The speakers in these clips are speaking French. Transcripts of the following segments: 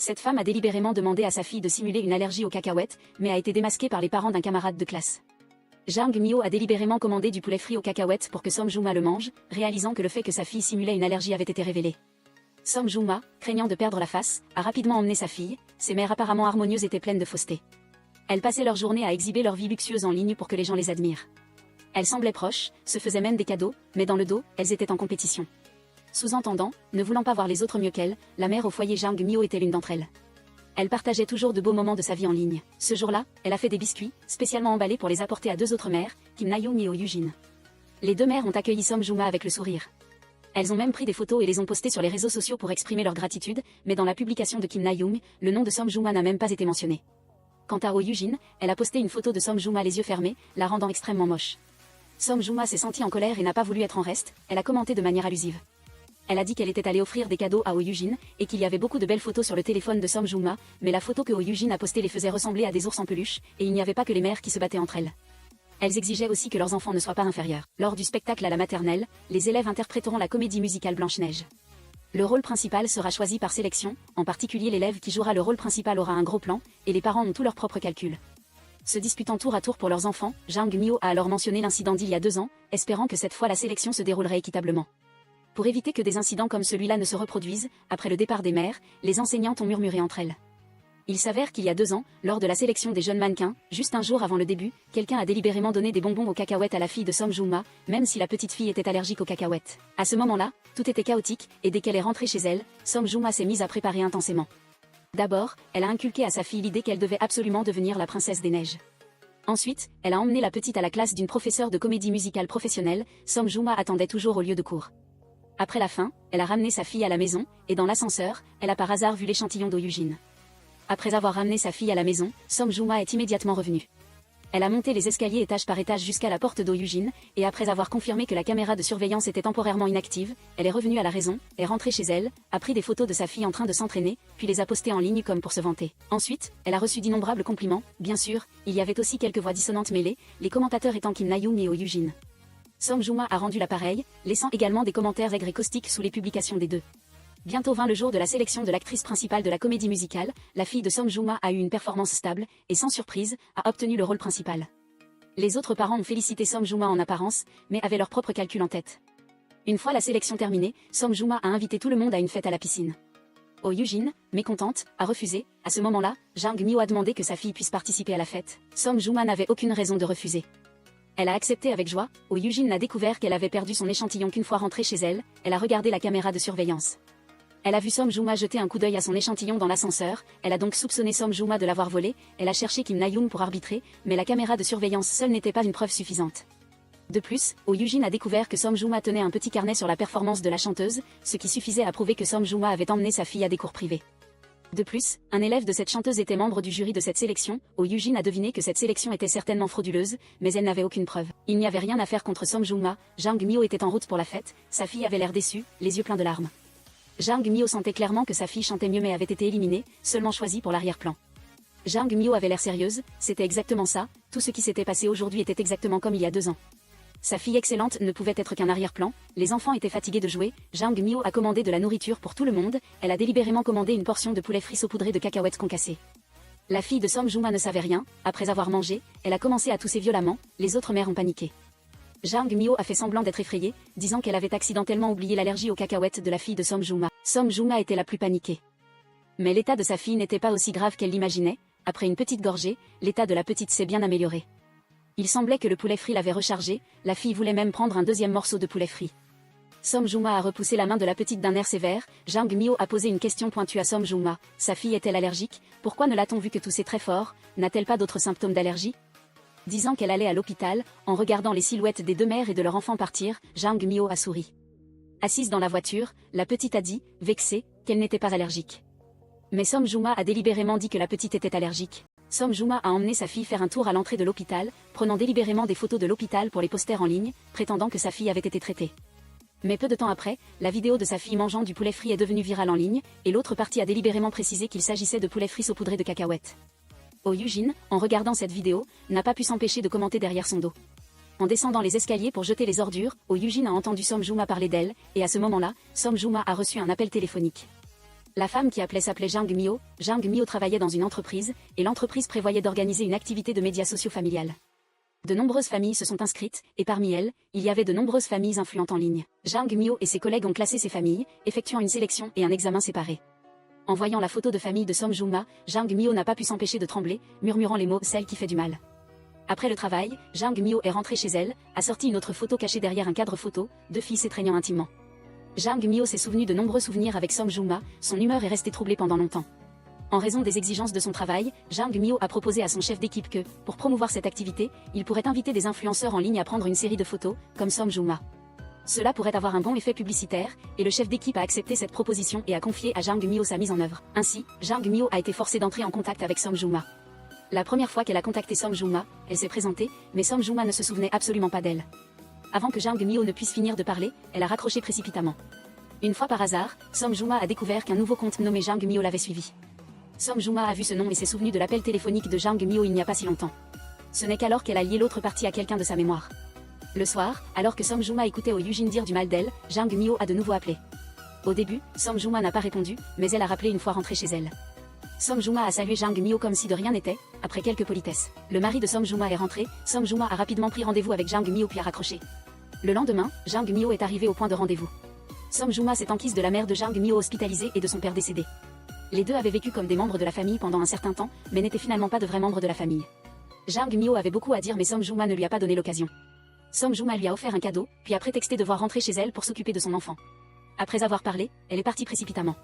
Cette femme a délibérément demandé à sa fille de simuler une allergie aux cacahuètes, mais a été démasquée par les parents d'un camarade de classe. Jang Myo a délibérément commandé du poulet frit aux cacahuètes pour que Som Juma le mange, réalisant que le fait que sa fille simulait une allergie avait été révélé. Som Juma, craignant de perdre la face, a rapidement emmené sa fille. Ces mères apparemment harmonieuses étaient pleines de fausseté. Elles passaient leur journée à exhiber leur vie luxueuse en ligne pour que les gens les admirent. Elles semblaient proches, se faisaient même des cadeaux, mais dans le dos, elles étaient en compétition. Sous-entendant, ne voulant pas voir les autres mieux qu'elle, la mère au foyer Jang Myo était l'une d'entre elles. Elle partageait toujours de beaux moments de sa vie en ligne. Ce jour-là, elle a fait des biscuits, spécialement emballés pour les apporter à deux autres mères, Kim Na-young et Oh Yoo-jin. Les deux mères ont accueilli Som Juma avec le sourire. Elles ont même pris des photos et les ont postées sur les réseaux sociaux pour exprimer leur gratitude, mais dans la publication de Kim Na-young, le nom de Som Juma n'a même pas été mentionné. Quant à Oh Yoo-jin, elle a posté une photo de Som Juma les yeux fermés, la rendant extrêmement moche. Som Juma s'est sentie en colère et n'a pas voulu être en reste, elle a commenté de manière allusive. Elle a dit qu'elle était allée offrir des cadeaux à Oh Yoo-jin, et qu'il y avait beaucoup de belles photos sur le téléphone de Som Juma, mais la photo que Oh Yoo-jin a postée les faisait ressembler à des ours en peluche, et il n'y avait pas que les mères qui se battaient entre elles. Elles exigeaient aussi que leurs enfants ne soient pas inférieurs. Lors du spectacle à la maternelle, les élèves interpréteront la comédie musicale Blanche-Neige. Le rôle principal sera choisi par sélection, en particulier l'élève qui jouera le rôle principal aura un gros plan, et les parents ont tous leurs propres calculs. Se disputant tour à tour pour leurs enfants, Jang Myo a alors mentionné l'incident d'il y a 2 ans, espérant que cette fois la sélection se déroulerait équitablement. Pour éviter que des incidents comme celui-là ne se reproduisent, après le départ des mères, les enseignantes ont murmuré entre elles. Il s'avère qu'il y a 2 ans, lors de la sélection des jeunes mannequins, juste un jour avant le début, quelqu'un a délibérément donné des bonbons aux cacahuètes à la fille de Som Juma, même si la petite fille était allergique aux cacahuètes. À ce moment-là, tout était chaotique, et dès qu'elle est rentrée chez elle, Som Juma s'est mise à préparer intensément. D'abord, elle a inculqué à sa fille l'idée qu'elle devait absolument devenir la princesse des neiges. Ensuite, elle a emmené la petite à la classe d'une professeure de comédie musicale professionnelle. Som Juma attendait toujours au lieu de cours. Après la fin, elle a ramené sa fille à la maison, et dans l'ascenseur, elle a par hasard vu l'échantillon d'O Yoo-jin. Après avoir ramené sa fille à la maison, Som Juma est immédiatement revenue. Elle a monté les escaliers étage par étage jusqu'à la porte d'O Yoo-jin, et après avoir confirmé que la caméra de surveillance était temporairement inactive, elle est revenue à la raison, est rentrée chez elle, a pris des photos de sa fille en train de s'entraîner, puis les a postées en ligne comme pour se vanter. Ensuite, elle a reçu d'innombrables compliments, bien sûr, il y avait aussi quelques voix dissonantes mêlées, les commentateurs étant Kim Na-young et Oh Yoo-jin. Som Juma a rendu l'appareil, laissant également des commentaires aigres et caustiques sous les publications des deux. Bientôt vint le jour de la sélection de l'actrice principale de la comédie musicale, la fille de Som Juma a eu une performance stable, et sans surprise, a obtenu le rôle principal. Les autres parents ont félicité Som Juma en apparence, mais avaient leurs propres calculs en tête. Une fois la sélection terminée, Som Juma a invité tout le monde à une fête à la piscine. Oh Yoo-jin, mécontente, a refusé. À ce moment-là, Jang Myo a demandé que sa fille puisse participer à la fête. Som Juma n'avait aucune raison de refuser. Elle a accepté avec joie. Oh Yoo-jin a découvert qu'elle avait perdu son échantillon qu'une fois rentrée chez elle, elle a regardé la caméra de surveillance. Elle a vu Som Juma jeter un coup d'œil à son échantillon dans l'ascenseur, elle a donc soupçonné Som Juma de l'avoir volé, elle a cherché Kim Na-young pour arbitrer, mais la caméra de surveillance seule n'était pas une preuve suffisante. De plus, Oh Yoo-jin a découvert que Som Juma tenait un petit carnet sur la performance de la chanteuse, ce qui suffisait à prouver que Som Juma avait emmené sa fille à des cours privés. De plus, un élève de cette chanteuse était membre du jury de cette sélection. Oh Yoo-jin a deviné que cette sélection était certainement frauduleuse, mais elle n'avait aucune preuve. Il n'y avait rien à faire contre Som Juma, Jang Myo était en route pour la fête, sa fille avait l'air déçue, les yeux pleins de larmes. Jang Myo sentait clairement que sa fille chantait mieux mais avait été éliminée, seulement choisie pour l'arrière-plan. Jang Myo avait l'air sérieuse, c'était exactement ça, tout ce qui s'était passé aujourd'hui était exactement comme il y a 2 ans. Sa fille excellente ne pouvait être qu'un arrière-plan, les enfants étaient fatigués de jouer, Jang Myo a commandé de la nourriture pour tout le monde, elle a délibérément commandé une portion de poulet frit saupoudré de cacahuètes concassées. La fille de Som Juma ne savait rien, après avoir mangé, elle a commencé à tousser violemment, les autres mères ont paniqué. Jang Myo a fait semblant d'être effrayée, disant qu'elle avait accidentellement oublié l'allergie aux cacahuètes de la fille de Som Juma. Som Juma était la plus paniquée. Mais l'état de sa fille n'était pas aussi grave qu'elle l'imaginait, après une petite gorgée, l'état de la petite s'est bien amélioré. Il semblait que le poulet frit l'avait rechargé, la fille voulait même prendre un 2e morceau de poulet frit. Som Juma a repoussé la main de la petite d'un air sévère, Jang Myo a posé une question pointue à Som Juma, sa fille est-elle allergique, pourquoi ne l'a-t-on vu que tousser très fort, n'a-t-elle pas d'autres symptômes d'allergie? Disant qu'elle allait à l'hôpital, en regardant les silhouettes des 2 mères et de leur enfant partir, Jang Myo a souri. Assise dans la voiture, la petite a dit, vexée, qu'elle n'était pas allergique. Mais Som Juma a délibérément dit que la petite était allergique. Som Juma a emmené sa fille faire un tour à l'entrée de l'hôpital, prenant délibérément des photos de l'hôpital pour les poster en ligne, prétendant que sa fille avait été traitée. Mais peu de temps après, la vidéo de sa fille mangeant du poulet frit est devenue virale en ligne, et l'autre partie a délibérément précisé qu'il s'agissait de poulet frit saupoudré de cacahuètes. Oh Yoo-jin, en regardant cette vidéo, n'a pas pu s'empêcher de commenter derrière son dos. En descendant les escaliers pour jeter les ordures, Oh Yoo-jin a entendu Som Juma parler d'elle, et à ce moment-là, Som Juma a reçu un appel téléphonique. La femme qui appelait s'appelait Jang Myo. Jang Myo travaillait dans une entreprise, et l'entreprise prévoyait d'organiser une activité de médias sociaux familiales. De nombreuses familles se sont inscrites, et parmi elles, il y avait de nombreuses familles influentes en ligne. Jang Myo et ses collègues ont classé ces familles, effectuant une sélection et un examen séparé. En voyant la photo de famille de Som Jung-ma, Jang Myo n'a pas pu s'empêcher de trembler, murmurant les mots « celle qui fait du mal ». Après le travail, Jang Myo est rentrée chez elle, a sorti une autre photo cachée derrière un cadre photo, deux filles s'étreignant intimement. Jang Myo s'est souvenu de nombreux souvenirs avec Som Jung-ma, son humeur est restée troublée pendant longtemps. En raison des exigences de son travail, Jang Myo a proposé à son chef d'équipe que, pour promouvoir cette activité, il pourrait inviter des influenceurs en ligne à prendre une série de photos, comme Som Jung-ma. Cela pourrait avoir un bon effet publicitaire, et le chef d'équipe a accepté cette proposition et a confié à Jang Myo sa mise en œuvre. Ainsi, Jang Myo a été forcée d'entrer en contact avec Som Jung-ma. La première fois qu'elle a contacté Som Jung-ma, elle s'est présentée, mais Som Jung-ma ne se souvenait absolument pas d'elle. Avant que Jang Myo ne puisse finir de parler, elle a raccroché précipitamment. Une fois par hasard, Som Jung-ma a découvert qu'un nouveau compte nommé Jang Myo l'avait suivi. Som Jung-ma a vu ce nom et s'est souvenu de l'appel téléphonique de Jang Myo il n'y a pas si longtemps. Ce n'est qu'alors qu'elle a lié l'autre partie à quelqu'un de sa mémoire. Le soir, alors que Som Jung-ma écoutait au Yujin dire du mal d'elle, Jang Myo a de nouveau appelé. Au début, Som Jung-ma n'a pas répondu, mais elle a rappelé une fois rentrée chez elle. Som Jung-ma a salué Jang Myo comme si de rien n'était, après quelques politesses. Le mari de Som Jung-ma est rentré, Som Jung-ma a rapidement pris rendez-vous avec Jang Myo puis a raccroché. Le lendemain, Jang Myo est arrivé au point de rendez-vous. Som Jung-ma s'est enquise de la mère de Jang Myo hospitalisée et de son père décédé. Les deux avaient vécu comme des membres de la famille pendant un certain temps, mais n'étaient finalement pas de vrais membres de la famille. Jang Myo avait beaucoup à dire mais Som Jung-ma ne lui a pas donné l'occasion. Som Jung-ma lui a offert un cadeau, puis a prétexté devoir rentrer chez elle pour s'occuper de son enfant. Après avoir parlé, elle est partie précipitamment.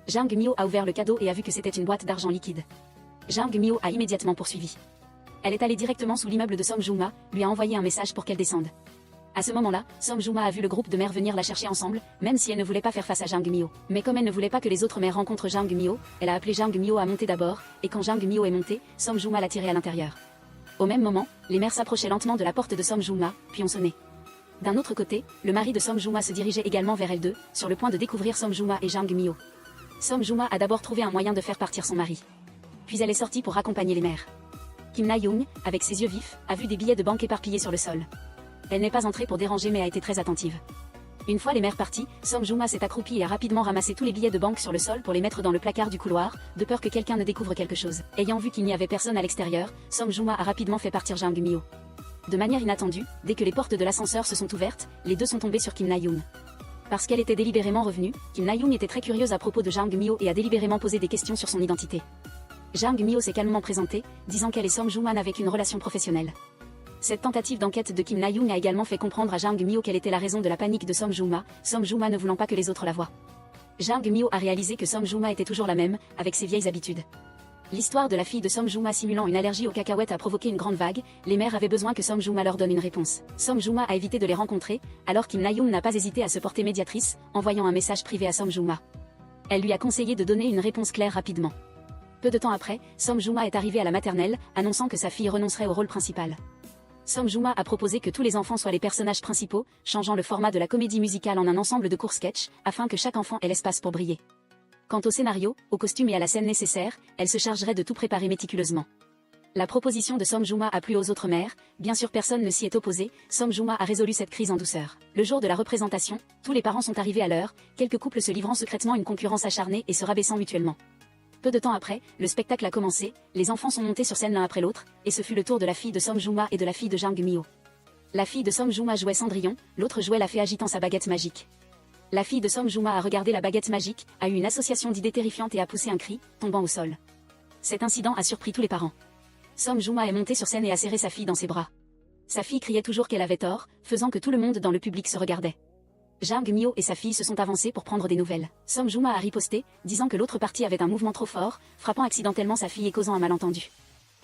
Jang Myo a ouvert le cadeau et a vu que c'était une boîte d'argent liquide. Jang Myo a immédiatement poursuivi. Elle est allée directement sous l'immeuble de Som Jung-ma, lui a envoyé un message pour qu'elle descende. À ce moment-là, Som Jung-ma a vu le groupe de mères venir la chercher ensemble, même si elle ne voulait pas faire face à Jang Myo. Mais comme elle ne voulait pas que les autres mères rencontrent Jang Myo, elle a appelé Jang Myo à monter d'abord, et quand Jang Myo est monté, Som Jung-ma l'a tiré à l'intérieur. Au même moment, les mères s'approchaient lentement de la porte de Som Jung-ma, puis ont sonné. D'un autre côté, le mari de Som Jung-ma se dirigeait également vers elles deux, sur le point de découvrir Som Jung-ma et Jang Myo. Som Jung-ma a d'abord trouvé un moyen de faire partir son mari. Puis elle est sortie pour accompagner les mères. Kim Na-young, avec ses yeux vifs, a vu des billets de banque éparpillés sur le sol. Elle n'est pas entrée pour déranger mais a été très attentive. Une fois les mères parties, Som Jung-ma s'est accroupie et a rapidement ramassé tous les billets de banque sur le sol pour les mettre dans le placard du couloir, de peur que quelqu'un ne découvre quelque chose. Ayant vu qu'il n'y avait personne à l'extérieur, Som Jung-ma a rapidement fait partir Jang Myo. De manière inattendue, dès que les portes de l'ascenseur se sont ouvertes, les deux sont tombés sur Kim Na-young. Parce qu'elle était délibérément revenue, Kim Na-young était très curieuse à propos de Jang Myo et a délibérément posé des questions sur son identité. Jang Myo s'est calmement présentée, disant qu'elle et Som Jung-ma n'avaient qu'une relation professionnelle. Cette tentative d'enquête de Kim Na-young a également fait comprendre à Jang Myo quelle était la raison de la panique de Som Jung-ma, Som Jung-ma ne voulant pas que les autres la voient. Jang Myo a réalisé que Som Jung-ma était toujours la même, avec ses vieilles habitudes. L'histoire de la fille de Som Jung-ma simulant une allergie aux cacahuètes a provoqué une grande vague, les mères avaient besoin que Som Jung-ma leur donne une réponse. Som Jung-ma a évité de les rencontrer, alors Kim Na-young n'a pas hésité à se porter médiatrice, envoyant un message privé à Som Jung-ma. Elle lui a conseillé de donner une réponse claire rapidement. Peu de temps après, Som Jung-ma est arrivée à la maternelle, annonçant que sa fille renoncerait au rôle principal. Som Jung-ma a proposé que tous les enfants soient les personnages principaux, changeant le format de la comédie musicale en un ensemble de courts sketchs, afin que chaque enfant ait l'espace pour briller. Quant au scénario, au costume et à la scène nécessaire, elle se chargerait de tout préparer méticuleusement. La proposition de Som Jung-ma a plu aux autres mères, bien sûr personne ne s'y est opposé, Som Jung-ma a résolu cette crise en douceur. Le jour de la représentation, tous les parents sont arrivés à l'heure, quelques couples se livrant secrètement une concurrence acharnée et se rabaissant mutuellement. Peu de temps après, le spectacle a commencé, les enfants sont montés sur scène l'un après l'autre, et ce fut le tour de la fille de Som Jung-ma et de la fille de Jang Myo. La fille de Som Jung-ma jouait Cendrillon, l'autre jouait la fée agitant sa baguette magique. La fille de Som Jung-ma a regardé la baguette magique, a eu une association d'idées terrifiantes et a poussé un cri, tombant au sol. Cet incident a surpris tous les parents. Som Jung-ma est montée sur scène et a serré sa fille dans ses bras. Sa fille criait toujours qu'elle avait tort, faisant que tout le monde dans le public se regardait. Jang Myo et sa fille se sont avancés pour prendre des nouvelles. Som Jung-ma a riposté, disant que l'autre partie avait un mouvement trop fort, frappant accidentellement sa fille et causant un malentendu.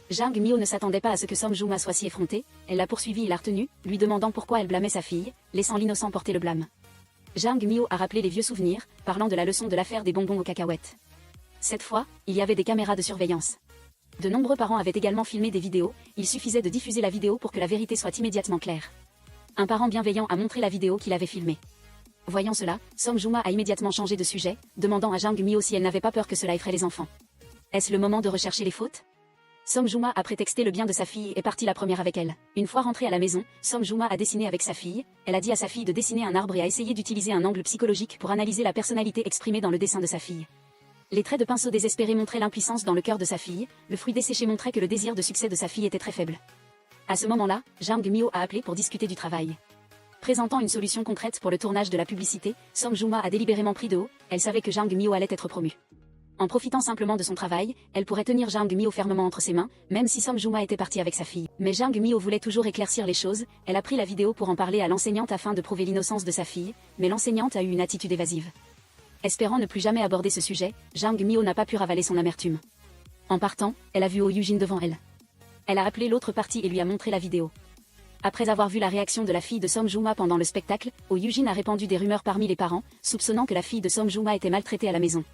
Jang Myo ne s'attendait pas à ce que Som Jung-ma soit si effrontée, elle l'a poursuivi et l'a retenu, lui demandant pourquoi elle blâmait sa fille, laissant l'innocent porter le blâme. Jang Myo a rappelé les vieux souvenirs, parlant de la leçon de l'affaire des bonbons aux cacahuètes. Cette fois, il y avait des caméras de surveillance. De nombreux parents avaient également filmé des vidéos, il suffisait de diffuser la vidéo pour que la vérité soit immédiatement claire. Un parent bienveillant a montré la vidéo qu'il avait filmée. Voyant cela, Som Jung-ma a immédiatement changé de sujet, demandant à Jang Myo si elle n'avait pas peur que cela effraie les enfants. Est-ce le moment de rechercher les fautes? Som Jung-ma a prétexté le bien de sa fille et est partie la première avec elle. Une fois rentrée à la maison, Som Jung-ma a dessiné avec sa fille, elle a dit à sa fille de dessiner un arbre et a essayé d'utiliser un angle psychologique pour analyser la personnalité exprimée dans le dessin de sa fille. Les traits de pinceau désespérés montraient l'impuissance dans le cœur de sa fille, le fruit desséché montrait que le désir de succès de sa fille était très faible. À ce moment-là, Jang Myo a appelé pour discuter du travail. Présentant une solution concrète pour le tournage de la publicité, Song Joong-ma a délibérément pris de haut, elle savait que Jang Myo allait être promu. En profitant simplement de son travail, elle pourrait tenir Jang Myo fermement entre ses mains, même si Song Joong-ma était parti avec sa fille. Mais Jang Myo voulait toujours éclaircir les choses, elle a pris la vidéo pour en parler à l'enseignante afin de prouver l'innocence de sa fille, mais l'enseignante a eu une attitude évasive. Espérant ne plus jamais aborder ce sujet, Jang Myo n'a pas pu ravaler son amertume. En partant, elle a vu Oh Yujin devant elle. Elle a appelé l'autre partie et lui a montré la vidéo. Après avoir vu la réaction de la fille de Song Joong-ma pendant le spectacle, Oh Yujin a répandu des rumeurs parmi les parents, soupçonnant que la fille de Song Joong-ma était maltraitée à la maison.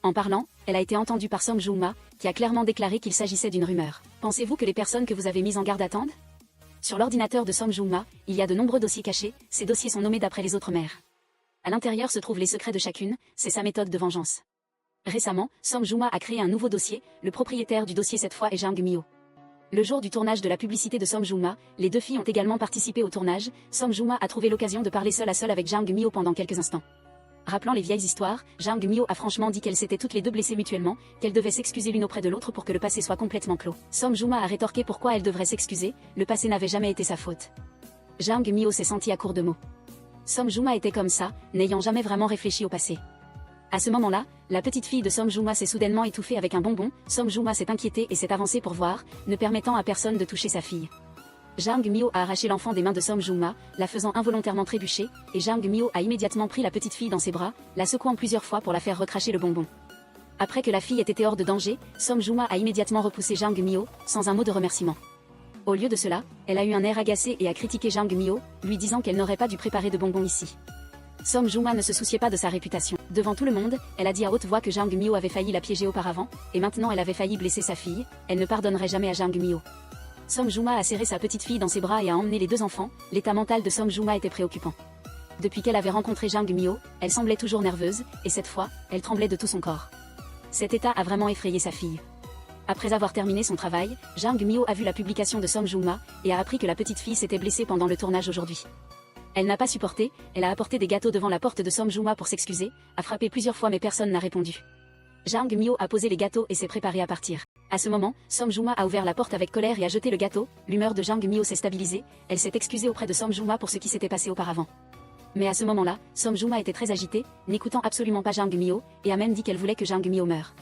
En parlant, elle a été entendue par Song Joong-ma, qui a clairement déclaré qu'il s'agissait d'une rumeur. Pensez-vous que les personnes que vous avez mises en garde attendent? Sur l'ordinateur de Song Joong-ma, il y a de nombreux dossiers cachés, ces dossiers sont nommés d'après les autres mères. À l'intérieur se trouvent les secrets de chacune, c'est sa méthode de vengeance. Récemment, Song Joong-ma a créé un nouveau dossier, le propriétaire du dossier cette fois est Jang Myo. Le jour du tournage de la publicité de Song Joong-ma, les deux filles ont également participé au tournage, Song Joong-ma a trouvé l'occasion de parler seul à seul avec Jang Myo pendant quelques instants. Rappelant les vieilles histoires, Jang Myo a franchement dit qu'elles s'étaient toutes les deux blessées mutuellement, qu'elles devaient s'excuser l'une auprès de l'autre pour que le passé soit complètement clos. Song Joong-ma a rétorqué pourquoi elle devrait s'excuser, le passé n'avait jamais été sa faute. Jang Myo s'est senti à court de mots. Song Joong-ma était comme ça, n'ayant jamais vraiment réfléchi au passé. À ce moment-là, la petite fille de Song Joong-ma s'est soudainement étouffée avec un bonbon, Song Joong-ma s'est inquiétée et s'est avancée pour voir, ne permettant à personne de toucher sa fille. Jang Myo a arraché l'enfant des mains de Song Joong-ma, la faisant involontairement trébucher, et Jang Myo a immédiatement pris la petite fille dans ses bras, la secouant plusieurs fois pour la faire recracher le bonbon. Après que la fille ait été hors de danger, Song Joong-ma a immédiatement repoussé Jang Myo, sans un mot de remerciement. Au lieu de cela, elle a eu un air agacé et a critiqué Jang Myo, lui disant qu'elle n'aurait pas dû préparer de bonbons ici. Song Joong-ma ne se souciait pas de sa réputation. Devant tout le monde, elle a dit à haute voix que Jang Myo avait failli la piéger auparavant, et maintenant elle avait failli blesser sa fille, elle ne pardonnerait jamais à Jang Myo. Song Joong-ma a serré sa petite fille dans ses bras et a emmené les deux enfants, l'état mental de Song Joong-ma était préoccupant. Depuis qu'elle avait rencontré Jang Myo, elle semblait toujours nerveuse, et cette fois, elle tremblait de tout son corps. Cet état a vraiment effrayé sa fille. Après avoir terminé son travail, Jang Myo a vu la publication de Song Joong-ma, et a appris que la petite fille s'était blessée pendant le tournage aujourd'hui. Elle n'a pas supporté, elle a apporté des gâteaux devant la porte de Song Joong-ma pour s'excuser, a frappé plusieurs fois mais personne n'a répondu. Jang Myo a posé les gâteaux et s'est préparé à partir. À ce moment, Song Joong-ma a ouvert la porte avec colère et a jeté le gâteau, l'humeur de Jang Myo s'est stabilisée, elle s'est excusée auprès de Song Joong-ma pour ce qui s'était passé auparavant. Mais à ce moment-là, Song Joong-ma était très agitée, n'écoutant absolument pas Jang Myo, et a même dit qu'elle voulait que Jang Myo meure.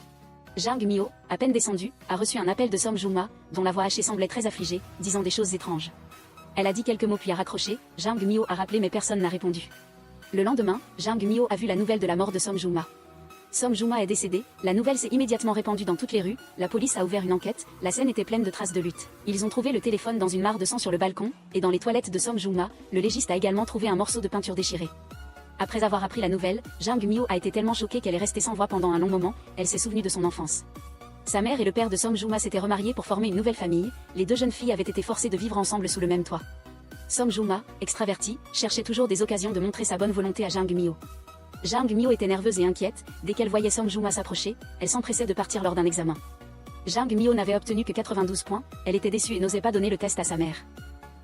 Jang Myo, à peine descendue, a reçu un appel de Song Joong-ma, dont la voix hachée semblait très affligée, disant des choses étranges. Elle a dit quelques mots puis a raccroché, Jang Myo a rappelé mais personne n'a répondu. Le lendemain, Jang Myo a vu la nouvelle de la mort de Song Joong-ma. Song Joong-ma est décédé, la nouvelle s'est immédiatement répandue dans toutes les rues, la police a ouvert une enquête, la scène était pleine de traces de lutte. Ils ont trouvé le téléphone dans une mare de sang sur le balcon, et dans les toilettes de Song Joong-ma, le légiste a également trouvé un morceau de peinture déchiré. Après avoir appris la nouvelle, Jang Myo a été tellement choquée qu'elle est restée sans voix pendant un long moment, elle s'est souvenue de son enfance. Sa mère et le père de Song Joong-ma s'étaient remariés pour former une nouvelle famille, les deux jeunes filles avaient été forcées de vivre ensemble sous le même toit. Song Joong-ma, extravertie, cherchait toujours des occasions de montrer sa bonne volonté à Jang Myo. Jang Myo était nerveuse et inquiète, dès qu'elle voyait Song Joong-ma s'approcher, elle s'empressait de partir lors d'un examen. Jang Myo n'avait obtenu que 92 points, elle était déçue et n'osait pas donner le test à sa mère.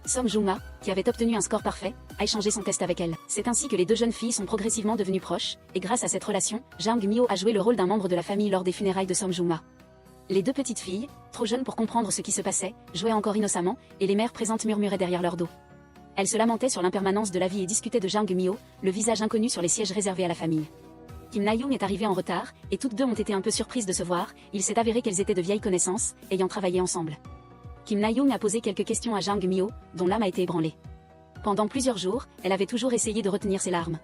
Song Joong-ma, qui avait obtenu un score parfait, a échangé son test avec elle. C'est ainsi que les deux jeunes filles sont progressivement devenues proches, et grâce à cette relation, Jang Myo a joué le rôle d'un membre de la famille lors des funérailles de Song Joong-ma. Les deux petites filles, trop jeunes pour comprendre ce qui se passait, jouaient encore innocemment, et les mères présentes murmuraient derrière leur dos. Elles se lamentaient sur l'impermanence de la vie et discutaient de Jang Myo, le visage inconnu sur les sièges réservés à la famille. Kim Na-young est arrivée en retard, et toutes deux ont été un peu surprises de se voir, il s'est avéré qu'elles étaient de vieilles connaissances, ayant travaillé ensemble. Kim Na-young a posé quelques questions à Jang Myo, dont l'âme a été ébranlée. Pendant plusieurs jours, elle avait toujours essayé de retenir ses larmes.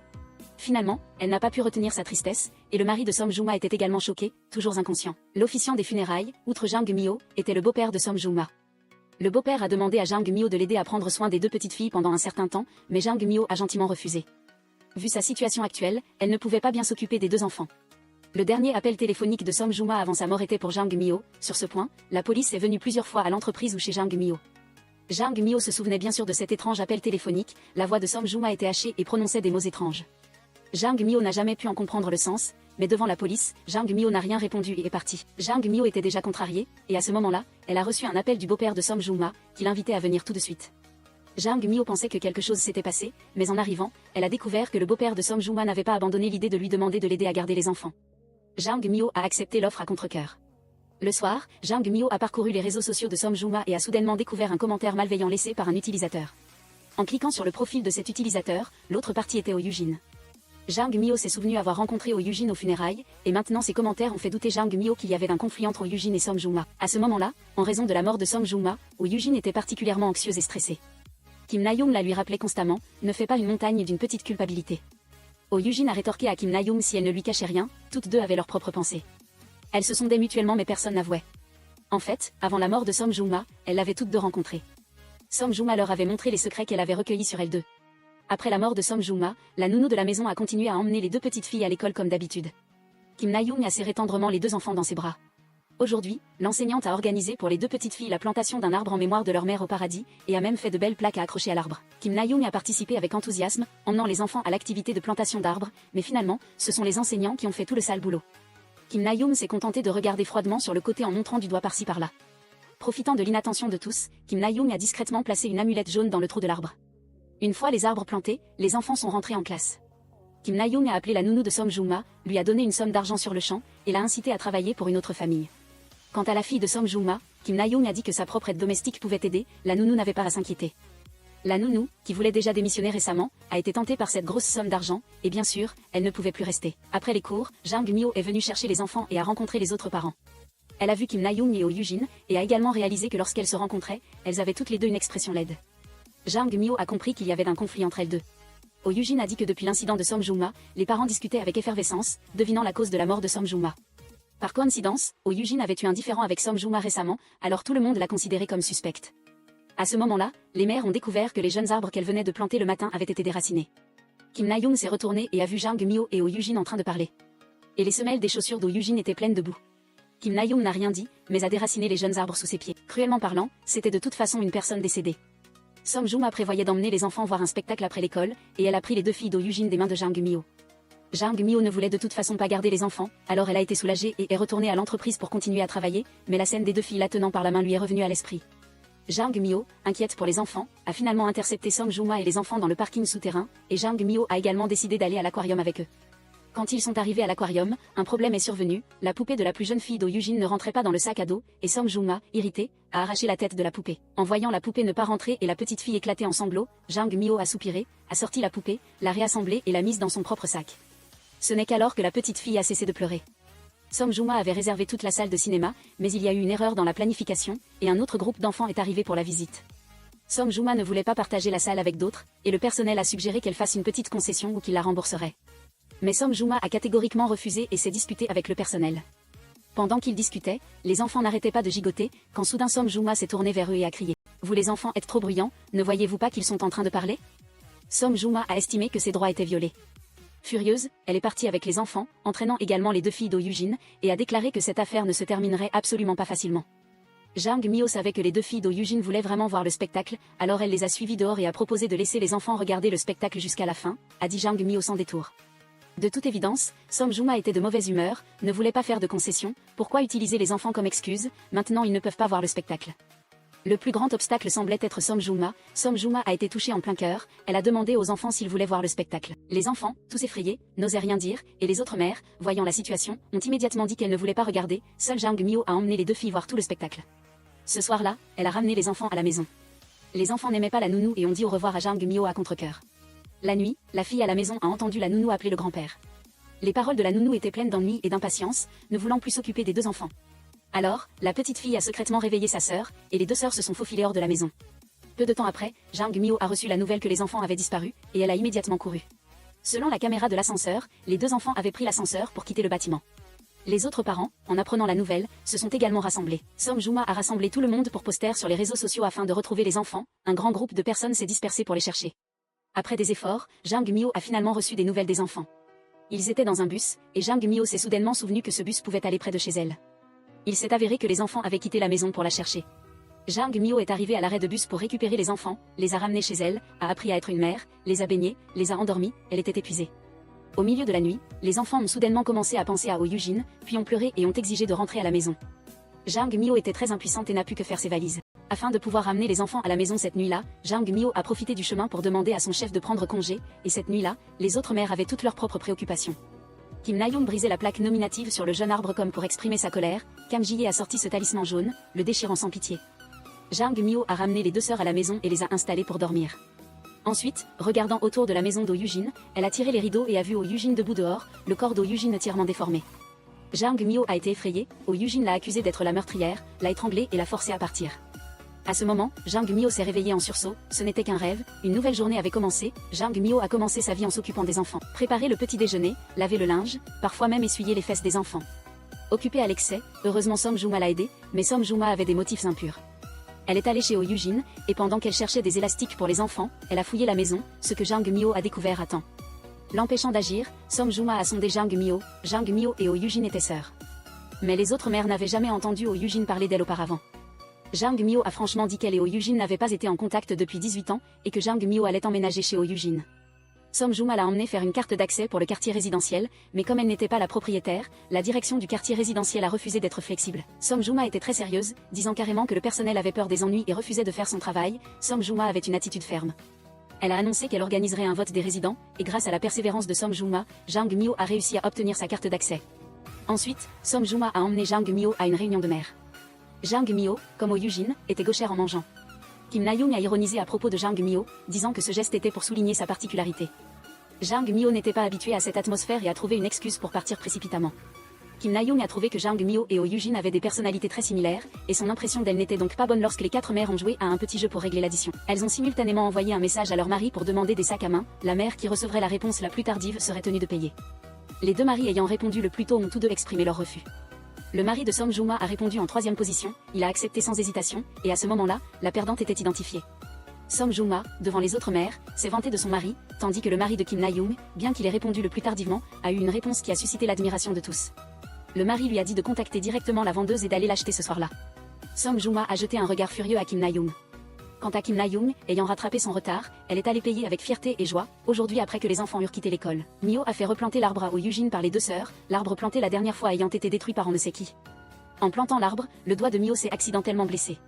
Finalement, elle n'a pas pu retenir sa tristesse, et le mari de Song Joong-ma était également choqué, toujours inconscient. L'officiant des funérailles, outre Jang Myo, était le beau-père de Song Joong-ma. Le beau-père a demandé à Jang Myo de l'aider à prendre soin des deux petites filles pendant un certain temps, mais Jang Myo a gentiment refusé. Vu sa situation actuelle, elle ne pouvait pas bien s'occuper des deux enfants. Le dernier appel téléphonique de Song Joong-ma avant sa mort était pour Jang Myo. Sur ce point, la police est venue plusieurs fois à l'entreprise ou chez Jang Myo. Jang Myo se souvenait bien sûr de cet étrange appel téléphonique, la voix de Song Joong-ma était hachée et prononçait des mots étranges. Jang Myo n'a jamais pu en comprendre le sens, mais devant la police, Jang Myo n'a rien répondu et est parti. Jang Myo était déjà contrariée, et à ce moment-là, elle a reçu un appel du beau-père de Song Joong-ma, qui l'invitait à venir tout de suite. Jang Myo pensait que quelque chose s'était passé, mais en arrivant, elle a découvert que le beau-père de Song Joong-ma n'avait pas abandonné l'idée de lui demander de l'aider à garder les enfants. Jang Myo a accepté l'offre à contre-cœur. Le soir, Jang Myo a parcouru les réseaux sociaux de Som Juma et a soudainement découvert un commentaire malveillant laissé par un utilisateur. En cliquant sur le profil de cet utilisateur, l'autre partie était Oh Yujin. Jang Myo s'est souvenu avoir rencontré Oh Yujin aux funérailles, et maintenant ses commentaires ont fait douter Jang Myo qu'il y avait un conflit entre Oh Yujin et Som Juma. À ce moment-là, en raison de la mort de Som Juma, Oh Yujin était particulièrement anxieuse et stressée. Kim Na-young la lui rappelait constamment, ne fais pas une montagne d'une petite culpabilité. Oh Yujin a rétorqué à Kim Na-young si elle ne lui cachait rien, toutes deux avaient leurs propres pensées. Elles se sondaient mutuellement mais personne n'avouait. En fait, avant la mort de Som Juma, elles l'avaient toutes deux rencontrée. Som Juma leur avait montré les secrets qu'elle avait recueillis sur elles deux. Après la mort de Som Juma, la nounou de la maison a continué à emmener les deux petites filles à l'école comme d'habitude. Kim Na-young a serré tendrement les deux enfants dans ses bras. Aujourd'hui, l'enseignante a organisé pour les deux petites filles la plantation d'un arbre en mémoire de leur mère au paradis, et a même fait de belles plaques à accrocher à l'arbre. Kim Na-young a participé avec enthousiasme, emmenant les enfants à l'activité de plantation d'arbres, mais finalement, ce sont les enseignants qui ont fait tout le sale boulot. Kim Na-young s'est contenté de regarder froidement sur le côté en montrant du doigt par-ci par-là. Profitant de l'inattention de tous, Kim Na-young a discrètement placé une amulette jaune dans le trou de l'arbre. Une fois les arbres plantés, les enfants sont rentrés en classe. Kim Na-young a appelé la nounou de Som Juma, lui a donné une somme d'argent sur le champ, et l'a incité à travailler pour une autre famille. Quant à la fille de Som Juma, Kim Na-young a dit que sa propre aide domestique pouvait aider, la nounou n'avait pas à s'inquiéter. La nounou, qui voulait déjà démissionner récemment, a été tentée par cette grosse somme d'argent, et bien sûr, elle ne pouvait plus rester. Après les cours, Jang Myo est venue chercher les enfants et a rencontré les autres parents. Elle a vu Kim Na-young et Oh Yujin, et a également réalisé que lorsqu'elles se rencontraient, elles avaient toutes les deux une expression laide. Jang Myo a compris qu'il y avait un conflit entre elles deux. Oh Yujin a dit que depuis l'incident de Som Juma, les parents discutaient avec effervescence, devinant la cause de la mort de Som Juma. Par coïncidence, Oh Yujin avait eu un différend avec Som Juma récemment, alors tout le monde l'a considérée comme suspecte. À ce moment-là, les mères ont découvert que les jeunes arbres qu'elles venaient de planter le matin avaient été déracinés. Kim Na-young s'est retournée et a vu Jang Myo et Oh Yujin en train de parler. Et les semelles des chaussures d'Oh Yujin étaient pleines de boue. Kim Na-young n'a rien dit, mais a déraciné les jeunes arbres sous ses pieds. Cruellement parlant, c'était de toute façon une personne décédée. Som Juma prévoyait d'emmener les enfants voir un spectacle après l'école, et elle a pris les deux filles d'Oh Yujin des mains de Jang Myo. Jang Myo ne voulait de toute façon pas garder les enfants, alors elle a été soulagée et est retournée à l'entreprise pour continuer à travailler, mais la scène des deux filles la tenant par la main lui est revenue à l'esprit. Jang Myo, inquiète pour les enfants, a finalement intercepté Som Juma et les enfants dans le parking souterrain, et Jang Myo a également décidé d'aller à l'aquarium avec eux. Quand ils sont arrivés à l'aquarium, un problème est survenu, la poupée de la plus jeune fille d'Oh Yujin ne rentrait pas dans le sac à dos, et Som Juma, irritée, a arraché la tête de la poupée. En voyant la poupée ne pas rentrer et la petite fille éclater en sanglots, Jang Myo a soupiré, a sorti la poupée, l'a réassemblée et l'a mise dans son propre sac. Ce n'est qu'alors que la petite fille a cessé de pleurer. Som Juma avait réservé toute la salle de cinéma, mais il y a eu une erreur dans la planification, et un autre groupe d'enfants est arrivé pour la visite. Som Juma ne voulait pas partager la salle avec d'autres, et le personnel a suggéré qu'elle fasse une petite concession ou qu'il la rembourserait. Mais Som Juma a catégoriquement refusé et s'est disputé avec le personnel. Pendant qu'ils discutaient, les enfants n'arrêtaient pas de gigoter, quand soudain Som Juma s'est tourné vers eux et a crié « Vous les enfants êtes trop bruyants, ne voyez-vous pas qu'ils sont en train de parler ?» Som Juma a estimé que ses droits étaient violés. Furieuse, elle est partie avec les enfants, entraînant également les deux filles d'Oh Yujin, et a déclaré que cette affaire ne se terminerait absolument pas facilement. Jang Myo savait que les deux filles d'Oh Yujin voulaient vraiment voir le spectacle, alors elle les a suivies dehors et a proposé de laisser les enfants regarder le spectacle jusqu'à la fin, a dit Jang Myo sans détour. De toute évidence, Som Juma était de mauvaise humeur, ne voulait pas faire de concessions, pourquoi utiliser les enfants comme excuse, maintenant ils ne peuvent pas voir le spectacle. Le plus grand obstacle semblait être Som Juma a été touchée en plein cœur, elle a demandé aux enfants s'ils voulaient voir le spectacle. Les enfants, tous effrayés, n'osaient rien dire, et les autres mères, voyant la situation, ont immédiatement dit qu'elles ne voulaient pas regarder, seule Jang Myo a emmené les deux filles voir tout le spectacle. Ce soir-là, elle a ramené les enfants à la maison. Les enfants n'aimaient pas la nounou et ont dit au revoir à Jang Myo à contre-cœur. La nuit, la fille à la maison a entendu la nounou appeler le grand-père. Les paroles de la nounou étaient pleines d'ennui et d'impatience, ne voulant plus s'occuper des deux enfants. Alors, la petite fille a secrètement réveillé sa sœur, et les deux sœurs se sont faufilées hors de la maison. Peu de temps après, Jang Myo a reçu la nouvelle que les enfants avaient disparu, et elle a immédiatement couru. Selon la caméra de l'ascenseur, les deux enfants avaient pris l'ascenseur pour quitter le bâtiment. Les autres parents, en apprenant la nouvelle, se sont également rassemblés. Som Juma a rassemblé tout le monde pour poster sur les réseaux sociaux afin de retrouver les enfants, un grand groupe de personnes s'est dispersé pour les chercher. Après des efforts, Jang Myo a finalement reçu des nouvelles des enfants. Ils étaient dans un bus, et Jang Myo s'est soudainement souvenu que ce bus pouvait aller près de chez elle. Il s'est avéré que les enfants avaient quitté la maison pour la chercher. Jang Myo est arrivée à l'arrêt de bus pour récupérer les enfants, les a ramenés chez elle, a appris à être une mère, les a baignés, les a endormis, elle était épuisée. Au milieu de la nuit, les enfants ont soudainement commencé à penser à Oh Yujin, puis ont pleuré et ont exigé de rentrer à la maison. Jang Myo était très impuissante et n'a pu que faire ses valises. Afin de pouvoir ramener les enfants à la maison cette nuit-là, Jang Myo a profité du chemin pour demander à son chef de prendre congé, et cette nuit-là, les autres mères avaient toutes leurs propres préoccupations. Kim Na-young brisait la plaque nominative sur le jeune arbre comme pour exprimer sa colère. Kang Ji-hye a sorti ce talisman jaune, le déchirant sans pitié. Jang Myo a ramené les deux sœurs à la maison et les a installées pour dormir. Ensuite, regardant autour de la maison d'O Yujin, elle a tiré les rideaux et a vu Oh Yujin debout dehors, le corps d'O Yujin entièrement déformé. Jang Myo a été effrayée, Oh Yujin l'a accusée d'être la meurtrière, l'a étranglée et l'a forcée à partir. À ce moment, Jang Myo s'est réveillée en sursaut, ce n'était qu'un rêve, une nouvelle journée avait commencé, Jang Myo a commencé sa vie en s'occupant des enfants. Préparer le petit déjeuner, laver le linge, parfois même essuyer les fesses des enfants. Occupée à l'excès, heureusement Som Juma l'a aidée, mais Som Juma avait des motifs impurs. Elle est allée chez Oh Yujin, et pendant qu'elle cherchait des élastiques pour les enfants, elle a fouillé la maison, ce que Jang Myo a découvert à temps. L'empêchant d'agir, Som Juma a sondé Jang Myo et Oh Yujin étaient sœurs. Mais les autres mères n'avaient jamais entendu Oh Yujin parler d'elle auparavant. Jang Myo a franchement dit qu'elle et Oh Yujin n'avaient pas été en contact depuis 18 ans, et que Jang Myo allait emménager chez Oh Yujin. Som Juma l'a emmenée faire une carte d'accès pour le quartier résidentiel, mais comme elle n'était pas la propriétaire, la direction du quartier résidentiel a refusé d'être flexible. Som Juma était très sérieuse, disant carrément que le personnel avait peur des ennuis et refusait de faire son travail. Som Juma avait une attitude ferme. Elle a annoncé qu'elle organiserait un vote des résidents, et grâce à la persévérance de Som Juma, Jang Myo a réussi à obtenir sa carte d'accès. Ensuite, Som Juma a emmené Jang Myo à une réunion de mères. Jang Myo, comme Oh Yujin, était gauchère en mangeant. Kim Na-young a ironisé à propos de Jang Myo, disant que ce geste était pour souligner sa particularité. Jang Myo n'était pas habitué à cette atmosphère et a trouvé une excuse pour partir précipitamment. Kim Na-young a trouvé que Jang Myo et Oh Yujin avaient des personnalités très similaires, et son impression d'elle n'était donc pas bonne lorsque les 4 mères ont joué à un petit jeu pour régler l'addition. Elles ont simultanément envoyé un message à leur mari pour demander des sacs à main, la mère qui recevrait la réponse la plus tardive serait tenue de payer. Les deux maris ayant répondu le plus tôt ont tous deux exprimé leur refus. Le mari de Som Juma a répondu en 3e position, il a accepté sans hésitation, et à ce moment-là, la perdante était identifiée. Som Juma, devant les autres mères, s'est vanté de son mari, tandis que le mari de Kim Na-young, bien qu'il ait répondu le plus tardivement, a eu une réponse qui a suscité l'admiration de tous. Le mari lui a dit de contacter directement la vendeuse et d'aller l'acheter ce soir-là. Som Juma a jeté un regard furieux à Kim Na-young. Quant à Kim Na-young, ayant rattrapé son retard, elle est allée payer avec fierté et joie, aujourd'hui après que les enfants eurent quitté l'école. Myo a fait replanter l'arbre à Oh Yujin par les deux sœurs, l'arbre planté la dernière fois ayant été détruit par on ne sait qui. En plantant l'arbre, le doigt de Myo s'est accidentellement blessé.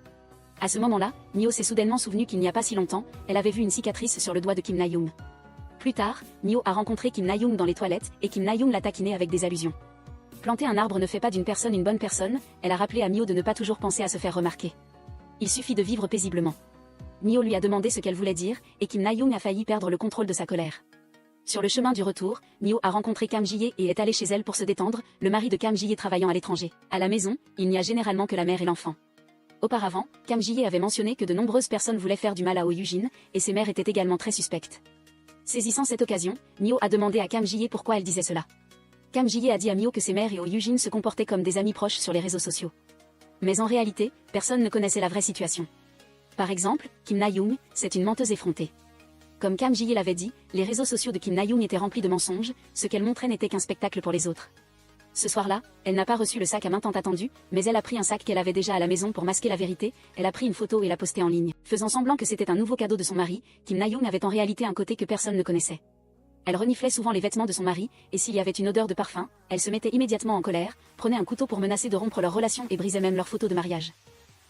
À ce moment-là, Myo s'est soudainement souvenu qu'il n'y a pas si longtemps, elle avait vu une cicatrice sur le doigt de Kim Na-young. Plus tard, Myo a rencontré Kim Na-young dans les toilettes, et Kim Na-young l'a taquiné avec des allusions. Planter un arbre ne fait pas d'une personne une bonne personne, elle a rappelé à Myo de ne pas toujours penser à se faire remarquer. Il suffit de vivre paisiblement. Myo lui a demandé ce qu'elle voulait dire, et Kim Na-young a failli perdre le contrôle de sa colère. Sur le chemin du retour, Myo a rencontré Kang Ji-hye et est allé chez elle pour se détendre, le mari de Kang Ji-hye travaillant à l'étranger. À la maison, il n'y a généralement que la mère et l'enfant. Auparavant, Kang Ji-hye avait mentionné que de nombreuses personnes voulaient faire du mal à Oh Yujin, et ses mères étaient également très suspectes. Saisissant cette occasion, Myo a demandé à Kang Ji-hye pourquoi elle disait cela. Kang Ji-hye a dit à Myo que ses mères et Oh Yujin se comportaient comme des amis proches sur les réseaux sociaux. Mais en réalité, personne ne connaissait la vraie situation. Par exemple, Kim Na-young, c'est une menteuse effrontée. Comme Kang Ji-hye l'avait dit, les réseaux sociaux de Kim Na-young étaient remplis de mensonges, ce qu'elle montrait n'était qu'un spectacle pour les autres. Ce soir-là, elle n'a pas reçu le sac à main tant attendu, mais elle a pris un sac qu'elle avait déjà à la maison pour masquer la vérité, elle a pris une photo et l'a postée en ligne. Faisant semblant que c'était un nouveau cadeau de son mari, Kim Na-young avait en réalité un côté que personne ne connaissait. Elle reniflait souvent les vêtements de son mari, et s'il y avait une odeur de parfum, elle se mettait immédiatement en colère, prenait un couteau pour menacer de rompre leur relation et brisait même leur photo de mariage.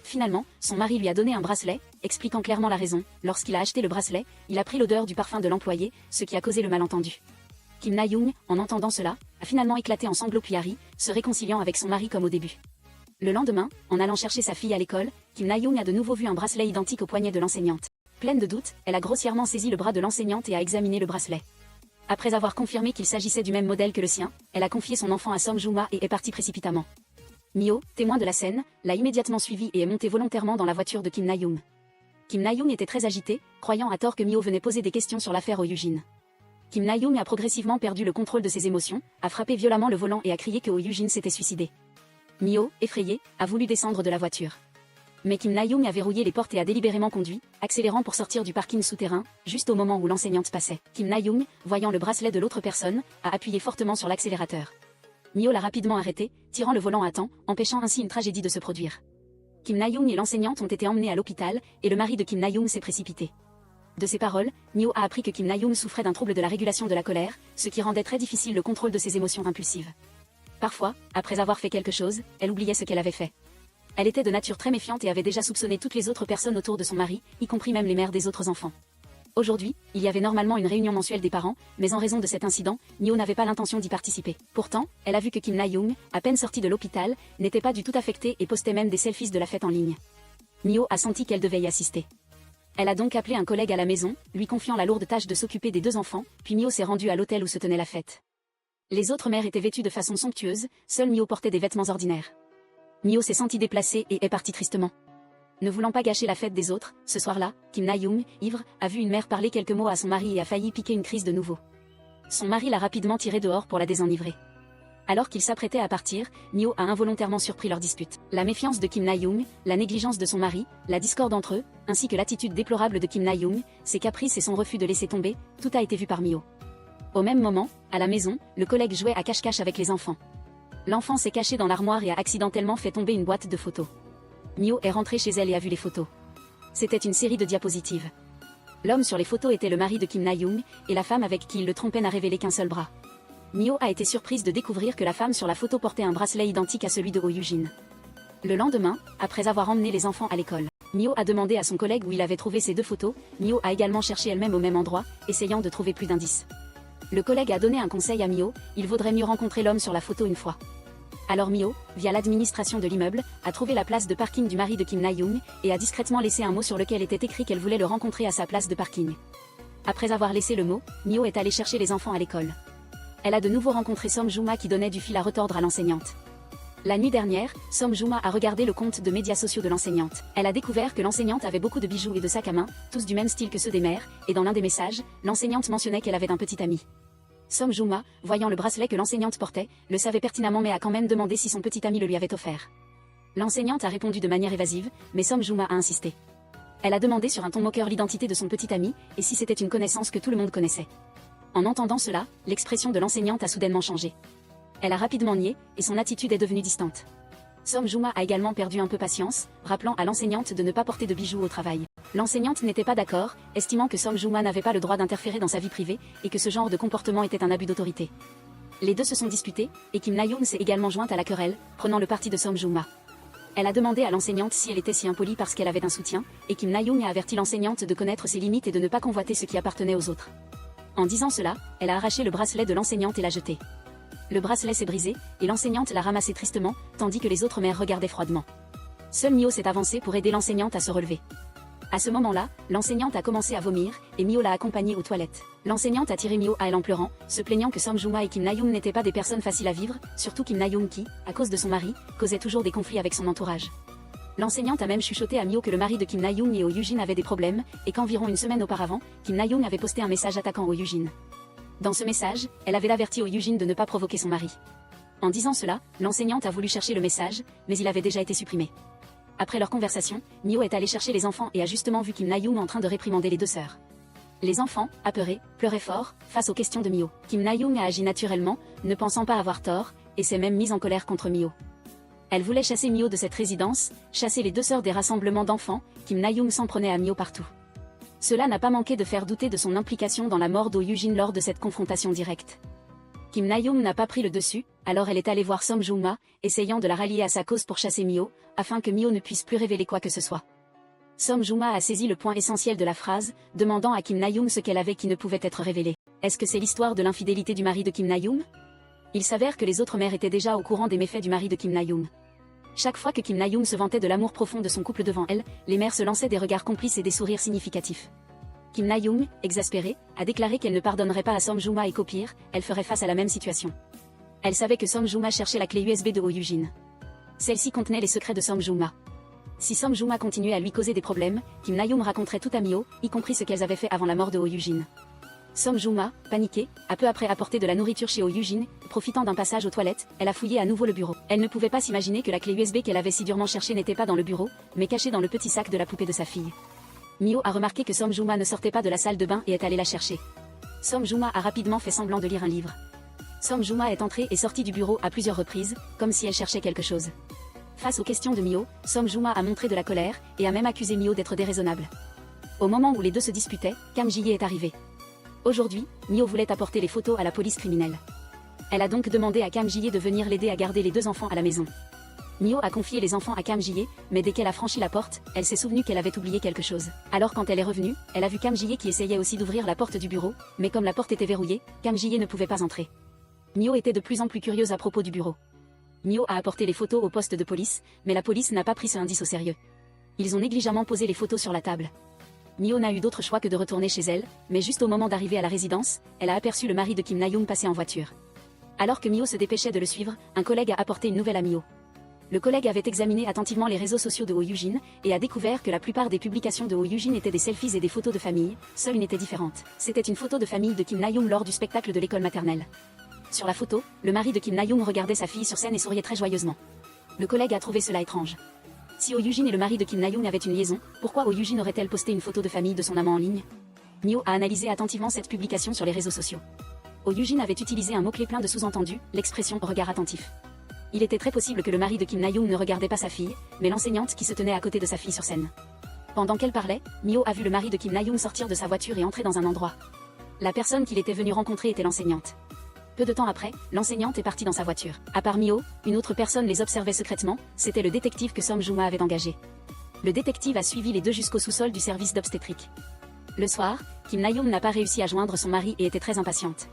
Finalement, son mari lui a donné un bracelet, expliquant clairement la raison. Lorsqu'il a acheté le bracelet, il a pris l'odeur du parfum de l'employé, ce qui a causé le malentendu. Kim Na-young, en entendant cela, a finalement éclaté en sanglots puis a ri, se réconciliant avec son mari comme au début. Le lendemain, en allant chercher sa fille à l'école, Kim Na-young a de nouveau vu un bracelet identique au poignet de l'enseignante. Pleine de doute, elle a grossièrement saisi le bras de l'enseignante et a examiné le bracelet. Après avoir confirmé qu'il s'agissait du même modèle que le sien, elle a confié son enfant à Som Juma et est partie précipitamment. Myo, témoin de la scène, l'a immédiatement suivi et est monté volontairement dans la voiture de Kim Na-young. Kim Na-young était très agitée, croyant à tort que Myo venait poser des questions sur l'affaire Oh Yujin. Kim Na-young a progressivement perdu le contrôle de ses émotions, a frappé violemment le volant et a crié que Oh Yujin s'était suicidé. Myo, effrayée, a voulu descendre de la voiture. Mais Kim Na-young a verrouillé les portes et a délibérément conduit, accélérant pour sortir du parking souterrain, juste au moment où l'enseignante passait. Kim Na-young, voyant le bracelet de l'autre personne, a appuyé fortement sur l'accélérateur. Myo l'a rapidement arrêté, tirant le volant à temps, empêchant ainsi une tragédie de se produire. Kim Na-young et l'enseignante ont été emmenés à l'hôpital, et le mari de Kim Na-young s'est précipité. De ses paroles, Myo a appris que Kim Na-young souffrait d'un trouble de la régulation de la colère, ce qui rendait très difficile le contrôle de ses émotions impulsives. Parfois, après avoir fait quelque chose, elle oubliait ce qu'elle avait fait. Elle était de nature très méfiante et avait déjà soupçonné toutes les autres personnes autour de son mari, y compris même les mères des autres enfants. Aujourd'hui, il y avait normalement une réunion mensuelle des parents, mais en raison de cet incident, Mio n'avait pas l'intention d'y participer. Pourtant, elle a vu que Kim Na-young, à peine sortie de l'hôpital, n'était pas du tout affectée et postait même des selfies de la fête en ligne. Mio a senti qu'elle devait y assister. Elle a donc appelé un collègue à la maison, lui confiant la lourde tâche de s'occuper des 2 enfants, puis Mio s'est rendue à l'hôtel où se tenait la fête. Les autres mères étaient vêtues de façon somptueuse, seule Mio portait des vêtements ordinaires. Mio s'est sentie déplacée et est partie tristement. Ne voulant pas gâcher la fête des autres, ce soir-là, Kim Na-young, ivre, a vu une mère parler quelques mots à son mari et a failli piquer une crise de nouveau. Son mari l'a rapidement tirée dehors pour la désenivrer. Alors qu'il s'apprêtait à partir, Mio a involontairement surpris leur dispute. La méfiance de Kim Na-young, la négligence de son mari, la discorde entre eux, ainsi que l'attitude déplorable de Kim Na-young, ses caprices et son refus de laisser tomber, tout a été vu par Mio. Au même moment, à la maison, le collègue jouait à cache-cache avec les enfants. L'enfant s'est caché dans l'armoire et a accidentellement fait tomber une boîte de photos. Mio est rentrée chez elle et a vu les photos. C'était une série de diapositives. L'homme sur les photos était le mari de Kim Na-young, et la femme avec qui il le trompait n'a révélé qu'un seul bras. Mio a été surprise de découvrir que la femme sur la photo portait un bracelet identique à celui de Oh Yoo-jin. Le lendemain, après avoir emmené les enfants à l'école, Mio a demandé à son collègue où il avait trouvé ces 2 photos. Mio a également cherché elle-même au même endroit, essayant de trouver plus d'indices. Le collègue a donné un conseil à Mio, il vaudrait mieux rencontrer l'homme sur la photo une fois. Alors Mio, via l'administration de l'immeuble, a trouvé la place de parking du mari de Kim Na-young, et a discrètement laissé un mot sur lequel était écrit qu'elle voulait le rencontrer à sa place de parking. Après avoir laissé le mot, Mio est allée chercher les enfants à l'école. Elle a de nouveau rencontré Som Juma qui donnait du fil à retordre à l'enseignante. La nuit dernière, Som Juma a regardé le compte de médias sociaux de l'enseignante. Elle a découvert que l'enseignante avait beaucoup de bijoux et de sacs à main, tous du même style que ceux des mères, et dans l'un des messages, l'enseignante mentionnait qu'elle avait un petit ami. Som Juma, voyant le bracelet que l'enseignante portait, le savait pertinemment mais a quand même demandé si son petit ami le lui avait offert. L'enseignante a répondu de manière évasive, mais Som Juma a insisté. Elle a demandé sur un ton moqueur l'identité de son petit ami, et si c'était une connaissance que tout le monde connaissait. En entendant cela, l'expression de l'enseignante a soudainement changé. Elle a rapidement nié, et son attitude est devenue distante. Som Juma a également perdu un peu patience, rappelant à l'enseignante de ne pas porter de bijoux au travail. L'enseignante n'était pas d'accord, estimant que Som Juma n'avait pas le droit d'interférer dans sa vie privée, et que ce genre de comportement était un abus d'autorité. Les 2 se sont disputés, et Kim Na-young s'est également jointe à la querelle, prenant le parti de Som Juma. Elle a demandé à l'enseignante si elle était si impolie parce qu'elle avait un soutien, et Kim Na-young a averti l'enseignante de connaître ses limites et de ne pas convoiter ce qui appartenait aux autres. En disant cela, elle a arraché le bracelet de l'enseignante et l'a jeté. Le bracelet s'est brisé, et l'enseignante l'a ramassé tristement, tandis que les autres mères regardaient froidement. Seule Mio s'est avancée pour aider l'enseignante à se relever. À ce moment-là, l'enseignante a commencé à vomir, et Mio l'a accompagnée aux toilettes. L'enseignante a tiré Mio à elle en pleurant, se plaignant que Som Juma et Kim Na-young n'étaient pas des personnes faciles à vivre, surtout Kim Na-young qui, à cause de son mari, causait toujours des conflits avec son entourage. L'enseignante a même chuchoté à Mio que le mari de Kim Na-young et Oh Yoo-jin avaient des problèmes, et qu'environ une semaine auparavant, Kim Na-young avait posté un message attaquant Oh Yoo-jin. Dans ce message, elle avait averti Oh Yoo-jin de ne pas provoquer son mari. En disant cela, l'enseignante a voulu chercher le message, mais il avait déjà été supprimé. Après leur conversation, Mio est allée chercher les enfants et a justement vu Kim Na-young en train de réprimander les 2 sœurs. Les enfants, apeurés, pleuraient fort, face aux questions de Mio. Kim Na-young a agi naturellement, ne pensant pas avoir tort, et s'est même mise en colère contre Mio. Elle voulait chasser Mio de cette résidence, chasser les 2 sœurs des rassemblements d'enfants. Kim Na-young s'en prenait à Mio partout. Cela n'a pas manqué de faire douter de son implication dans la mort d'Oh Yoo-jin lors de cette confrontation directe. Kim Na-young n'a pas pris le dessus, alors elle est allée voir Som Juma, essayant de la rallier à sa cause pour chasser Mio, afin que Mio ne puisse plus révéler quoi que ce soit. Som Juma a saisi le point essentiel de la phrase, demandant à Kim Na-young ce qu'elle avait qui ne pouvait être révélé. Est-ce que c'est l'histoire de l'infidélité du mari de Kim Na-young? Il s'avère que les autres mères étaient déjà au courant des méfaits du mari de Kim Na-young. Chaque fois que Kim Na-young se vantait de l'amour profond de son couple devant elle, les mères se lançaient des regards complices et des sourires significatifs. Kim Na-young, exaspérée, a déclaré qu'elle ne pardonnerait pas à Som Juma et qu'au pire, elle ferait face à la même situation. Elle savait que Som Juma cherchait la clé USB de Oh Yoo-jin. Celle-ci contenait les secrets de Som Juma. Si Som Juma continuait à lui causer des problèmes, Kim Na-young raconterait tout à Mio, y compris ce qu'elles avaient fait avant la mort de Oh Yoo-jin. Som Juma, paniquée, a peu après apporté de la nourriture chez Oh Yoo-jin, profitant d'un passage aux toilettes, elle a fouillé à nouveau le bureau. Elle ne pouvait pas s'imaginer que la clé USB qu'elle avait si durement cherchée n'était pas dans le bureau, mais cachée dans le petit sac de la poupée de sa fille. Mio a remarqué que Som Juma ne sortait pas de la salle de bain et est allée la chercher. Som Juma a rapidement fait semblant de lire un livre. Som Juma est entrée et sortie du bureau à plusieurs reprises, comme si elle cherchait quelque chose. Face aux questions de Mio, Som Juma a montré de la colère, et a même accusé Mio d'être déraisonnable. Au moment où les 2 se disputaient, Kang Ji-hye est arrivé. Aujourd'hui, Mio voulait apporter les photos à la police criminelle. Elle a donc demandé à Kang Ji-hye de venir l'aider à garder les 2 enfants à la maison. Mio a confié les enfants à Cam Ji-hye, mais dès qu'elle a franchi la porte, elle s'est souvenue qu'elle avait oublié quelque chose. Alors quand elle est revenue, elle a vu Cam Ji-hye qui essayait aussi d'ouvrir la porte du bureau, mais comme la porte était verrouillée, Cam Ji-hye ne pouvait pas entrer. Mio était de plus en plus curieuse à propos du bureau. Mio a apporté les photos au poste de police, mais la police n'a pas pris ce indice au sérieux. Ils ont négligemment posé les photos sur la table. Mio n'a eu d'autre choix que de retourner chez elle, mais juste au moment d'arriver à la résidence, elle a aperçu le mari de Kim Na-young passer en voiture. Alors que Mio se dépêchait de le suivre, un collègue a apporté une nouvelle à Mio. Le collègue avait examiné attentivement les réseaux sociaux de Oh Yoo-jin et a découvert que la plupart des publications de Oh Yoo-jin étaient des selfies et des photos de famille, seule une était différente. C'était une photo de famille de Kim Na-young lors du spectacle de l'école maternelle. Sur la photo, le mari de Kim Na-young regardait sa fille sur scène et souriait très joyeusement. Le collègue a trouvé cela étrange. Si Oh Yoo-jin et le mari de Kim Na-young avaient une liaison, pourquoi Oh Yoo-jin aurait-elle posté une photo de famille de son amant en ligne? Mio a analysé attentivement cette publication sur les réseaux sociaux. Oh Yoo-jin avait utilisé un mot-clé plein de sous-entendus, l'expression « regard attentif ». Il était très possible que le mari de Kim Na-young ne regardait pas sa fille, mais l'enseignante qui se tenait à côté de sa fille sur scène. Pendant qu'elle parlait, Mio a vu le mari de Kim Na-young sortir de sa voiture et entrer dans un endroit. La personne qu'il était venu rencontrer était l'enseignante. Peu de temps après, l'enseignante est partie dans sa voiture. À part Mio, une autre personne les observait secrètement, c'était le détective que Som Juma avait engagé. Le détective a suivi les deux jusqu'au sous-sol du service d'obstétrique. Le soir, Kim Na-young n'a pas réussi à joindre son mari et était très impatiente.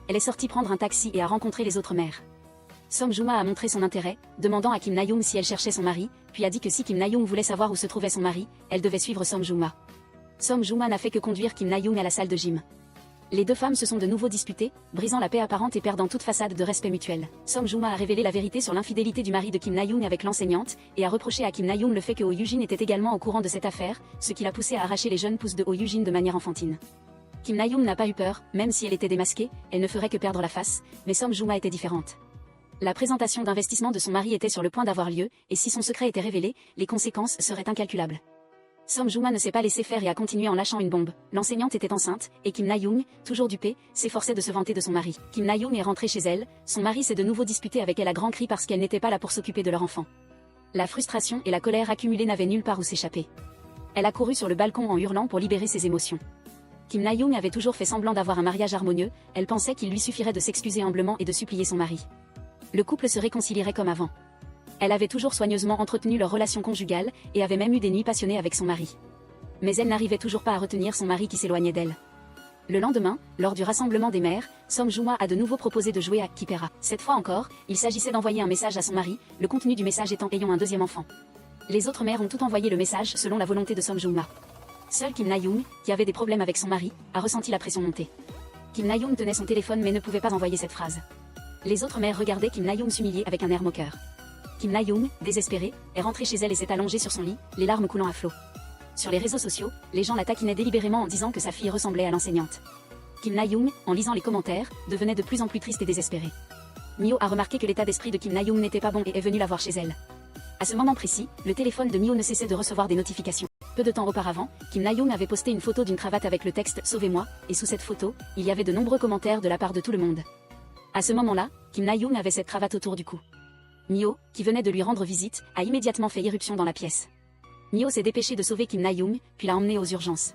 Elle est sortie prendre un taxi et a rencontré les autres mères. Som Juma a montré son intérêt, demandant à Kim Na-young si elle cherchait son mari, puis a dit que si Kim Na-young voulait savoir où se trouvait son mari, elle devait suivre Som Juma. Som Juma n'a fait que conduire Kim Na-young à la salle de gym. Les deux femmes se sont de nouveau disputées, brisant la paix apparente et perdant toute façade de respect mutuel. Som Juma a révélé la vérité sur l'infidélité du mari de Kim Na-young avec l'enseignante, et a reproché à Kim Na-young le fait que Oh Yoo-jin était également au courant de cette affaire, ce qui l'a poussé à arracher les jeunes pousses de Oh Yoo-jin de manière enfantine. Kim Na-young n'a pas eu peur, même si elle était démasquée, elle ne ferait que perdre la face, mais Som Juma était différente. La présentation d'investissement de son mari était sur le point d'avoir lieu, et si son secret était révélé, les conséquences seraient incalculables. Som Juma ne s'est pas laissé faire et a continué en lâchant une bombe. L'enseignante était enceinte, et Kim Na-young, toujours dupée, s'efforçait de se vanter de son mari. Kim Na-young est rentrée chez elle, son mari s'est de nouveau disputé avec elle à grands cris parce qu'elle n'était pas là pour s'occuper de leur enfant. La frustration et la colère accumulées n'avaient nulle part où s'échapper. Elle a couru sur le balcon en hurlant pour libérer ses émotions. Kim Na-young avait toujours fait semblant d'avoir un mariage harmonieux, elle pensait qu'il lui suffirait de s'excuser humblement et de supplier son mari. Le couple se réconcilierait comme avant. Elle avait toujours soigneusement entretenu leur relation conjugale, et avait même eu des nuits passionnées avec son mari. Mais elle n'arrivait toujours pas à retenir son mari qui s'éloignait d'elle. Le lendemain, lors du rassemblement des mères, Som Juma a de nouveau proposé de jouer à Kipera. Cette fois encore, il s'agissait d'envoyer un message à son mari, le contenu du message étant « ayons un deuxième enfant ». Les autres mères ont toutes envoyé le message selon la volonté de Som Juma. Seule Kim Na-young, qui avait des problèmes avec son mari, a ressenti la pression monter. Kim Na-young tenait son téléphone mais ne pouvait pas envoyer cette phrase. Les autres mères regardaient Kim Na-young s'humilier avec un air moqueur. Kim Na-young, désespérée, est rentrée chez elle et s'est allongée sur son lit, les larmes coulant à flots. Sur les réseaux sociaux, les gens la taquinaient délibérément en disant que sa fille ressemblait à l'enseignante. Kim Na-young, en lisant les commentaires, devenait de plus en plus triste et désespérée. Mio a remarqué que l'état d'esprit de Kim Na-young n'était pas bon et est venue la voir chez elle. À ce moment précis, le téléphone de Mio ne cessait de recevoir des notifications. Peu de temps auparavant, Kim Na-young avait posté une photo d'une cravate avec le texte « Sauvez-moi » et sous cette photo, il y avait de nombreux commentaires de la part de tout le monde. À ce moment-là, Kim Na-young avait cette cravate autour du cou. Mio, qui venait de lui rendre visite, a immédiatement fait irruption dans la pièce. Mio s'est dépêché de sauver Kim Na-young, puis l'a emmené aux urgences.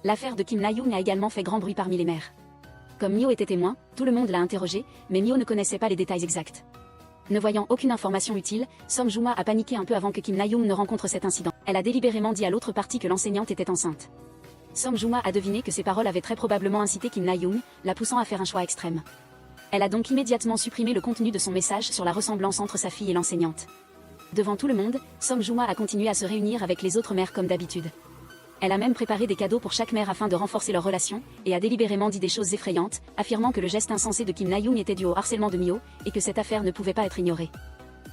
L'affaire de Kim Na-young a également fait grand bruit parmi les mères. Comme Mio était témoin, tout le monde l'a interrogé, mais Mio ne connaissait pas les détails exacts. Ne voyant aucune information utile, Som Juma a paniqué un peu avant que Kim Na-young ne rencontre cet incident. Elle a délibérément dit à l'autre partie que l'enseignante était enceinte. Som Juma a deviné que ces paroles avaient très probablement incité Kim Na-young, la poussant à faire un choix extrême. Elle a donc immédiatement supprimé le contenu de son message sur la ressemblance entre sa fille et l'enseignante. Devant tout le monde, Som Juma a continué à se réunir avec les autres mères comme d'habitude. Elle a même préparé des cadeaux pour chaque mère afin de renforcer leur relation, et a délibérément dit des choses effrayantes, affirmant que le geste insensé de Kim Na-young était dû au harcèlement de Mio, et que cette affaire ne pouvait pas être ignorée.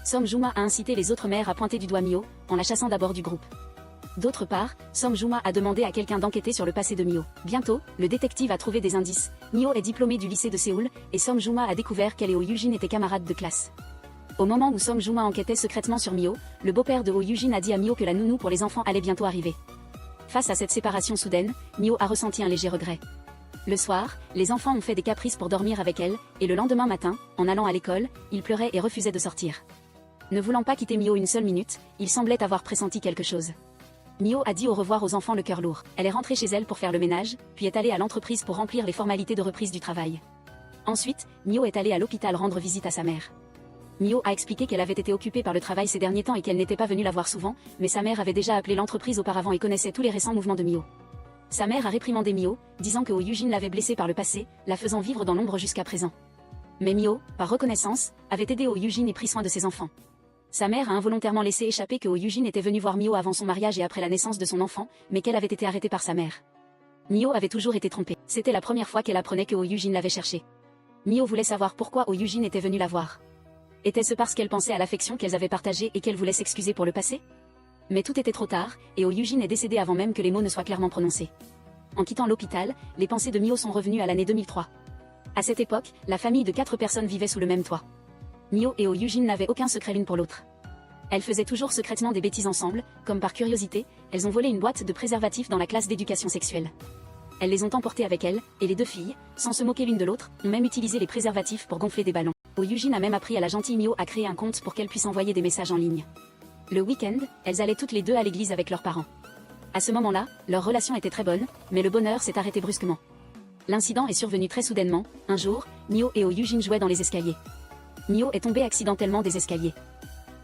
Som Juma a incité les autres mères à pointer du doigt Mio, en la chassant d'abord du groupe. D'autre part, Som Juma a demandé à quelqu'un d'enquêter sur le passé de Mio. Bientôt, le détective a trouvé des indices. Mio est diplômée du lycée de Séoul, et Som Juma a découvert qu'elle et Oh Yoo-jin étaient camarades de classe. Au moment où Som Juma enquêtait secrètement sur Mio, le beau-père de Oh Yoo-jin a dit à Mio que la nounou pour les enfants allait bientôt arriver. Face à cette séparation soudaine, Mio a ressenti un léger regret. Le soir, les enfants ont fait des caprices pour dormir avec elle, et le lendemain matin, en allant à l'école, ils pleuraient et refusaient de sortir. Ne voulant pas quitter Mio une seule minute, il semblait avoir pressenti quelque chose. Mio a dit au revoir aux enfants le cœur lourd. Elle est rentrée chez elle pour faire le ménage, puis est allée à l'entreprise pour remplir les formalités de reprise du travail. Ensuite, Mio est allée à l'hôpital rendre visite à sa mère. Mio a expliqué qu'elle avait été occupée par le travail ces derniers temps et qu'elle n'était pas venue la voir souvent, mais sa mère avait déjà appelé l'entreprise auparavant et connaissait tous les récents mouvements de Mio. Sa mère a réprimandé Mio, disant que Oh Yujin l'avait blessée par le passé, la faisant vivre dans l'ombre jusqu'à présent. Mais Mio, par reconnaissance, avait aidé Oh Yujin et pris soin de ses enfants. Sa mère a involontairement laissé échapper que Oh Yujin était venue voir Mio avant son mariage et après la naissance de son enfant, mais qu'elle avait été arrêtée par sa mère. Mio avait toujours été trompée. C'était la première fois qu'elle apprenait que Oh Yujin l'avait cherchée. Mio voulait savoir pourquoi Oh Yujin était venue la voir. Était-ce parce qu'elle pensait à l'affection qu'elles avaient partagée et qu'elle voulait s'excuser pour le passé? Mais tout était trop tard, et Oh Yujin est décédée avant même que les mots ne soient clairement prononcés. En quittant l'hôpital, les pensées de Mio sont revenues à l'année 2003. À cette époque, la famille de 4 personnes vivait sous le même toit. Mio et Oh Yujin n'avaient aucun secret l'une pour l'autre. Elles faisaient toujours secrètement des bêtises ensemble, comme par curiosité, elles ont volé une boîte de préservatifs dans la classe d'éducation sexuelle. Elles les ont emportés avec elles, et les 2 filles, sans se moquer l'une de l'autre, ont même utilisé les préservatifs pour gonfler des ballons. Oh Yujin a même appris à la gentille Mio à créer un compte pour qu'elle puisse envoyer des messages en ligne. Le week-end, elles allaient toutes les 2 à l'église avec leurs parents. À ce moment-là, leur relation était très bonne, mais le bonheur s'est arrêté brusquement. L'incident est survenu très soudainement. Un jour, Mio et Oh Yujin jouaient dans les escaliers. Mio est tombée accidentellement des escaliers.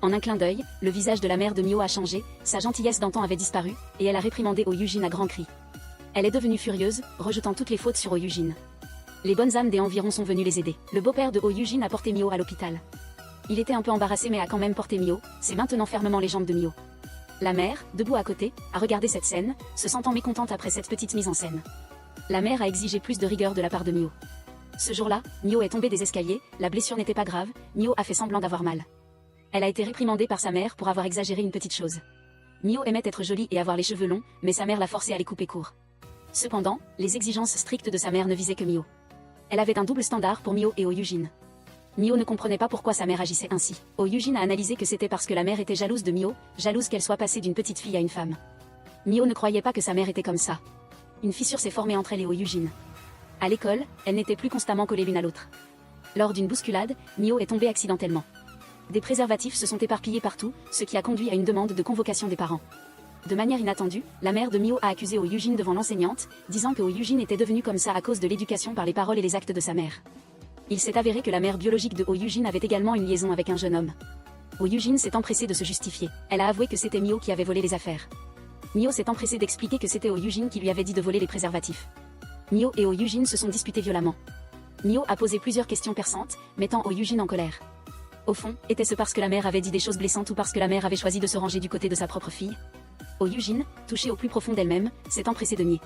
En un clin d'œil, le visage de la mère de Mio a changé, sa gentillesse d'antan avait disparu, et elle a réprimandé Oh Yujin à grands cris. Elle est devenue furieuse, rejetant toutes les fautes sur Oh Yujin. Les bonnes âmes des environs sont venues les aider. Le beau-père de Oh Yujin a porté Mio à l'hôpital. Il était un peu embarrassé mais a quand même porté Mio, c'est maintenant fermement les jambes de Mio. La mère, debout à côté, a regardé cette scène, se sentant mécontente après cette petite mise en scène. La mère a exigé plus de rigueur de la part de Mio. Ce jour-là, Mio est tombée des escaliers, la blessure n'était pas grave, Mio a fait semblant d'avoir mal. Elle a été réprimandée par sa mère pour avoir exagéré une petite chose. Mio aimait être jolie et avoir les cheveux longs, mais sa mère l'a forcée à les couper court. Cependant, les exigences strictes de sa mère ne visaient que Mio. Elle avait un double standard pour Mio et Oh Yujin. Mio ne comprenait pas pourquoi sa mère agissait ainsi. Oh Yujin a analysé que c'était parce que la mère était jalouse de Mio, jalouse qu'elle soit passée d'une petite fille à une femme. Mio ne croyait pas que sa mère était comme ça. Une fissure s'est formée entre elle et Oh Yujin. À l'école, elles n'étaient plus constamment collées l'une à l'autre. Lors d'une bousculade, Mio est tombée accidentellement. Des préservatifs se sont éparpillés partout, ce qui a conduit à une demande de convocation des parents. De manière inattendue, la mère de Mio a accusé Oh Yujin devant l'enseignante, disant que Oh Yujin était devenue comme ça à cause de l'éducation par les paroles et les actes de sa mère. Il s'est avéré que la mère biologique de Oh Yujin avait également une liaison avec un jeune homme. Oh Yujin s'est empressée de se justifier. Elle a avoué que c'était Mio qui avait volé les affaires. Mio s'est empressée d'expliquer que c'était Oh Yujin qui lui avait dit de voler les préservatifs. Mio et Oh Yujin se sont disputés violemment. Mio a posé plusieurs questions perçantes, mettant Oh Yujin en colère. Au fond, était-ce parce que la mère avait dit des choses blessantes ou parce que la mère avait choisi de se ranger du côté de sa propre fille? Oh Yujin, touchée au plus profond d'elle-même, s'est empressée de nier.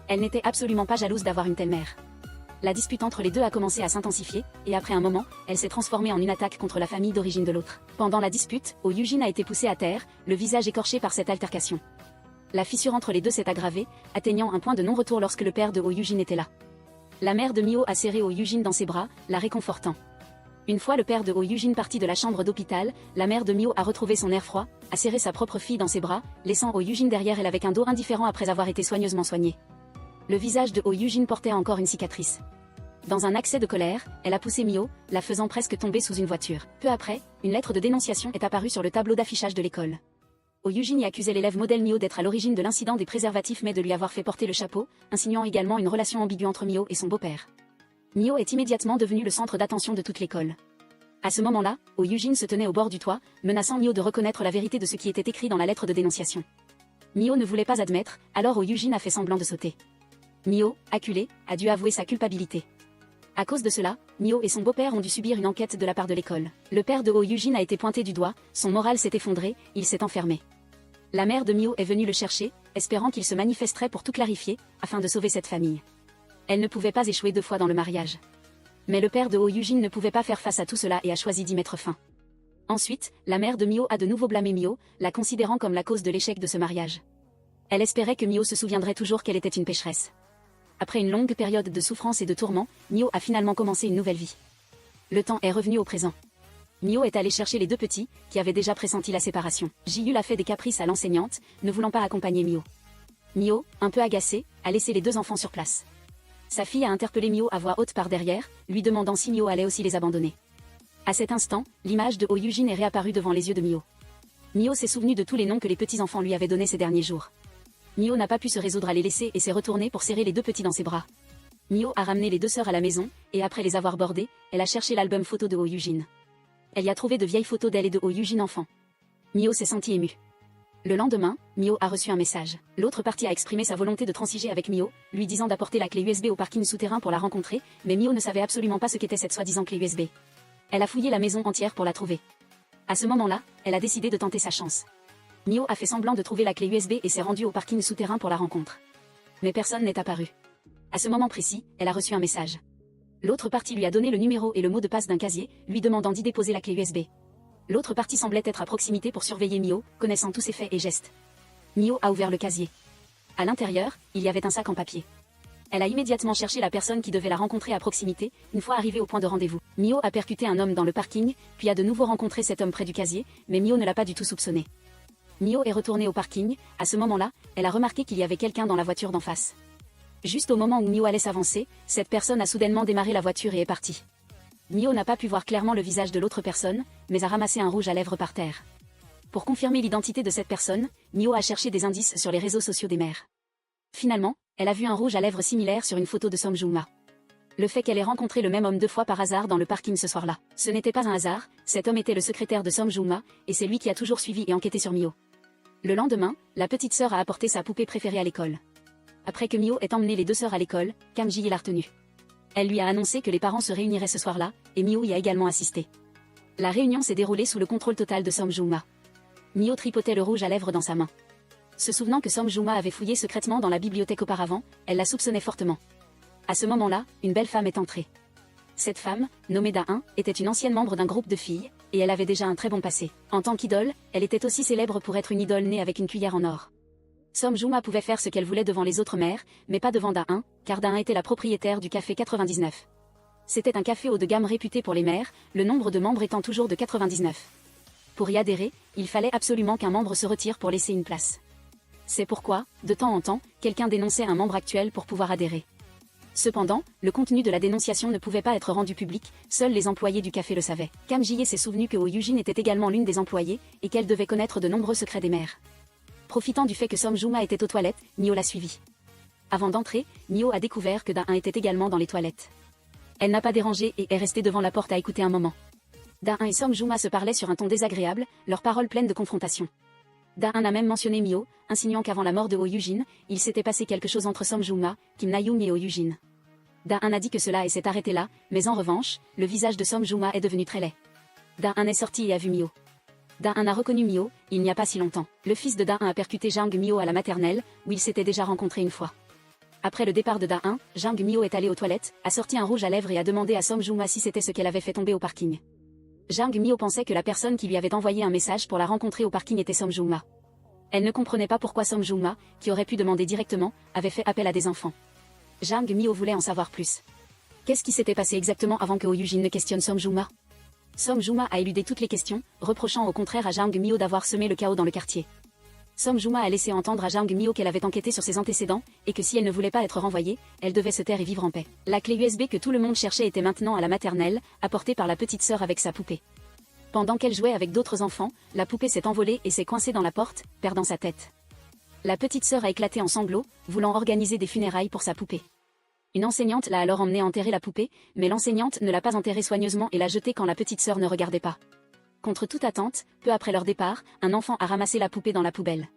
Elle n'était absolument pas jalouse d'avoir une telle mère. La dispute entre les deux a commencé à s'intensifier, et après un moment, elle s'est transformée en une attaque contre la famille d'origine de l'autre. Pendant la dispute, Oh Yujin a été poussé à terre, le visage écorché par cette altercation. La fissure entre les deux s'est aggravée, atteignant un point de non-retour lorsque le père de Oh Yujin était là. La mère de Mio a serré Oh Yujin dans ses bras, la réconfortant. Une fois le père de Oh Yujin parti de la chambre d'hôpital, la mère de Mio a retrouvé son air froid, a serré sa propre fille dans ses bras, laissant Oh Yujin derrière elle avec un dos indifférent après avoir été soigneusement soignée. Le visage de Oh Yujin portait encore une cicatrice. Dans un accès de colère, elle a poussé Mio, la faisant presque tomber sous une voiture. Peu après, une lettre de dénonciation est apparue sur le tableau d'affichage de l'école. Oh Yujin y accusait l'élève modèle Mio d'être à l'origine de l'incident des préservatifs mais de lui avoir fait porter le chapeau, insinuant également une relation ambiguë entre Mio et son beau-père. Mio est immédiatement devenu le centre d'attention de toute l'école. À ce moment-là, Oh Yujin se tenait au bord du toit, menaçant Mio de reconnaître la vérité de ce qui était écrit dans la lettre de dénonciation. Mio ne voulait pas admettre, alors Oh Yujin a fait semblant de sauter. Mio, acculé, a dû avouer sa culpabilité. À cause de cela, Mio et son beau-père ont dû subir une enquête de la part de l'école. Le père de Oh Yujin a été pointé du doigt, son moral s'est effondré, il s'est enfermé. La mère de Mio est venue le chercher, espérant qu'il se manifesterait pour tout clarifier, afin de sauver cette famille. Elle ne pouvait pas échouer 2 fois dans le mariage. Mais le père de Oh Yujin ne pouvait pas faire face à tout cela et a choisi d'y mettre fin. Ensuite, la mère de Mio a de nouveau blâmé Mio, la considérant comme la cause de l'échec de ce mariage. Elle espérait que Mio se souviendrait toujours qu'elle était une pécheresse. Après une longue période de souffrance et de tourments, Mio a finalement commencé une nouvelle vie. Le temps est revenu au présent. Mio est allé chercher les 2 petits, qui avaient déjà pressenti la séparation. Ji-Yul a fait des caprices à l'enseignante, ne voulant pas accompagner Mio. Mio, un peu agacée, a laissé les 2 enfants sur place. Sa fille a interpellé Mio à voix haute par derrière, lui demandant si Mio allait aussi les abandonner. À cet instant, l'image de Oh Yujin est réapparue devant les yeux de Mio. Mio s'est souvenu de tous les noms que les petits-enfants lui avaient donnés ces derniers jours. Mio n'a pas pu se résoudre à les laisser et s'est retournée pour serrer les 2 petits dans ses bras. Mio a ramené les 2 sœurs à la maison, et après les avoir bordées, elle a cherché l'album photo de Oh Yujin. Elle y a trouvé de vieilles photos d'elle et de Oh Yujin enfant. Mio s'est sentie émue. Le lendemain, Mio a reçu un message. L'autre partie a exprimé sa volonté de transiger avec Mio, lui disant d'apporter la clé USB au parking souterrain pour la rencontrer, mais Mio ne savait absolument pas ce qu'était cette soi-disant clé USB. Elle a fouillé la maison entière pour la trouver. À ce moment-là, elle a décidé de tenter sa chance. Mio a fait semblant de trouver la clé USB et s'est rendue au parking souterrain pour la rencontre. Mais personne n'est apparu. À ce moment précis, elle a reçu un message. L'autre partie lui a donné le numéro et le mot de passe d'un casier, lui demandant d'y déposer la clé USB. L'autre partie semblait être à proximité pour surveiller Mio, connaissant tous ses faits et gestes. Mio a ouvert le casier. À l'intérieur, il y avait un sac en papier. Elle a immédiatement cherché la personne qui devait la rencontrer à proximité, une fois arrivée au point de rendez-vous. Mio a percuté un homme dans le parking, puis a de nouveau rencontré cet homme près du casier, mais Mio ne l'a pas du tout soupçonné. Mio est retournée au parking, à ce moment-là, elle a remarqué qu'il y avait quelqu'un dans la voiture d'en face. Juste au moment où Mio allait s'avancer, cette personne a soudainement démarré la voiture et est partie. Mio n'a pas pu voir clairement le visage de l'autre personne, mais a ramassé un rouge à lèvres par terre. Pour confirmer l'identité de cette personne, Mio a cherché des indices sur les réseaux sociaux des mères. Finalement, elle a vu un rouge à lèvres similaire sur une photo de Som Jung-ma. Le fait qu'elle ait rencontré le même homme 2 fois par hasard dans le parking ce soir-là, ce n'était pas un hasard, cet homme était le secrétaire de Som Jung-ma, et c'est lui qui a toujours suivi et enquêté sur Mio. Le lendemain, la petite sœur a apporté sa poupée préférée à l'école. Après que Mio ait emmené les 2 sœurs à l'école, Kam Ji-hye l'a retenue. Elle lui a annoncé que les parents se réuniraient ce soir-là, et Mio y a également assisté. La réunion s'est déroulée sous le contrôle total de Som Jung-ma. Mio tripotait le rouge à lèvres dans sa main. Se souvenant que Som Jung-ma avait fouillé secrètement dans la bibliothèque auparavant, elle la soupçonnait fortement. À ce moment-là, une belle femme est entrée. Cette femme, nommée Da-un, était une ancienne membre d'un groupe de filles, et elle avait déjà un très bon passé. En tant qu'idole, elle était aussi célèbre pour être une idole née avec une cuillère en or. Som Jung-ma pouvait faire ce qu'elle voulait devant les autres mères, mais pas devant Da-un, car Da-un était la propriétaire du café 99. C'était un café haut de gamme réputé pour les mères, le nombre de membres étant toujours de 99. Pour y adhérer, il fallait absolument qu'un membre se retire pour laisser une place. C'est pourquoi, de temps en temps, quelqu'un dénonçait un membre actuel pour pouvoir adhérer. Cependant, le contenu de la dénonciation ne pouvait pas être rendu public, seuls les employés du café le savaient. Kam Ji-hye s'est souvenu que Oh Yujin était également l'une des employées, et qu'elle devait connaître de nombreux secrets des mères. Profitant du fait que Som Jung-ma était aux toilettes, Mio l'a suivi. Avant d'entrer, Mio a découvert que Da-un était également dans les toilettes. Elle n'a pas dérangé et est restée devant la porte à écouter un moment. Da-un et Som Jung-ma se parlaient sur un ton désagréable, leurs paroles pleines de confrontation. Da-un a même mentionné Mio, insinuant qu'avant la mort de Oh Yujin, il s'était passé quelque chose entre Som Jung-ma, Kim Na-young et Oh Yujin. Da-un a dit que cela et s'est arrêté là, mais en revanche, le visage de Som Jung-ma est devenu très laid. Da-un est sorti et a vu Mio. Da-un a reconnu Mio, il n'y a pas si longtemps. Le fils de Da-un a percuté Jang Mio à la maternelle, où ils s'étaient déjà rencontrés une fois. Après le départ de Da-un, Jang Mio est allé aux toilettes, a sorti un rouge à lèvres et a demandé à Som Jung-ma si c'était ce qu'elle avait fait tomber au parking. Jang Mio pensait que la personne qui lui avait envoyé un message pour la rencontrer au parking était Som Jung-ma. Elle ne comprenait pas pourquoi Som Jung-ma, qui aurait pu demander directement, avait fait appel à des enfants. Jang Mio voulait en savoir plus. Qu'est-ce qui s'était passé exactement avant que Oh Yujin ne questionne Som Jung-ma? Som Jung-ma a éludé toutes les questions, reprochant au contraire à Jang Mio d'avoir semé le chaos dans le quartier. Som Jung-ma a laissé entendre à Jang Mio qu'elle avait enquêté sur ses antécédents, et que si elle ne voulait pas être renvoyée, elle devait se taire et vivre en paix. La clé USB que tout le monde cherchait était maintenant à la maternelle, apportée par la petite sœur avec sa poupée. Pendant qu'elle jouait avec d'autres enfants, la poupée s'est envolée et s'est coincée dans la porte, perdant sa tête. La petite sœur a éclaté en sanglots, voulant organiser des funérailles pour sa poupée. Une enseignante l'a alors emmenée enterrer la poupée, mais l'enseignante ne l'a pas enterrée soigneusement et l'a jetée quand la petite sœur ne regardait pas. Contre toute attente, peu après leur départ, un enfant a ramassé la poupée dans la poubelle.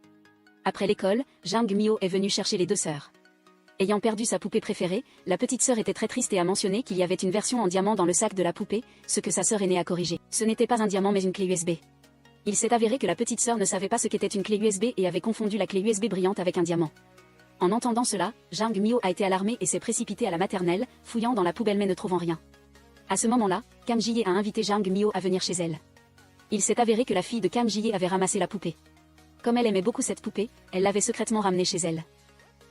Après l'école, Jang Mio est venue chercher les 2 sœurs. Ayant perdu sa poupée préférée, la petite sœur était très triste et a mentionné qu'il y avait une version en diamant dans le sac de la poupée, ce que sa sœur aînée a corrigé. Ce n'était pas un diamant mais une clé USB. Il s'est avéré que la petite sœur ne savait pas ce qu'était une clé USB et avait confondu la clé USB brillante avec un diamant. En entendant cela, Jang Mio a été alarmée et s'est précipitée à la maternelle, fouillant dans la poubelle mais ne trouvant rien. À ce moment-là, Kam Ji-hye a invité Jang Mio à venir chez elle. Il s'est avéré que la fille de Kam Ji-hye avait ramassé la poupée. Comme elle aimait beaucoup cette poupée, elle l'avait secrètement ramenée chez elle.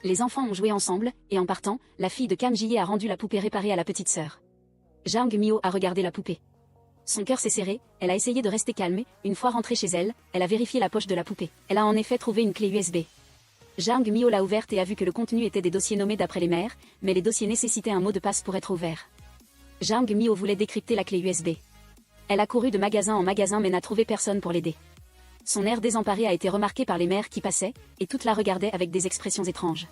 Les enfants ont joué ensemble, et en partant, la fille de Kam Ji-hye a rendu la poupée réparée à la petite sœur. Jang Mio a regardé la poupée. Son cœur s'est serré, elle a essayé de rester calme, une fois rentrée chez elle, elle a vérifié la poche de la poupée. Elle a en effet trouvé une clé USB. Jang Mio l'a ouverte et a vu que le contenu était des dossiers nommés d'après les mères, mais les dossiers nécessitaient un mot de passe pour être ouverts. Jang Mio voulait décrypter la clé USB. Elle a couru de magasin en magasin mais n'a trouvé personne pour l'aider. Son air désemparé a été remarqué par les mères qui passaient, et toutes la regardaient avec des expressions étranges.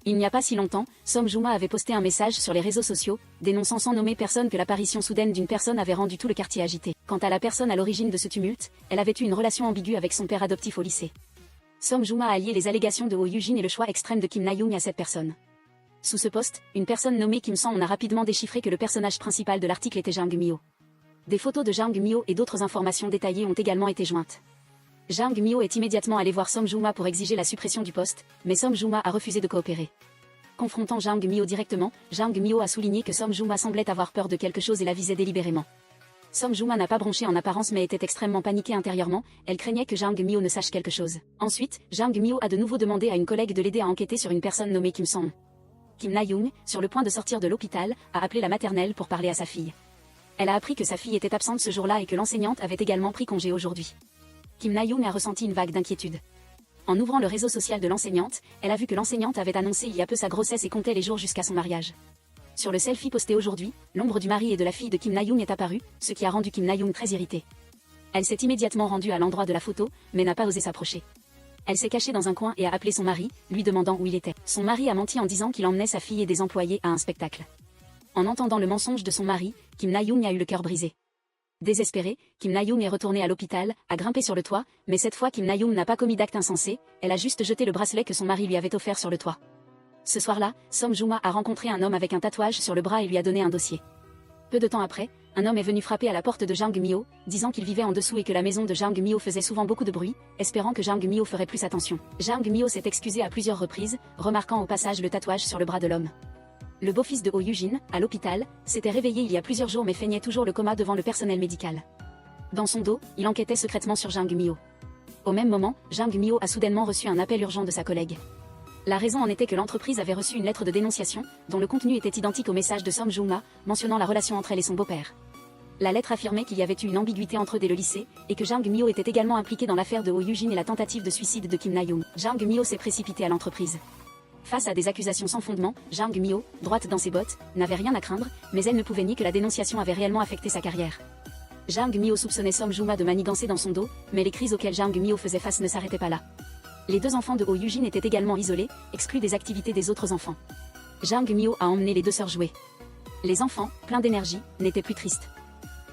Il n'y a pas si longtemps, Som Juma avait posté un message sur les réseaux sociaux, dénonçant sans nommer personne que l'apparition soudaine d'une personne avait rendu tout le quartier agité. Quant à la personne à l'origine de ce tumulte, elle avait eu une relation ambiguë avec son père adoptif au lycée. Som Juma a lié les allégations de Oh Yujin et le choix extrême de Kim Na-young à cette personne. Sous ce post, une personne nommée Kim Sang a rapidement déchiffré que le personnage principal de l'article était Jang Myo. Des photos de Jang Myo et d'autres informations détaillées ont également été jointes. Jang Myo est immédiatement allé voir Som Juma pour exiger la suppression du post, mais Som Juma a refusé de coopérer. Confrontant Jang Myo directement, Jang Myo a souligné que Som Juma semblait avoir peur de quelque chose et la visait délibérément. Som Juma n'a pas bronché en apparence mais était extrêmement paniquée intérieurement, elle craignait que Jang Myo ne sache quelque chose. Ensuite, Jang Myo a de nouveau demandé à une collègue de l'aider à enquêter sur une personne nommée Kim Sang. Kim Na-young, sur le point de sortir de l'hôpital, a appelé la maternelle pour parler à sa fille. Elle a appris que sa fille était absente ce jour-là et que l'enseignante avait également pris congé aujourd'hui. Kim Na-young a ressenti une vague d'inquiétude. En ouvrant le réseau social de l'enseignante, elle a vu que l'enseignante avait annoncé il y a peu sa grossesse et comptait les jours jusqu'à son mariage. Sur le selfie posté aujourd'hui, l'ombre du mari et de la fille de Kim Na-young est apparue, ce qui a rendu Kim Na-young très irritée. Elle s'est immédiatement rendue à l'endroit de la photo, mais n'a pas osé s'approcher. Elle s'est cachée dans un coin et a appelé son mari, lui demandant où il était. Son mari a menti en disant qu'il emmenait sa fille et des employés à un spectacle. En entendant le mensonge de son mari, Kim Na-young a eu le cœur brisé. Désespérée, Kim Na-young est retournée à l'hôpital, a grimpé sur le toit, mais cette fois Kim Na-young n'a pas commis d'acte insensé, elle a juste jeté le bracelet que son mari lui avait offert sur le toit. Ce soir-là, Som Juma a rencontré un homme avec un tatouage sur le bras et lui a donné un dossier. Peu de temps après, un homme est venu frapper à la porte de Jang Myo, disant qu'il vivait en dessous et que la maison de Jang Myo faisait souvent beaucoup de bruit, espérant que Jang Myo ferait plus attention. Jang Myo s'est excusé à plusieurs reprises, remarquant au passage le tatouage sur le bras de l'homme. Le beau-fils de Oh Yujin, à l'hôpital, s'était réveillé il y a plusieurs jours mais feignait toujours le coma devant le personnel médical. Dans son dos, il enquêtait secrètement sur Jang Myo. Au même moment, Jang Myo a soudainement reçu un appel urgent de sa collègue. La raison en était que l'entreprise avait reçu une lettre de dénonciation, dont le contenu était identique au message de Som Juma, mentionnant la relation entre elle et son beau-père. La lettre affirmait qu'il y avait eu une ambiguïté entre eux dès le lycée, et que Jang Myo était également impliqué dans l'affaire de Oh Yujin et la tentative de suicide de Kim Na-young. Jang Myo s'est précipité à l'entreprise. Face à des accusations sans fondement, Jang Myo, droite dans ses bottes, n'avait rien à craindre, mais elle ne pouvait nier que la dénonciation avait réellement affecté sa carrière. Jang Myo soupçonnait Som Juma de manigancer dans son dos, mais les crises auxquelles Jang Myo faisait face ne s'arrêtaient pas là. Les deux enfants de Oh Yujin étaient également isolés, exclus des activités des autres enfants. Jang Myo a emmené les deux sœurs jouer. Les enfants, pleins d'énergie, n'étaient plus tristes.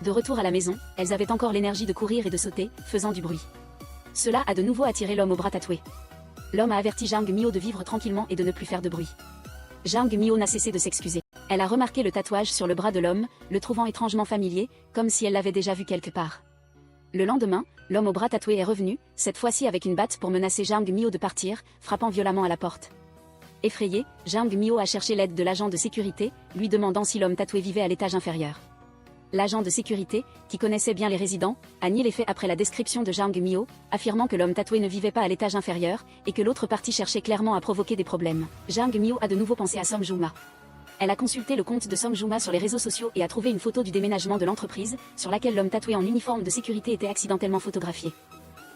De retour à la maison, elles avaient encore l'énergie de courir et de sauter, faisant du bruit. Cela a de nouveau attiré l'homme au bras tatoué. L'homme a averti Jang Myo de vivre tranquillement et de ne plus faire de bruit. Jang Myo n'a cessé de s'excuser. Elle a remarqué le tatouage sur le bras de l'homme, le trouvant étrangement familier, comme si elle l'avait déjà vu quelque part. Le lendemain, l'homme au bras tatoué est revenu, cette fois-ci avec une batte pour menacer Jang Myo de partir, frappant violemment à la porte. Effrayé, Jang Myo a cherché l'aide de l'agent de sécurité, lui demandant si l'homme tatoué vivait à l'étage inférieur. L'agent de sécurité, qui connaissait bien les résidents, a nié les faits après la description de Jang Myo, affirmant que l'homme tatoué ne vivait pas à l'étage inférieur, et que l'autre partie cherchait clairement à provoquer des problèmes. Jang Myo a de nouveau pensé à Som Juma. Elle a consulté le compte de Som Juma sur les réseaux sociaux et a trouvé une photo du déménagement de l'entreprise, sur laquelle l'homme tatoué en uniforme de sécurité était accidentellement photographié.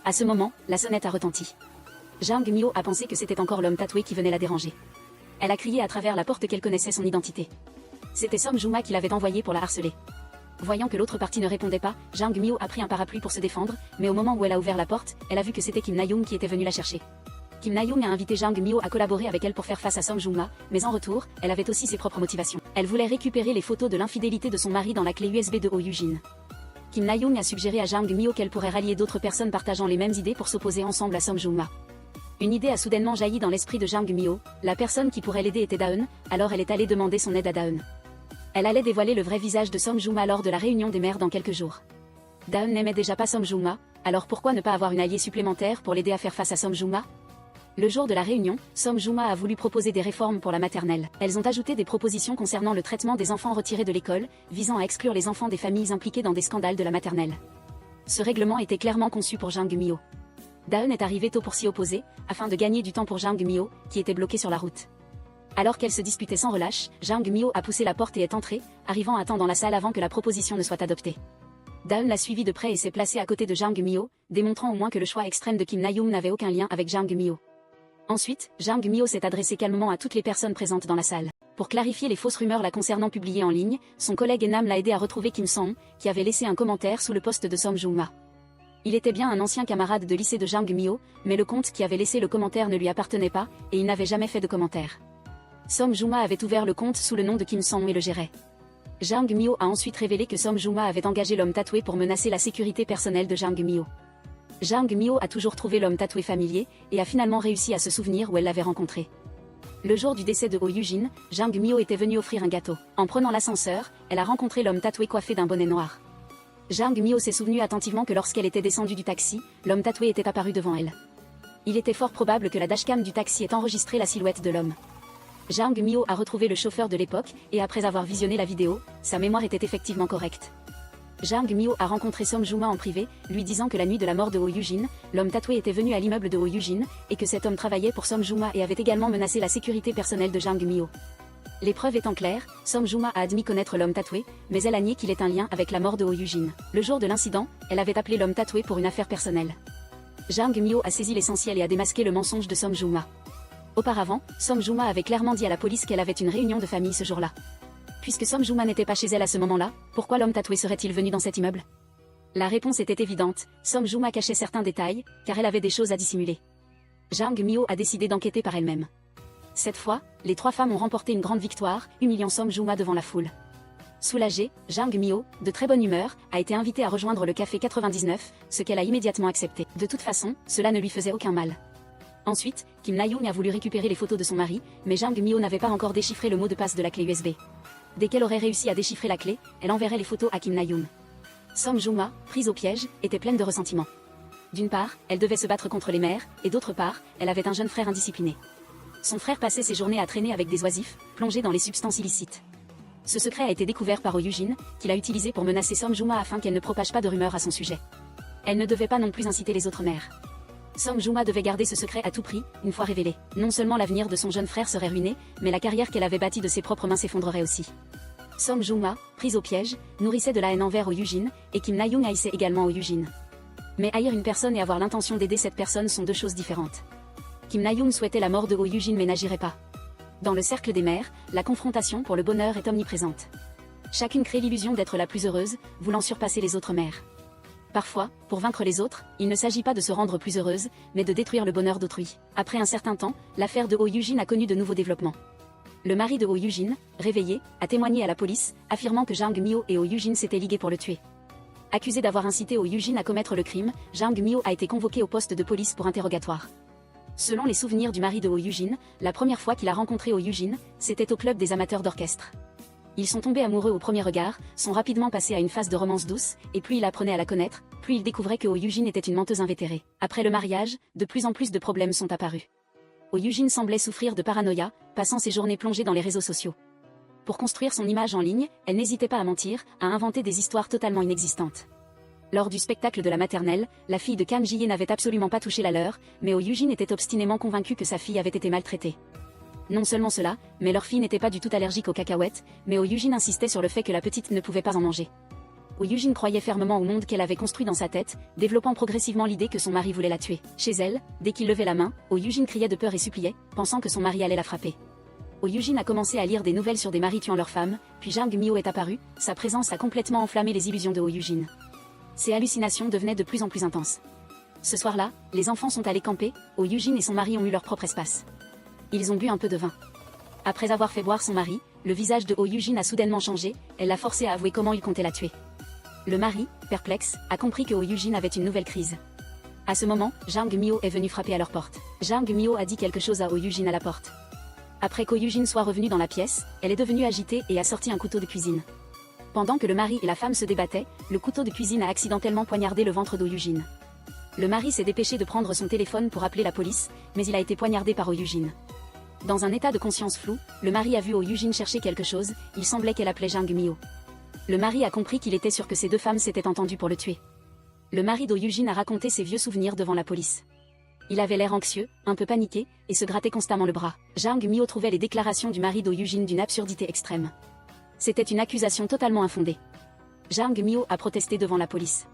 À ce moment, la sonnette a retenti. Jang Myo a pensé que c'était encore l'homme tatoué qui venait la déranger. Elle a crié à travers la porte qu'elle connaissait son identité. C'était Som Juma qui l'avait envoyé pour la harceler. Voyant que l'autre partie ne répondait pas, Jang Myo a pris un parapluie pour se défendre, mais au moment où elle a ouvert la porte, elle a vu que c'était Kim Na-young qui était venu la chercher. Kim Na-young a invité Jang Myo à collaborer avec elle pour faire face à Som Juma, mais en retour, elle avait aussi ses propres motivations. Elle voulait récupérer les photos de l'infidélité de son mari dans la clé USB de Oh Yujin. Kim Na-young a suggéré à Jang Myo qu'elle pourrait rallier d'autres personnes partageant les mêmes idées pour s'opposer ensemble à Som Juma. Une idée a soudainement jailli dans l'esprit de Jang Myo, la personne qui pourrait l'aider était Daeun, alors elle est allée demander son aide à Daeun. Elle allait dévoiler le vrai visage de Som Juma lors de la réunion des mères dans quelques jours. Daeun n'aimait déjà pas Som Juma, alors pourquoi ne pas avoir une alliée supplémentaire pour l'aider à faire face à Som Juma? Le jour de la réunion, Som Juma a voulu proposer des réformes pour la maternelle. Elles ont ajouté des propositions concernant le traitement des enfants retirés de l'école, visant à exclure les enfants des familles impliquées dans des scandales de la maternelle. Ce règlement était clairement conçu pour Jang Myo. Daeun est arrivé tôt pour s'y opposer, afin de gagner du temps pour Jang Myo, qui était bloqué sur la route. Alors qu'elle se disputait sans relâche, Jang Myo a poussé la porte et est entrée, arrivant à temps dans la salle avant que la proposition ne soit adoptée. Daeun l'a suivi de près et s'est placé à côté de Jang Myo, démontrant au moins que le choix extrême de Kim Na-young n'avait aucun lien avec Jang Myo. Ensuite, Jang Myo s'est adressé calmement à toutes les personnes présentes dans la salle. Pour clarifier les fausses rumeurs la concernant publiées en ligne, son collègue Enam l'a aidé à retrouver Kim Sang, qui avait laissé un commentaire sous le post de Som Juma. Il était bien un ancien camarade de lycée de Jang Myo, mais le compte qui avait laissé le commentaire ne lui appartenait pas, et il n'avait jamais fait de commentaire. Som Juma avait ouvert le compte sous le nom de Kim Song et le gérait. Jang Myo a ensuite révélé que Som Juma avait engagé l'homme tatoué pour menacer la sécurité personnelle de Jang Myo. Jang Myo a toujours trouvé l'homme tatoué familier, et a finalement réussi à se souvenir où elle l'avait rencontré. Le jour du décès de Oh Yujin, Jang Myo était venue offrir un gâteau. En prenant l'ascenseur, elle a rencontré l'homme tatoué coiffé d'un bonnet noir. Jang Myo s'est souvenu attentivement que lorsqu'elle était descendue du taxi, l'homme tatoué était apparu devant elle. Il était fort probable que la dashcam du taxi ait enregistré la silhouette de l'homme. Jang Myo a retrouvé le chauffeur de l'époque, et après avoir visionné la vidéo, sa mémoire était effectivement correcte. Jang Myo a rencontré Som Juma en privé, lui disant que la nuit de la mort de Oh Yujin, l'homme tatoué était venu à l'immeuble de Oh Yujin, et que cet homme travaillait pour Som Juma et avait également menacé la sécurité personnelle de Jang Myo. Les preuves étant claires, Som Juma a admis connaître l'homme tatoué, mais elle a nié qu'il ait un lien avec la mort de Oh Yujin. Le jour de l'incident, elle avait appelé l'homme tatoué pour une affaire personnelle. Jang Myo a saisi l'essentiel et a démasqué le mensonge de Som Juma. Auparavant, Som Juma avait clairement dit à la police qu'elle avait une réunion de famille ce jour-là. Puisque Som Juma n'était pas chez elle à ce moment-là, pourquoi l'homme tatoué serait-il venu dans cet immeuble? La réponse était évidente, Som Juma cachait certains détails, car elle avait des choses à dissimuler. Jang Myo a décidé d'enquêter par elle-même. Cette fois, les trois femmes ont remporté une grande victoire, humiliant Som Juma devant la foule. Soulagée, Jang Myo, de très bonne humeur, a été invitée à rejoindre le café 99, ce qu'elle a immédiatement accepté. De toute façon, cela ne lui faisait aucun mal. Ensuite, Kim Na-young a voulu récupérer les photos de son mari, mais Jang Myo n'avait pas encore déchiffré le mot de passe de la clé USB. Dès qu'elle aurait réussi à déchiffrer la clé, elle enverrait les photos à Kim Na-young. Som Juma, prise au piège, était pleine de ressentiment. D'une part, elle devait se battre contre les mères, et d'autre part, elle avait un jeune frère indiscipliné. Son frère passait ses journées à traîner avec des oisifs, plongés dans les substances illicites. Ce secret a été découvert par Oh Yujin, qu'il a utilisé pour menacer Som Juma afin qu'elle ne propage pas de rumeurs à son sujet. Elle ne devait pas non plus inciter les autres mères. Som Juma devait garder ce secret à tout prix, une fois révélé. Non seulement l'avenir de son jeune frère serait ruiné, mais la carrière qu'elle avait bâtie de ses propres mains s'effondrerait aussi. Som Juma, prise au piège, nourrissait de la haine envers Oh Yujin, et Kim Na-young haïssait également Oh Yujin. Mais haïr une personne et avoir l'intention d'aider cette personne sont deux choses différentes. Kim Na-young souhaitait la mort de Oh Yujin mais n'agirait pas. Dans le cercle des mères, la confrontation pour le bonheur est omniprésente. Chacune crée l'illusion d'être la plus heureuse, voulant surpasser les autres mères. Parfois, pour vaincre les autres, il ne s'agit pas de se rendre plus heureuse, mais de détruire le bonheur d'autrui. Après un certain temps, l'affaire de Oh Yujin a connu de nouveaux développements. Le mari de Oh Yujin, réveillé, a témoigné à la police, affirmant que Jang Myo et Oh Yujin s'étaient ligués pour le tuer. Accusé d'avoir incité Oh Yujin à commettre le crime, Jang Myo a été convoqué au poste de police pour interrogatoire. Selon les souvenirs du mari de Oh Yujin, la première fois qu'il a rencontré Oh Yujin, c'était au club des amateurs d'orchestre. Ils sont tombés amoureux au premier regard, sont rapidement passés à une phase de romance douce, et plus il apprenait à la connaître, plus il découvrait que Oh Yujin était une menteuse invétérée. Après le mariage, de plus en plus de problèmes sont apparus. Oh Yujin semblait souffrir de paranoïa, passant ses journées plongées dans les réseaux sociaux. Pour construire son image en ligne, elle n'hésitait pas à mentir, à inventer des histoires totalement inexistantes. Lors du spectacle de la maternelle, la fille de Kam Ji-hye n'avait absolument pas touché la leur, mais Oh Yujin était obstinément convaincu que sa fille avait été maltraitée. Non seulement cela, mais leur fille n'était pas du tout allergique aux cacahuètes, mais Oh Yujin insistait sur le fait que la petite ne pouvait pas en manger. Oh Yujin croyait fermement au monde qu'elle avait construit dans sa tête, développant progressivement l'idée que son mari voulait la tuer. Chez elle, dès qu'il levait la main, Oh Yujin criait de peur et suppliait, pensant que son mari allait la frapper. Oh Yujin a commencé à lire des nouvelles sur des maris tuant leurs femmes, puis Jang Myo est apparu, sa présence a complètement enflammé les illusions de Oh Yujin. Ses hallucinations devenaient de plus en plus intenses. Ce soir-là, les enfants sont allés camper, Oh Yujin et son mari ont eu leur propre espace. Ils ont bu un peu de vin. Après avoir fait boire son mari, le visage de Oh Yujin a soudainement changé, elle l'a forcé à avouer comment il comptait la tuer. Le mari, perplexe, a compris que Oh Yujin avait une nouvelle crise. À ce moment, Jang Myo est venu frapper à leur porte. Jang Myo a dit quelque chose à Oh Yujin à la porte. Après qu'O Yujin soit revenu dans la pièce, elle est devenue agitée et a sorti un couteau de cuisine. Pendant que le mari et la femme se débattaient, le couteau de cuisine a accidentellement poignardé le ventre d'O Yujin. Le mari s'est dépêché de prendre son téléphone pour appeler la police, mais il a été poignardé par Oh Yujin. Dans un état de conscience flou, le mari a vu Oh Yujin chercher quelque chose, il semblait qu'elle appelait Jang Myo. Le mari a compris qu'il était sûr que ces deux femmes s'étaient entendues pour le tuer. Le mari d'O Yujin a raconté ses vieux souvenirs devant la police. Il avait l'air anxieux, un peu paniqué, et se grattait constamment le bras. Jang Myo trouvait les déclarations du mari d'O Yujin d'une absurdité extrême. C'était une accusation totalement infondée. Jang Myo a protesté devant la police.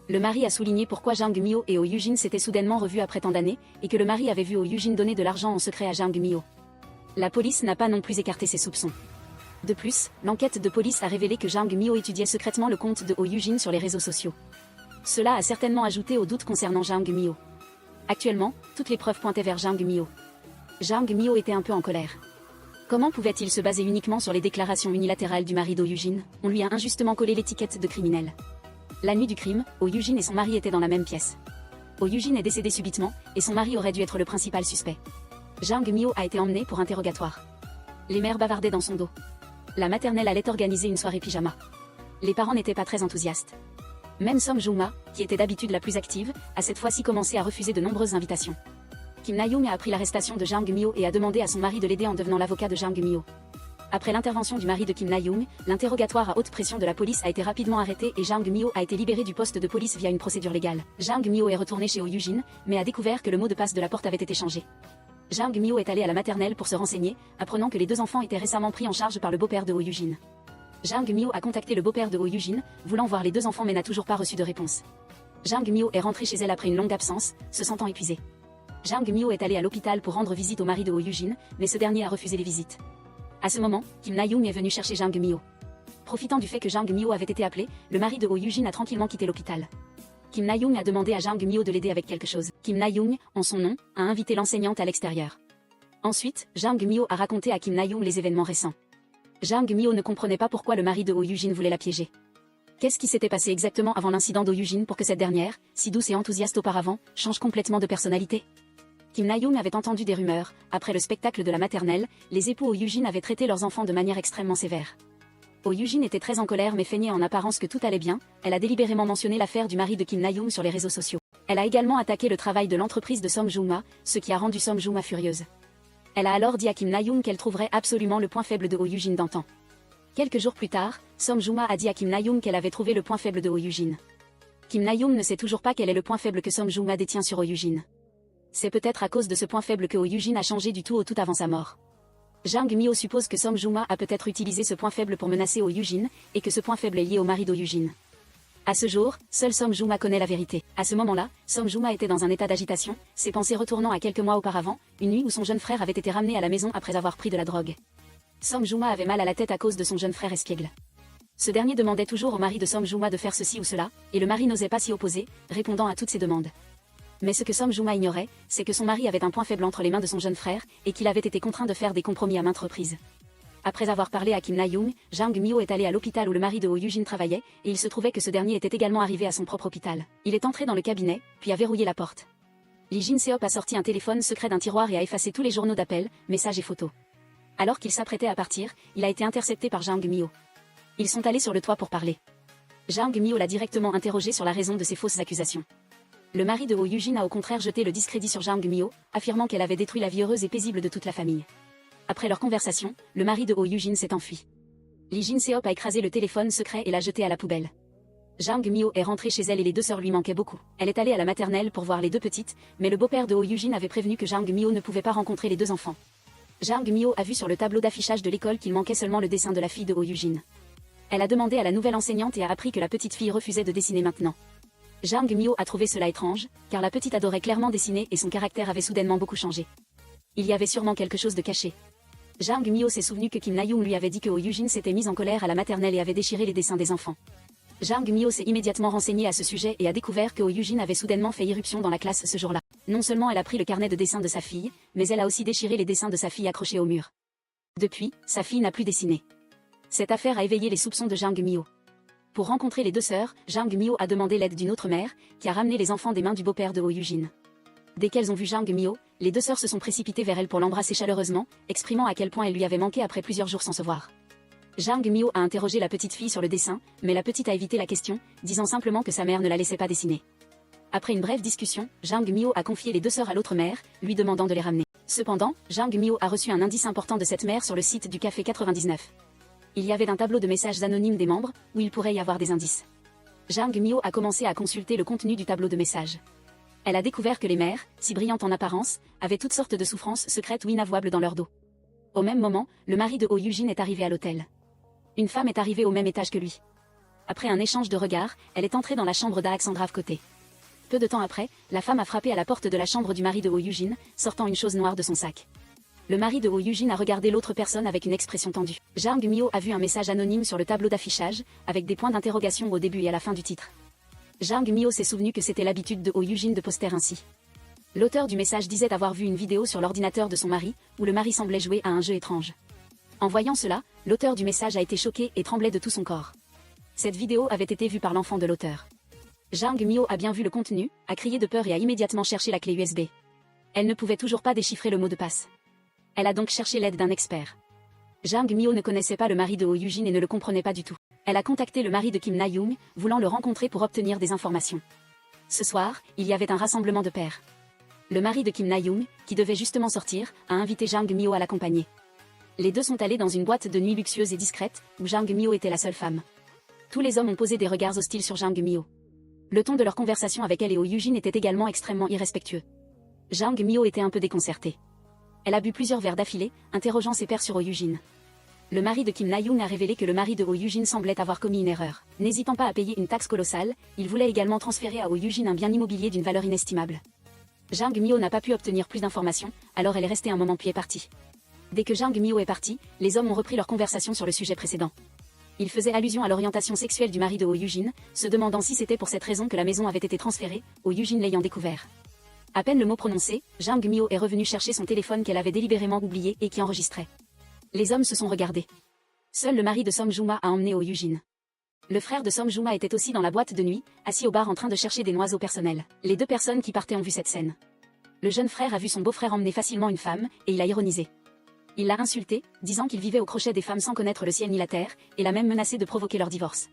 Le mari a souligné pourquoi Jang Myo et Oh Yujin s'étaient soudainement revus après tant d'années, et que le mari avait vu Oh Yujin donner de l'argent en secret à Jang Myo. La police n'a pas non plus écarté ses soupçons. De plus, l'enquête de police a révélé que Jang Myo étudiait secrètement le compte de Oh Yujin sur les réseaux sociaux. Cela a certainement ajouté au doute concernant Jang Myo. Actuellement, toutes les preuves pointaient vers Jang Myo. Jang Myo était un peu en colère. Comment pouvait-il se baser uniquement sur les déclarations unilatérales du mari d'O Eugene? On lui a injustement collé l'étiquette de criminel. La nuit du crime, O Eugene et son mari étaient dans la même pièce. O Eugene est décédé subitement, et son mari aurait dû être le principal suspect. Jang Myo a été emmené pour interrogatoire. Les mères bavardaient dans son dos. La maternelle allait organiser une soirée pyjama. Les parents n'étaient pas très enthousiastes. Même Som Joo-ma, qui était d'habitude la plus active, a cette fois-ci commencé à refuser de nombreuses invitations. Kim Na-young a appris l'arrestation de Jang Myo et a demandé à son mari de l'aider en devenant l'avocat de Jang Myo. Après l'intervention du mari de Kim Na-young, l'interrogatoire à haute pression de la police a été rapidement arrêté et Jang Myo a été libéré du poste de police via une procédure légale. Jang Myo est retourné chez O Eugene, mais a découvert que le mot de passe de la porte avait été changé. Jang Myo est allé à la maternelle pour se renseigner, apprenant que les deux enfants étaient récemment pris en charge par le beau-père de O Eugene. Jang Myo a contacté le beau-père de O Eugene, voulant voir les deux enfants mais n'a toujours pas reçu de réponse. Jang Myo est rentrée chez elle après une longue absence, se sentant épuisée. Jang Myo est allé à l'hôpital pour rendre visite au mari de O Eugene, mais ce dernier a refusé les visites. À ce moment, Kim Na-young est venu chercher Jang Myo. Profitant du fait que Jang Myo avait été appelé, le mari de O Eugene a tranquillement quitté l'hôpital. Kim Na-young a demandé à Jang Myo de l'aider avec quelque chose. Kim Na-young, en son nom, a invité l'enseignante à l'extérieur. Ensuite, Jang Myo a raconté à Kim Na-young les événements récents. Jang Myo ne comprenait pas pourquoi le mari de O Eugene voulait la piéger. Qu'est-ce qui s'était passé exactement avant l'incident d'O Eugene pour que cette dernière, si douce et enthousiaste auparavant, change complètement de personnalité? Kim Na-young avait entendu des rumeurs. Après le spectacle de la maternelle, les époux O Eugene avaient traité leurs enfants de manière extrêmement sévère. O Eugene était très en colère mais feignait en apparence que tout allait bien. Elle a délibérément mentionné l'affaire du mari de Kim Na-young sur les réseaux sociaux. Elle a également attaqué le travail de l'entreprise de Som Joo-ma, ce qui a rendu Som Joo-ma furieuse. Elle a alors dit à Kim Na-young qu'elle trouverait absolument le point faible de O Eugene d'antan. Quelques jours plus tard, Som Joo-ma a dit à Kim Na-young qu'elle avait trouvé le point faible de O Eugene. Kim Na-young ne sait toujours pas quel est le point faible que Som Joo-ma détient sur O Eugene. C'est peut-être à cause de ce point faible que O Eugene a changé du tout au tout avant sa mort. Jang Myo suppose que Som Joo-ma a peut-être utilisé ce point faible pour menacer O Eugene, et que ce point faible est lié au mari d'O Eugene. À ce jour, seul Som Joo-ma connaît la vérité. À ce moment-là, Som Joo-ma était dans un état d'agitation, ses pensées retournant à quelques mois auparavant, une nuit où son jeune frère avait été ramené à la maison après avoir pris de la drogue. Som Joo-ma avait mal à la tête à cause de son jeune frère espiègle. Ce dernier demandait toujours au mari de Som Joo-ma de faire ceci ou cela, et le mari n'osait pas s'y opposer, répondant à toutes ses demandes. Mais ce que Som Joo-ma ignorait, c'est que son mari avait un point faible entre les mains de son jeune frère, et qu'il avait été contraint de faire des compromis à maintes reprises. Après avoir parlé à Kim Na-young, Jang Myo est allé à l'hôpital où le mari de O Eugene travaillait, et il se trouvait que ce dernier était également arrivé à son propre hôpital. Il est entré dans le cabinet, puis a verrouillé la porte. Lee Jin-seop a sorti un téléphone secret d'un tiroir et a effacé tous les journaux d'appels, messages et photos. Alors qu'il s'apprêtait à partir, il a été intercepté par Jang Myo. Ils sont allés sur le toit pour parler. Jang Myo l'a directement interrogé sur la raison de ces fausses accusations. Le mari de O Eugene a au contraire jeté le discrédit sur Jang Myo, affirmant qu'elle avait détruit la vie heureuse et paisible de toute la famille. Après leur conversation, le mari de O Eugene s'est enfui. Lee Jin-seop a écrasé le téléphone secret et l'a jeté à la poubelle. Jang Myo est rentrée chez elle et les deux sœurs lui manquaient beaucoup. Elle est allée à la maternelle pour voir les deux petites, mais le beau-père de O Eugene avait prévenu que Jang Myo ne pouvait pas rencontrer les deux enfants. Jang Myo a vu sur le tableau d'affichage de l'école qu'il manquait seulement le dessin de la fille de O Eugene. Elle a demandé à la nouvelle enseignante et a appris que la petite fille refusait de dessiner maintenant. Jang Myo a trouvé cela étrange, car la petite adorait clairement dessiner et son caractère avait soudainement beaucoup changé. Il y avait sûrement quelque chose de caché. Jang Myo s'est souvenu que Kim Na-young lui avait dit que O Eugene s'était mise en colère à la maternelle et avait déchiré les dessins des enfants. Jang Myo s'est immédiatement renseigné à ce sujet et a découvert que O Eugene avait soudainement fait irruption dans la classe ce jour-là. Non seulement elle a pris le carnet de dessin de sa fille, mais elle a aussi déchiré les dessins de sa fille accrochés au mur. Depuis, sa fille n'a plus dessiné. Cette affaire a éveillé les soupçons de Jang Myo. Pour rencontrer les deux sœurs, Jang Myo a demandé l'aide d'une autre mère, qui a ramené les enfants des mains du beau-père de O Eugene. Dès qu'elles ont vu Jang Myo, les deux sœurs se sont précipitées vers elle pour l'embrasser chaleureusement, exprimant à quel point elle lui avait manqué après plusieurs jours sans se voir. Jang Myo a interrogé la petite fille sur le dessin, mais la petite a évité la question, disant simplement que sa mère ne la laissait pas dessiner. Après une brève discussion, Jang Myo a confié les deux sœurs à l'autre mère, lui demandant de les ramener. Cependant, Jang Myo a reçu un indice important de cette mère sur le site du Café 99. Il y avait un tableau de messages anonymes des membres, où il pourrait y avoir des indices. Jang Myo a commencé à consulter le contenu du tableau de messages. Elle a découvert que les mères, si brillantes en apparence, avaient toutes sortes de souffrances secrètes ou inavouables dans leur dos. Au même moment, le mari de O Eugene est arrivé à l'hôtel. Une femme est arrivée au même étage que lui. Après un échange de regards, elle est entrée dans la chambre d'Alexandra côté. Peu de temps après, la femme a frappé à la porte de la chambre du mari de O Eugene, sortant une chose noire de son sac. Le mari de O Eugene a regardé l'autre personne avec une expression tendue. Jang Myo a vu un message anonyme sur le tableau d'affichage, avec des points d'interrogation au début et à la fin du titre. Jang Myo s'est souvenu que c'était l'habitude de O Eugene de poster ainsi. L'auteur du message disait avoir vu une vidéo sur l'ordinateur de son mari, où le mari semblait jouer à un jeu étrange. En voyant cela, l'auteur du message a été choqué et tremblait de tout son corps. Cette vidéo avait été vue par l'enfant de l'auteur. Jang Myo a bien vu le contenu, a crié de peur et a immédiatement cherché la clé USB. Elle ne pouvait toujours pas déchiffrer le mot de passe. Elle a donc cherché l'aide d'un expert. Jang Myo ne connaissait pas le mari de Oh Yujin et ne le comprenait pas du tout. Elle a contacté le mari de Kim Na-young, voulant le rencontrer pour obtenir des informations. Ce soir, il y avait un rassemblement de pairs. Le mari de Kim Na-young, qui devait justement sortir, a invité Jang Myo à l'accompagner. Les deux sont allés dans une boîte de nuit luxueuse et discrète, où Jang Myo était la seule femme. Tous les hommes ont posé des regards hostiles sur Jang Myo. Le ton de leur conversation avec elle et Oh Yujin était également extrêmement irrespectueux. Jang Myo était un peu déconcertée. Elle a bu plusieurs verres d'affilée, interrogeant ses pairs sur Oh Yujin. Le mari de Kim Na-young a révélé que le mari de Oh Yujin semblait avoir commis une erreur. N'hésitant pas à payer une taxe colossale, il voulait également transférer à Oh Yujin un bien immobilier d'une valeur inestimable. Jang Myo n'a pas pu obtenir plus d'informations, alors elle est restée un moment puis est partie. Dès que Jang Myo est parti, les hommes ont repris leur conversation sur le sujet précédent. Ils faisaient allusion à l'orientation sexuelle du mari de Oh Yujin, se demandant si c'était pour cette raison que la maison avait été transférée, Oh Yujin l'ayant découvert. À peine le mot prononcé, Jang Myo est revenue chercher son téléphone qu'elle avait délibérément oublié et qui enregistrait. Les hommes se sont regardés. Seul le mari de Som Juma a emmené Oh Yujin. Le frère de Som Juma était aussi dans la boîte de nuit, assis au bar en train de chercher des noises au personnel. Les deux personnes qui partaient ont vu cette scène. Le jeune frère a vu son beau-frère emmener facilement une femme, et il a ironisé. Il l'a insulté, disant qu'il vivait au crochet des femmes sans connaître le ciel ni la terre, et l'a même menacé de provoquer leur divorce.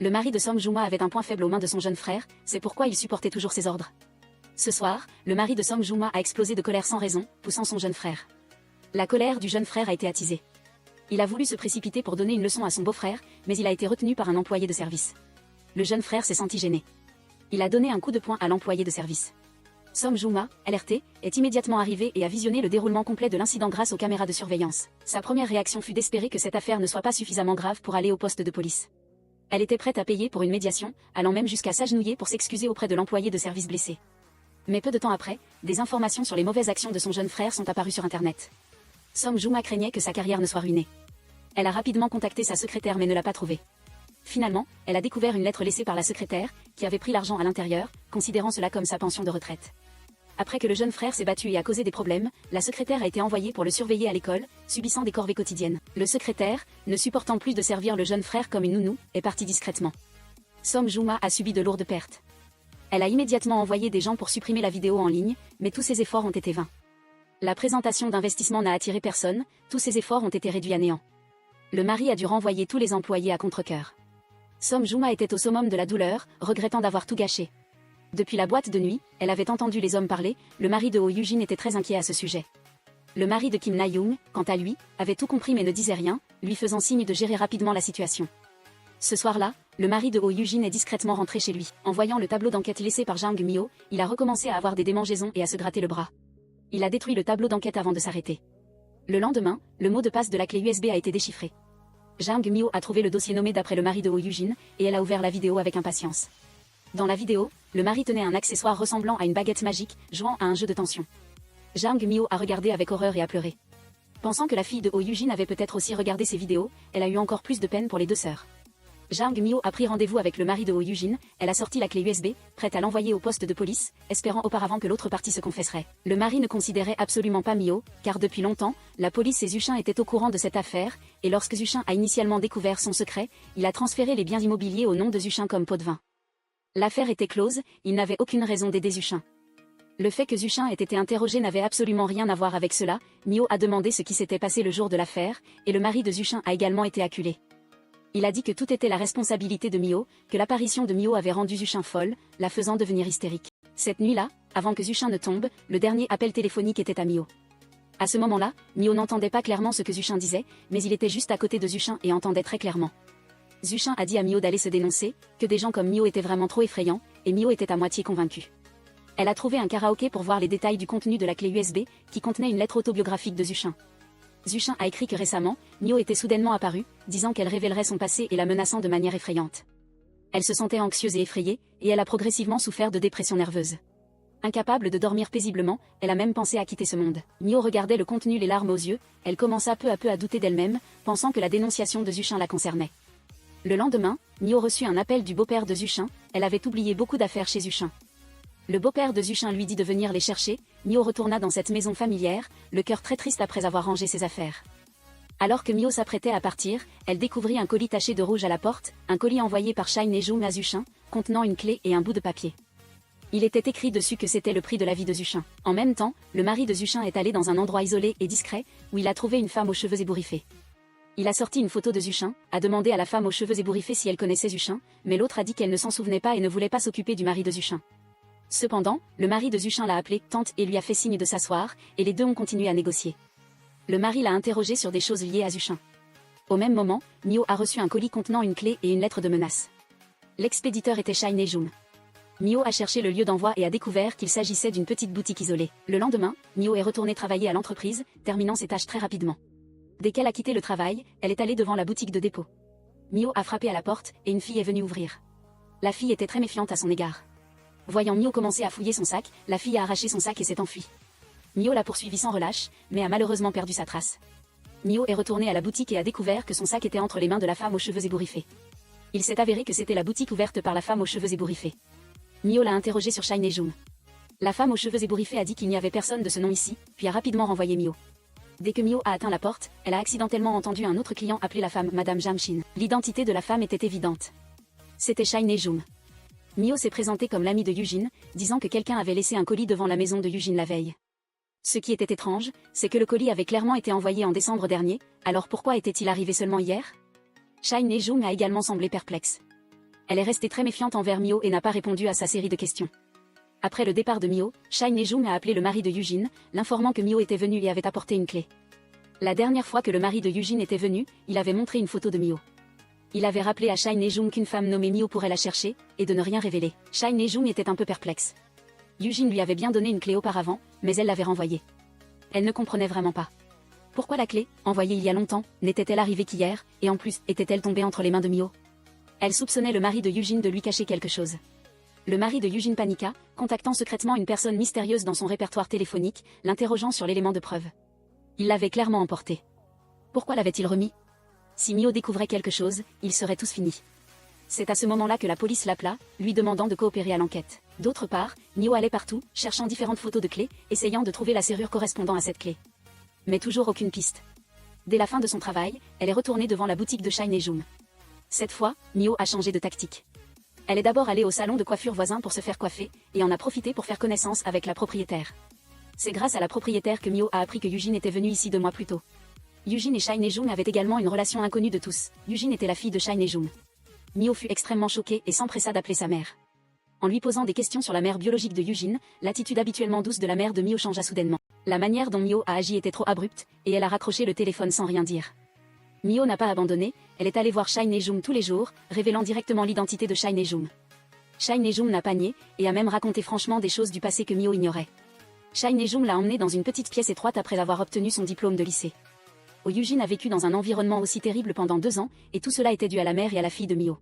Le mari de Som Juma avait un point faible aux mains de son jeune frère, c'est pourquoi il supportait toujours ses ordres. Ce soir, le mari de Som Juma a explosé de colère sans raison, poussant son jeune frère. La colère du jeune frère a été attisée. Il a voulu se précipiter pour donner une leçon à son beau-frère, mais il a été retenu par un employé de service. Le jeune frère s'est senti gêné. Il a donné un coup de poing à l'employé de service. Som Juma, alerté, est immédiatement arrivé et a visionné le déroulement complet de l'incident grâce aux caméras de surveillance. Sa première réaction fut d'espérer que cette affaire ne soit pas suffisamment grave pour aller au poste de police. Elle était prête à payer pour une médiation, allant même jusqu'à s'agenouiller pour s'excuser auprès de l'employé de service blessé. Mais peu de temps après, des informations sur les mauvaises actions de son jeune frère sont apparues sur Internet. Som Juma craignait que sa carrière ne soit ruinée. Elle a rapidement contacté sa secrétaire mais ne l'a pas trouvée. Finalement, elle a découvert une lettre laissée par la secrétaire, qui avait pris l'argent à l'intérieur, considérant cela comme sa pension de retraite. Après que le jeune frère s'est battu et a causé des problèmes, la secrétaire a été envoyée pour le surveiller à l'école, subissant des corvées quotidiennes. Le secrétaire, ne supportant plus de servir le jeune frère comme une nounou, est parti discrètement. Som Juma a subi de lourdes pertes. Elle a immédiatement envoyé des gens pour supprimer la vidéo en ligne, mais tous ses efforts ont été vains. La présentation d'investissement n'a attiré personne, tous ses efforts ont été réduits à néant. Le mari a dû renvoyer tous les employés à contre-cœur. Som Juma était au summum de la douleur, regrettant d'avoir tout gâché. Depuis la boîte de nuit, elle avait entendu les hommes parler, le mari de Oh Yujin était très inquiet à ce sujet. Le mari de Kim Na-young, quant à lui, avait tout compris mais ne disait rien, lui faisant signe de gérer rapidement la situation. Ce soir-là, le mari de Oh Yujin est discrètement rentré chez lui. En voyant le tableau d'enquête laissé par Jang Myo, il a recommencé à avoir des démangeaisons et à se gratter le bras. Il a détruit le tableau d'enquête avant de s'arrêter. Le lendemain, le mot de passe de la clé USB a été déchiffré. Jang Myo a trouvé le dossier nommé d'après le mari de Oh Yujin, et elle a ouvert la vidéo avec impatience. Dans la vidéo, le mari tenait un accessoire ressemblant à une baguette magique, jouant à un jeu de tension. Jang Myo a regardé avec horreur et a pleuré. Pensant que la fille de Oh Yujin avait peut-être aussi regardé ces vidéos, elle a eu encore plus de peine pour les deux sœurs. Jang Myo a pris rendez-vous avec le mari de Oh Yujin, elle a sorti la clé USB, prête à l'envoyer au poste de police, espérant auparavant que l'autre partie se confesserait. Le mari ne considérait absolument pas Myo, car depuis longtemps, la police et Zuchin étaient au courant de cette affaire, et lorsque Zuchin a initialement découvert son secret, il a transféré les biens immobiliers au nom de Zuchin comme pot de vin. L'affaire était close, il n'avait aucune raison d'aider Zuchin. Le fait que Zuchin ait été interrogé n'avait absolument rien à voir avec cela, Myo a demandé ce qui s'était passé le jour de l'affaire, et le mari de Zuchin a également été acculé. Il a dit que tout était la responsabilité de Myo, que l'apparition de Myo avait rendu Zuchin folle, la faisant devenir hystérique. Cette nuit-là, avant que Zuchin ne tombe, le dernier appel téléphonique était à Myo. À ce moment-là, Myo n'entendait pas clairement ce que Zuchin disait, mais il était juste à côté de Zuchin et entendait très clairement. Zuchin a dit à Myo d'aller se dénoncer, que des gens comme Myo étaient vraiment trop effrayants, et Myo était à moitié convaincue. Elle a trouvé un karaoké pour voir les détails du contenu de la clé USB, qui contenait une lettre autobiographique de Zuchin. Zuchin a écrit que récemment, Myo était soudainement apparue, disant qu'elle révélerait son passé et la menaçant de manière effrayante. Elle se sentait anxieuse et effrayée, et elle a progressivement souffert de dépression nerveuse. Incapable de dormir paisiblement, elle a même pensé à quitter ce monde. Myo regardait le contenu les larmes aux yeux, elle commença peu à peu à douter d'elle-même, pensant que la dénonciation de Zuchin la concernait. Le lendemain, Myo reçut un appel du beau-père de Zuchin, elle avait oublié beaucoup d'affaires chez Zuchin. Le beau-père de Zuchin lui dit de venir les chercher, Myo retourna dans cette maison familière, le cœur très triste après avoir rangé ses affaires. Alors que Mio s'apprêtait à partir, elle découvrit un colis taché de rouge à la porte, un colis envoyé par Shine et Jung à Zuchin, contenant une clé et un bout de papier. Il était écrit dessus que c'était le prix de la vie de Zuchin. En même temps, le mari de Zuchin est allé dans un endroit isolé et discret, où il a trouvé une femme aux cheveux ébouriffés. Il a sorti une photo de Zuchin, a demandé à la femme aux cheveux ébouriffés si elle connaissait Zuchin, mais l'autre a dit qu'elle ne s'en souvenait pas et ne voulait pas s'occuper du mari de Zuchin. Cependant, le mari de Zuchin l'a appelée tante et lui a fait signe de s'asseoir, et les deux ont continué à négocier. Le mari l'a interrogé sur des choses liées à Zuchin. Au même moment, Mio a reçu un colis contenant une clé et une lettre de menace. L'expéditeur était Shine Jun. Mio a cherché le lieu d'envoi et a découvert qu'il s'agissait d'une petite boutique isolée. Le lendemain, Mio est retournée travailler à l'entreprise, terminant ses tâches très rapidement. Dès qu'elle a quitté le travail, elle est allée devant la boutique de dépôt. Mio a frappé à la porte, et une fille est venue ouvrir. La fille était très méfiante à son égard. Voyant Mio commencer à fouiller son sac, la fille a arraché son sac et s'est enfuie. Mio l'a poursuivi sans relâche, mais a malheureusement perdu sa trace. Mio est retournée à la boutique et a découvert que son sac était entre les mains de la femme aux cheveux ébouriffés. Il s'est avéré que c'était la boutique ouverte par la femme aux cheveux ébouriffés. Mio l'a interrogé sur Shine Jun. La femme aux cheveux ébouriffés a dit qu'il n'y avait personne de ce nom ici, puis a rapidement renvoyé Mio. Dès que Mio a atteint la porte, elle a accidentellement entendu un autre client appeler la femme Madame Jamshin. L'identité de la femme était évidente. C'était Shine Jun. Mio s'est présentée comme l'amie de Yujin, disant que quelqu'un avait laissé un colis devant la maison de Yujin la veille. Ce qui était étrange, c'est que le colis avait clairement été envoyé en décembre dernier, alors pourquoi était-il arrivé seulement hier? Shine Jun a également semblé perplexe. Elle est restée très méfiante envers Mio et n'a pas répondu à sa série de questions. Après le départ de Mio, Shine Jun a appelé le mari de Yujin, l'informant que Mio était venu et avait apporté une clé. La dernière fois que le mari de Yujin était venu, il avait montré une photo de Mio. Il avait rappelé à Shine Jun qu'une femme nommée Mio pourrait la chercher, et de ne rien révéler. Shine Jun était un peu perplexe. Yujin lui avait bien donné une clé auparavant, mais elle l'avait renvoyée. Elle ne comprenait vraiment pas. Pourquoi la clé, envoyée il y a longtemps, n'était-elle arrivée qu'hier, et en plus, était-elle tombée entre les mains de Mio? Elle soupçonnait le mari de Yujin de lui cacher quelque chose. Le mari de Yujin paniqua, contactant secrètement une personne mystérieuse dans son répertoire téléphonique, l'interrogeant sur l'élément de preuve. Il l'avait clairement emporté. Pourquoi l'avait-il remis? Si Mio découvrait quelque chose, ils seraient tous finis. C'est à ce moment-là que la police l'appela, lui demandant de coopérer à l'enquête. D'autre part, Mio allait partout, cherchant différentes photos de clés, essayant de trouver la serrure correspondant à cette clé. Mais toujours aucune piste. Dès la fin de son travail, elle est retournée devant la boutique de Shine Jun. Cette fois, Mio a changé de tactique. Elle est d'abord allée au salon de coiffure voisin pour se faire coiffer, et en a profité pour faire connaissance avec la propriétaire. C'est grâce à la propriétaire que Mio a appris que Yujin était venu ici 2 mois plus tôt. Yujin et Shine Jun avaient également une relation inconnue de tous. Yujin était la fille de Shine Jun. Mio fut extrêmement choquée et s'empressa d'appeler sa mère. En lui posant des questions sur la mère biologique de Yujin, l'attitude habituellement douce de la mère de Mio changea soudainement. La manière dont Mio a agi était trop abrupte, et elle a raccroché le téléphone sans rien dire. Mio n'a pas abandonné, elle est allée voir Shine Jun tous les jours, révélant directement l'identité de Shine Jun. Shine Jun n'a pas nié, et a même raconté franchement des choses du passé que Mio ignorait. Shine Jun l'a emmenée dans une petite pièce étroite après avoir obtenu son diplôme de lycée. Oh Yujin a vécu dans un environnement aussi terrible pendant 2 ans, et tout cela était dû à la mère et à la fille de Mio.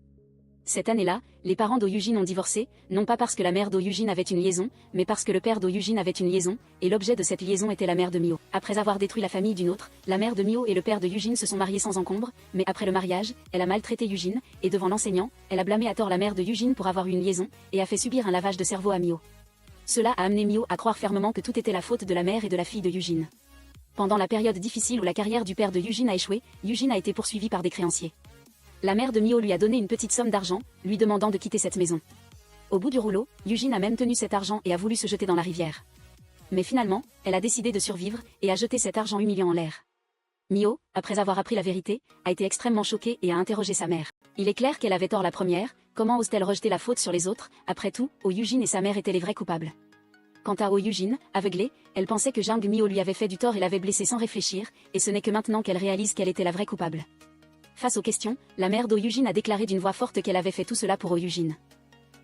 Cette année-là, les parents d'O Yujin ont divorcé, non pas parce que la mère d'O Yujin avait une liaison, mais parce que le père d'O Yujin avait une liaison, et l'objet de cette liaison était la mère de Mio. Après avoir détruit la famille d'une autre, la mère de Mio et le père de Yujin se sont mariés sans encombre, mais après le mariage, elle a maltraité Yujin, et devant l'enseignant, elle a blâmé à tort la mère de Yujin pour avoir eu une liaison, et a fait subir un lavage de cerveau à Mio. Cela a amené Mio à croire fermement que tout était la faute de la mère et de la fille de Yujin. Pendant la période difficile où la carrière du père de Yujin a échoué, Yujin a été poursuivi par des créanciers. La mère de Mio lui a donné une petite somme d'argent, lui demandant de quitter cette maison. Au bout du rouleau, Yujin a même tenu cet argent et a voulu se jeter dans la rivière. Mais finalement, elle a décidé de survivre, et a jeté cet argent humiliant en l'air. Mio, après avoir appris la vérité, a été extrêmement choquée et a interrogé sa mère. Il est clair qu'elle avait tort la première, comment ose-t-elle rejeter la faute sur les autres? Après tout, Oh Yujin et sa mère étaient les vrais coupables. Quant à Oh Yujin, aveuglée, elle pensait que Jang Mio lui avait fait du tort et l'avait blessée sans réfléchir, et ce n'est que maintenant qu'elle réalise qu'elle était la vraie coupable. Face aux questions, la mère d'O Yujin a déclaré d'une voix forte qu'elle avait fait tout cela pour Oh Yujin.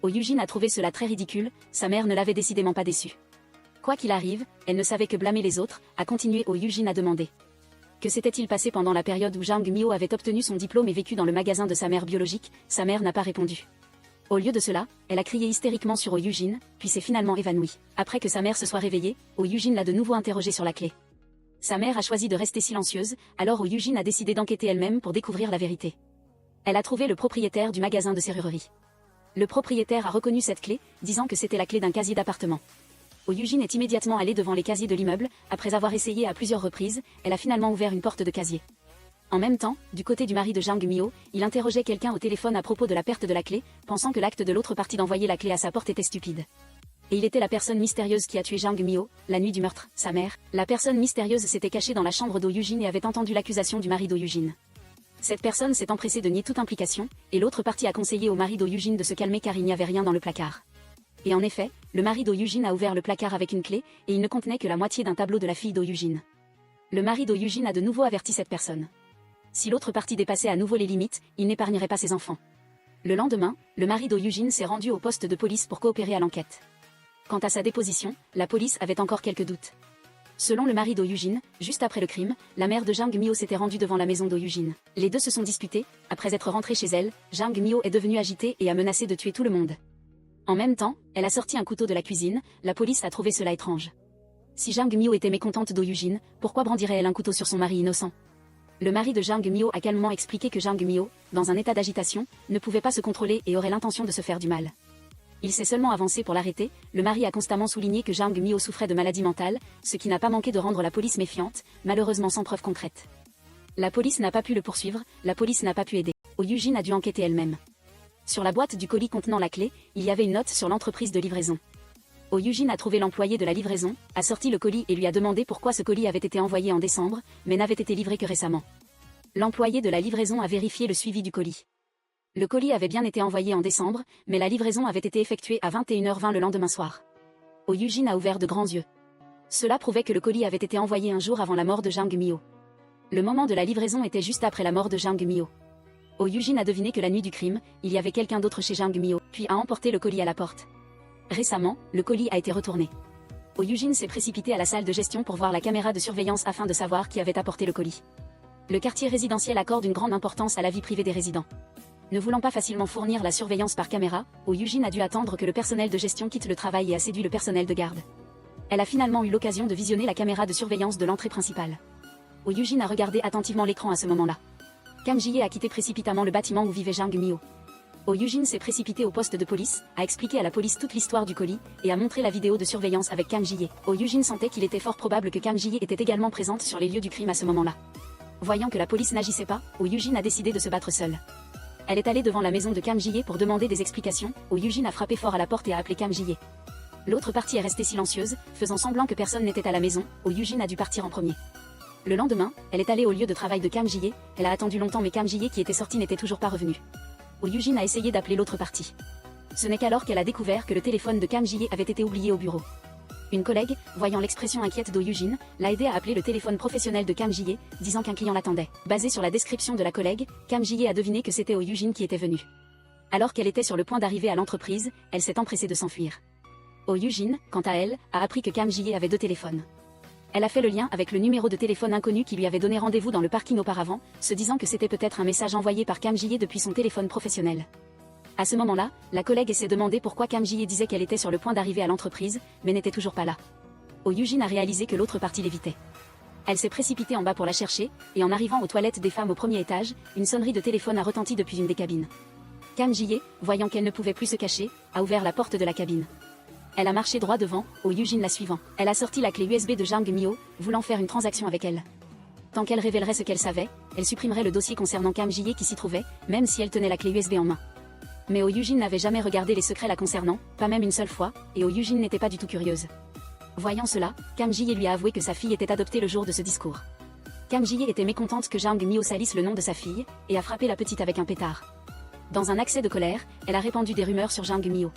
Oh Yujin a trouvé cela très ridicule, sa mère ne l'avait décidément pas déçue. Quoi qu'il arrive, elle ne savait que blâmer les autres, a continué Oh Yujin à demander. Que s'était-il passé pendant la période où Jang Mio avait obtenu son diplôme et vécu dans le magasin de sa mère biologique? Sa mère n'a pas répondu. Au lieu de cela, elle a crié hystériquement sur Oh Yujin, puis s'est finalement évanouie. Après que sa mère se soit réveillée, Oh Yujin l'a de nouveau interrogée sur la clé. Sa mère a choisi de rester silencieuse, alors Oh Yujin a décidé d'enquêter elle-même pour découvrir la vérité. Elle a trouvé le propriétaire du magasin de serrurerie. Le propriétaire a reconnu cette clé, disant que c'était la clé d'un casier d'appartement. Oh Yujin est immédiatement allée devant les casiers de l'immeuble, après avoir essayé à plusieurs reprises, elle a finalement ouvert une porte de casier. En même temps, du côté du mari de Jang Myo, il interrogeait quelqu'un au téléphone à propos de la perte de la clé, pensant que l'acte de l'autre partie d'envoyer la clé à sa porte était stupide. Et il était la personne mystérieuse qui a tué Jang Myo, la nuit du meurtre, sa mère. La personne mystérieuse s'était cachée dans la chambre d'O Yujin et avait entendu l'accusation du mari d'O Yujin. Cette personne s'est empressée de nier toute implication, et l'autre partie a conseillé au mari d'O Yujin de se calmer car il n'y avait rien dans le placard. Et en effet, le mari d'O Yujin a ouvert le placard avec une clé, et il ne contenait que la moitié d'un tableau de la fille d'O Yujin. Le mari d'O Yujin a de nouveau averti cette personne. Si l'autre partie dépassait à nouveau les limites, il n'épargnerait pas ses enfants. Le lendemain, le mari d'O Yujin s'est rendu au poste de police pour coopérer à l'enquête. Quant à sa déposition, la police avait encore quelques doutes. Selon le mari d'O Yujin, juste après le crime, la mère de Jang Myo s'était rendue devant la maison d'O Yujin. Les deux se sont disputés, après être rentrée chez elle, Jang Myo est devenue agitée et a menacé de tuer tout le monde. En même temps, elle a sorti un couteau de la cuisine, la police a trouvé cela étrange. Si Jang Myo était mécontente d'O Yujin, pourquoi brandirait-elle un couteau sur son mari innocent? Le mari de Jang Myo a calmement expliqué que Jang Myo, dans un état d'agitation, ne pouvait pas se contrôler et aurait l'intention de se faire du mal. Il s'est seulement avancé pour l'arrêter, le mari a constamment souligné que Jang Myo souffrait de maladie mentale, ce qui n'a pas manqué de rendre la police méfiante, malheureusement sans preuve concrète. La police n'a pas pu le poursuivre, la police n'a pas pu aider. Oh Yujin a dû enquêter elle-même. Sur la boîte du colis contenant la clé, il y avait une note sur l'entreprise de livraison. Oh Yujin a trouvé l'employé de la livraison, a sorti le colis et lui a demandé pourquoi ce colis avait été envoyé en décembre, mais n'avait été livré que récemment. L'employé de la livraison a vérifié le suivi du colis. Le colis avait bien été envoyé en décembre, mais la livraison avait été effectuée à 21h20 le lendemain soir. Oh Yujin a ouvert de grands yeux. Cela prouvait que le colis avait été envoyé un jour avant la mort de Jang Myo. Le moment de la livraison était juste après la mort de Jang Myo. Oh Yujin a deviné que la nuit du crime, il y avait quelqu'un d'autre chez Jang Myo, puis a emporté le colis à la porte. Récemment, le colis a été retourné. Oh Yujin s'est précipité à la salle de gestion pour voir la caméra de surveillance afin de savoir qui avait apporté le colis. Le quartier résidentiel accorde une grande importance à la vie privée des résidents. Ne voulant pas facilement fournir la surveillance par caméra, Oh Yujin a dû attendre que le personnel de gestion quitte le travail et a séduit le personnel de garde. Elle a finalement eu l'occasion de visionner la caméra de surveillance de l'entrée principale. Oh Yujin a regardé attentivement l'écran à ce moment-là. Kang Ji-hye a quitté précipitamment le bâtiment où vivait Jang Myo. Oh Yujin s'est précipité au poste de police, a expliqué à la police toute l'histoire du colis, et a montré la vidéo de surveillance avec Kang Ji-hye. Oh Yujin sentait qu'il était fort probable que Kang Ji-hye était également présente sur les lieux du crime à ce moment-là. Voyant que la police n'agissait pas, Oh Yujin a décidé de se battre seule. Elle est allée devant la maison de Kang Ji-hye pour demander des explications. Oh Yujin a frappé fort à la porte et a appelé Kang Ji-hye. L'autre partie est restée silencieuse, faisant semblant que personne n'était à la maison. Oh Yujin a dû partir en premier. Le lendemain, elle est allée au lieu de travail de Kang Ji-hye, elle a attendu longtemps mais Kang Ji-hye qui était sorti n'était toujours pas revenu. Oh Yujin a essayé d'appeler l'autre partie. Ce n'est qu'alors qu'elle a découvert que le téléphone de Kang Ji-hye avait été oublié au bureau. Une collègue, voyant l'expression inquiète d'O Yujin, l'a aidé à appeler le téléphone professionnel de Kang Ji-hye, disant qu'un client l'attendait. Basé sur la description de la collègue, Kang Ji-hye a deviné que c'était Oh Yujin qui était venu. Alors qu'elle était sur le point d'arriver à l'entreprise, elle s'est empressée de s'enfuir. Oh Yujin, quant à elle, a appris que Kang Ji-hye avait 2 téléphones. Elle a fait le lien avec le numéro de téléphone inconnu qui lui avait donné rendez-vous dans le parking auparavant, se disant que c'était peut-être un message envoyé par Kang Ji-hye depuis son téléphone professionnel. À ce moment-là, la collègue s'est demandé pourquoi Kang Ji-hye disait qu'elle était sur le point d'arriver à l'entreprise, mais n'était toujours pas là. Oh Yujin a réalisé que l'autre partie l'évitait. Elle s'est précipitée en bas pour la chercher, et en arrivant aux toilettes des femmes au premier étage, une sonnerie de téléphone a retenti depuis une des cabines. Kang Ji-hye, voyant qu'elle ne pouvait plus se cacher, a ouvert la porte de la cabine. Elle a marché droit devant, Oh Yujin la suivant. Elle a sorti la clé USB de Jang Myo, voulant faire une transaction avec elle. Tant qu'elle révélerait ce qu'elle savait, elle supprimerait le dossier concernant Kang Ji-hye qui s'y trouvait, même si elle tenait la clé USB en main. Mais Oh Yujin n'avait jamais regardé les secrets la concernant, pas même une seule fois, et Oh Yujin n'était pas du tout curieuse. Voyant cela, Kang Ji-hye lui a avoué que sa fille était adoptée le jour de ce discours. Kang Ji-hye était mécontente que Jang Myo salisse le nom de sa fille, et a frappé la petite avec un pétard. Dans un accès de colère, elle a répandu des rumeurs sur Jang Myo.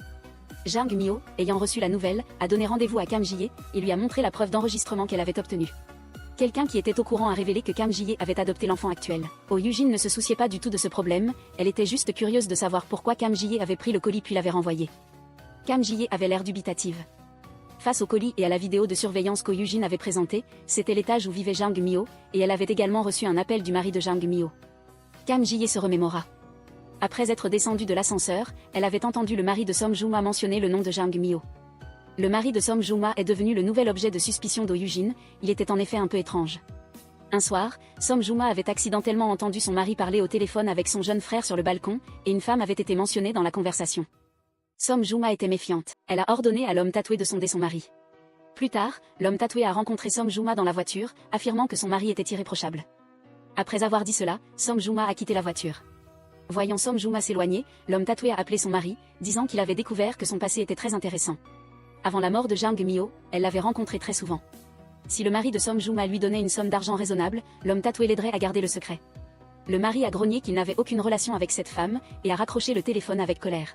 Jang Myo, ayant reçu la nouvelle, a donné rendez-vous à Kang Ji-hye, et lui a montré la preuve d'enregistrement qu'elle avait obtenue. Quelqu'un qui était au courant a révélé que Kang Ji-hye avait adopté l'enfant actuel. Oh Yujin ne se souciait pas du tout de ce problème, elle était juste curieuse de savoir pourquoi Kang Ji-hye avait pris le colis puis l'avait renvoyé. Kang Ji-hye avait l'air dubitative. Face au colis et à la vidéo de surveillance qu'O Yujin avait présentée, c'était l'étage où vivait Jang Myo, et elle avait également reçu un appel du mari de Jang Myo. Kang Ji-hye se remémora. Après être descendue de l'ascenseur, elle avait entendu le mari de Som Juma mentionner le nom de Jang Myo. Le mari de Som Juma est devenu le nouvel objet de suspicion d'O Yujin, il était en effet un peu étrange. Un soir, Som Juma avait accidentellement entendu son mari parler au téléphone avec son jeune frère sur le balcon, et une femme avait été mentionnée dans la conversation. Som Juma était méfiante, elle a ordonné à l'homme tatoué de sonder son mari. Plus tard, l'homme tatoué a rencontré Som Juma dans la voiture, affirmant que son mari était irréprochable. Après avoir dit cela, Som Juma a quitté la voiture. Voyant Som Juma s'éloigner, l'homme tatoué a appelé son mari, disant qu'il avait découvert que son passé était très intéressant. Avant la mort de Jang Myo, elle l'avait rencontré très souvent. Si le mari de Som Juma lui donnait une somme d'argent raisonnable, l'homme tatoué l'aiderait à garder le secret. Le mari a grogné qu'il n'avait aucune relation avec cette femme, et a raccroché le téléphone avec colère.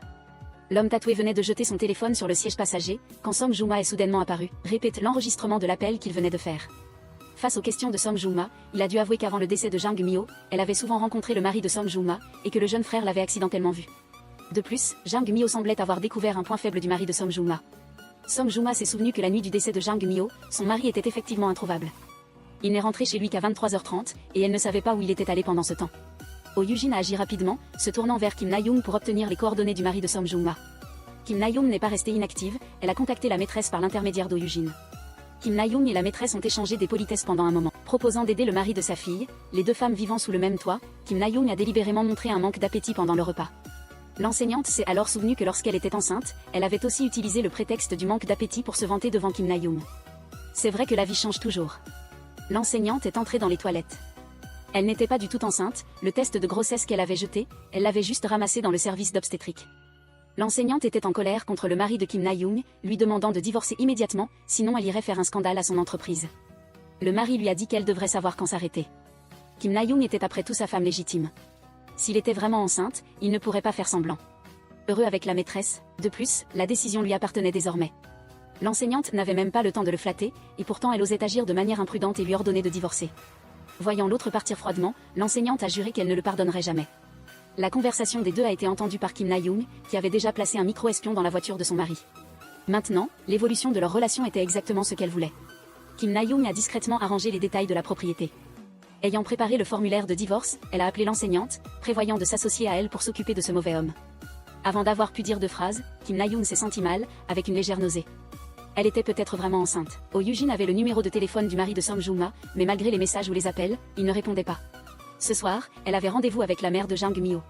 L'homme tatoué venait de jeter son téléphone sur le siège passager, quand Som Juma est soudainement apparu, répète l'enregistrement de l'appel qu'il venait de faire. Face aux questions de Som Juma, il a dû avouer qu'avant le décès de Jang Myo, elle avait souvent rencontré le mari de Som Juma, et que le jeune frère l'avait accidentellement vu. De plus, Jang Myo semblait avoir découvert un point faible du mari de Som Juma. Som Juma s'est souvenu que la nuit du décès de Jang Myo, son mari était effectivement introuvable. Il n'est rentré chez lui qu'à 23h30, et elle ne savait pas où il était allé pendant ce temps. Oh Yujin a agi rapidement, se tournant vers Kim Na-young pour obtenir les coordonnées du mari de Som Juma. Kim Na-young n'est pas restée inactive, elle a contacté la maîtresse par l'intermédiaire d'O Yujin. Kim Na-young et la maîtresse ont échangé des politesses pendant un moment, proposant d'aider le mari de sa fille. Les deux femmes vivant sous le même toit, Kim Na-young a délibérément montré un manque d'appétit pendant le repas. L'enseignante s'est alors souvenue que lorsqu'elle était enceinte, elle avait aussi utilisé le prétexte du manque d'appétit pour se vanter devant Kim Na-young. C'est vrai que la vie change toujours. L'enseignante est entrée dans les toilettes. Elle n'était pas du tout enceinte, le test de grossesse qu'elle avait jeté, elle l'avait juste ramassé dans le service d'obstétrique. L'enseignante était en colère contre le mari de Kim Na-young, lui demandant de divorcer immédiatement, sinon elle irait faire un scandale à son entreprise. Le mari lui a dit qu'elle devrait savoir quand s'arrêter. Kim Na-young était après tout sa femme légitime. S'il était vraiment enceinte, il ne pourrait pas faire semblant. Heureux avec la maîtresse, de plus, la décision lui appartenait désormais. L'enseignante n'avait même pas le temps de le flatter, et pourtant elle osait agir de manière imprudente et lui ordonner de divorcer. Voyant l'autre partir froidement, l'enseignante a juré qu'elle ne le pardonnerait jamais. La conversation des deux a été entendue par Kim Na-young, qui avait déjà placé un micro-espion dans la voiture de son mari. Maintenant, l'évolution de leur relation était exactement ce qu'elle voulait. Kim Na-young a discrètement arrangé les détails de la propriété. Ayant préparé le formulaire de divorce, elle a appelé l'enseignante, prévoyant de s'associer à elle pour s'occuper de ce mauvais homme. Avant d'avoir pu dire deux phrases, Kim Na-young s'est sentie mal, avec une légère nausée. Elle était peut-être vraiment enceinte. Oh Yujin avait le numéro de téléphone du mari de Som Juma, mais malgré les messages ou les appels, il ne répondait pas. Ce soir, elle avait rendez-vous avec la mère de Jang Myo.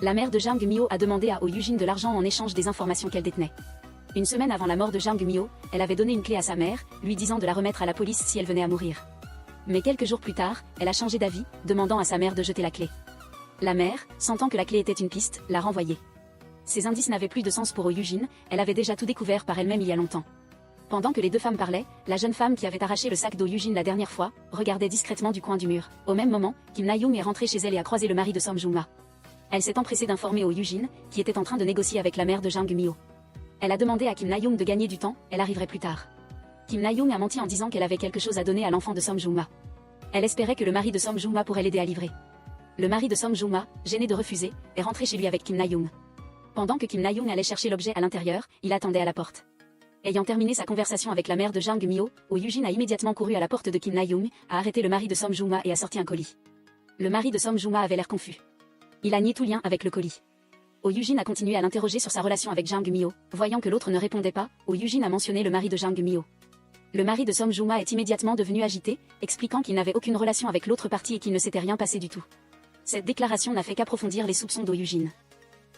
La mère de Jang Myo a demandé à Oh Yujin de l'argent en échange des informations qu'elle détenait. Une semaine avant la mort de Jang Myo, elle avait donné une clé à sa mère, lui disant de la remettre à la police si elle venait à mourir. Mais quelques jours plus tard, elle a changé d'avis, demandant à sa mère de jeter la clé. La mère, sentant que la clé était une piste, l'a renvoyée. Ces indices n'avaient plus de sens pour Oh Yujin, elle avait déjà tout découvert par elle-même il y a longtemps. Pendant que les deux femmes parlaient, la jeune femme qui avait arraché le sac d'O Yujin la dernière fois, regardait discrètement du coin du mur. Au même moment, Kim Na-young est rentrée chez elle et a croisé le mari de Som Juma. Elle s'est empressée d'informer Oh Yujin, qui était en train de négocier avec la mère de Jang Myo. Elle a demandé à Kim Na-young de gagner du temps, elle arriverait plus tard. Kim Na-young a menti en disant qu'elle avait quelque chose à donner à l'enfant de Som Juma. Elle espérait que le mari de Som Juma pourrait l'aider à livrer. Le mari de Som Juma, gêné de refuser, est rentré chez lui avec Kim Na-young. Pendant que Kim Na-young allait chercher l'objet à l'intérieur, il attendait à la porte. Ayant terminé sa conversation avec la mère de Jang Myo, Oh Yujin a immédiatement couru à la porte de Kim Na-young, a arrêté le mari de Som Juma et a sorti un colis. Le mari de Som Juma avait l'air confus. Il a nié tout lien avec le colis. Oh Yujin a continué à l'interroger sur sa relation avec Jang Myo. Voyant que l'autre ne répondait pas, Oh Yujin a mentionné le mari de Jang Myo. Le mari de Som Juma est immédiatement devenu agité, expliquant qu'il n'avait aucune relation avec l'autre partie et qu'il ne s'était rien passé du tout. Cette déclaration n'a fait qu'approfondir les soupçons d'O Yujin.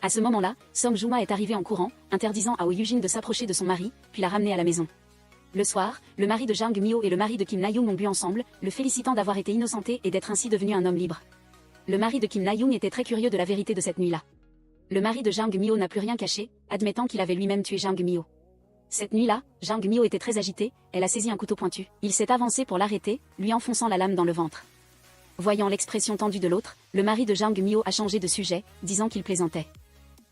À ce moment-là, Som Juma est arrivé en courant, interdisant à Oh Yujin de s'approcher de son mari, puis l'a ramené à la maison. Le soir, le mari de Jang Myo et le mari de Kim Na-young ont bu ensemble, le félicitant d'avoir été innocenté et d'être ainsi devenu un homme libre. Le mari de Kim Na-young était très curieux de la vérité de cette nuit-là. Le mari de Jang Myo n'a plus rien caché, admettant qu'il avait lui-même tué Jang Myo. Cette nuit-là, Jang Myo était très agitée, elle a saisi un couteau pointu. Il s'est avancé pour l'arrêter, lui enfonçant la lame dans le ventre. Voyant l'expression tendue de l'autre, le mari de Jang Myo a changé de sujet, disant qu'il plaisantait.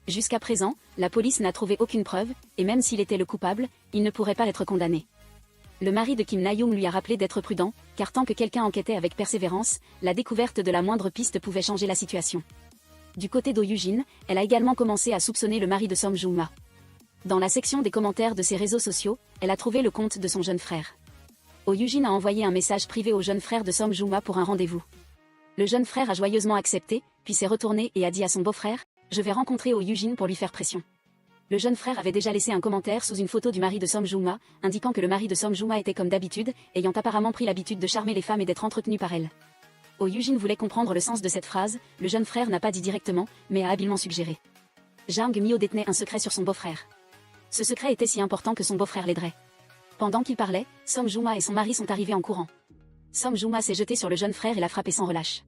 Jusqu'à présent, la police n'a trouvé aucune preuve, et même s'il était le coupable, il ne pourrait pas être condamné. Le mari de Kim Na-young lui a rappelé d'être prudent, car tant que quelqu'un enquêtait avec persévérance, la découverte de la moindre piste pouvait changer la situation. Du côté d'O Yujin, elle a également commencé à soupçonner le mari de Som Juma. Dans la section des commentaires de ses réseaux sociaux, elle a trouvé le compte de son jeune frère. Oh Yujin a envoyé un message privé au jeune frère de Som Juma pour un rendez-vous. Le jeune frère a joyeusement accepté, puis s'est retourné et a dit à son beau-frère « Je vais rencontrer Oh Yujin pour lui faire pression ». Le jeune frère avait déjà laissé un commentaire sous une photo du mari de Som Juma, indiquant que le mari de Som Juma était comme d'habitude, ayant apparemment pris l'habitude de charmer les femmes et d'être entretenu par elles. Oh Yujin voulait comprendre le sens de cette phrase, le jeune frère n'a pas dit directement, mais a habilement suggéré. Jang Myo détenait un secret sur son beau-frère. Ce secret était si important que son beau-frère l'aiderait. Pendant qu'il parlait, Som Juma et son mari sont arrivés en courant. Som Juma s'est jeté sur le jeune frère et l'a frappé sans relâche.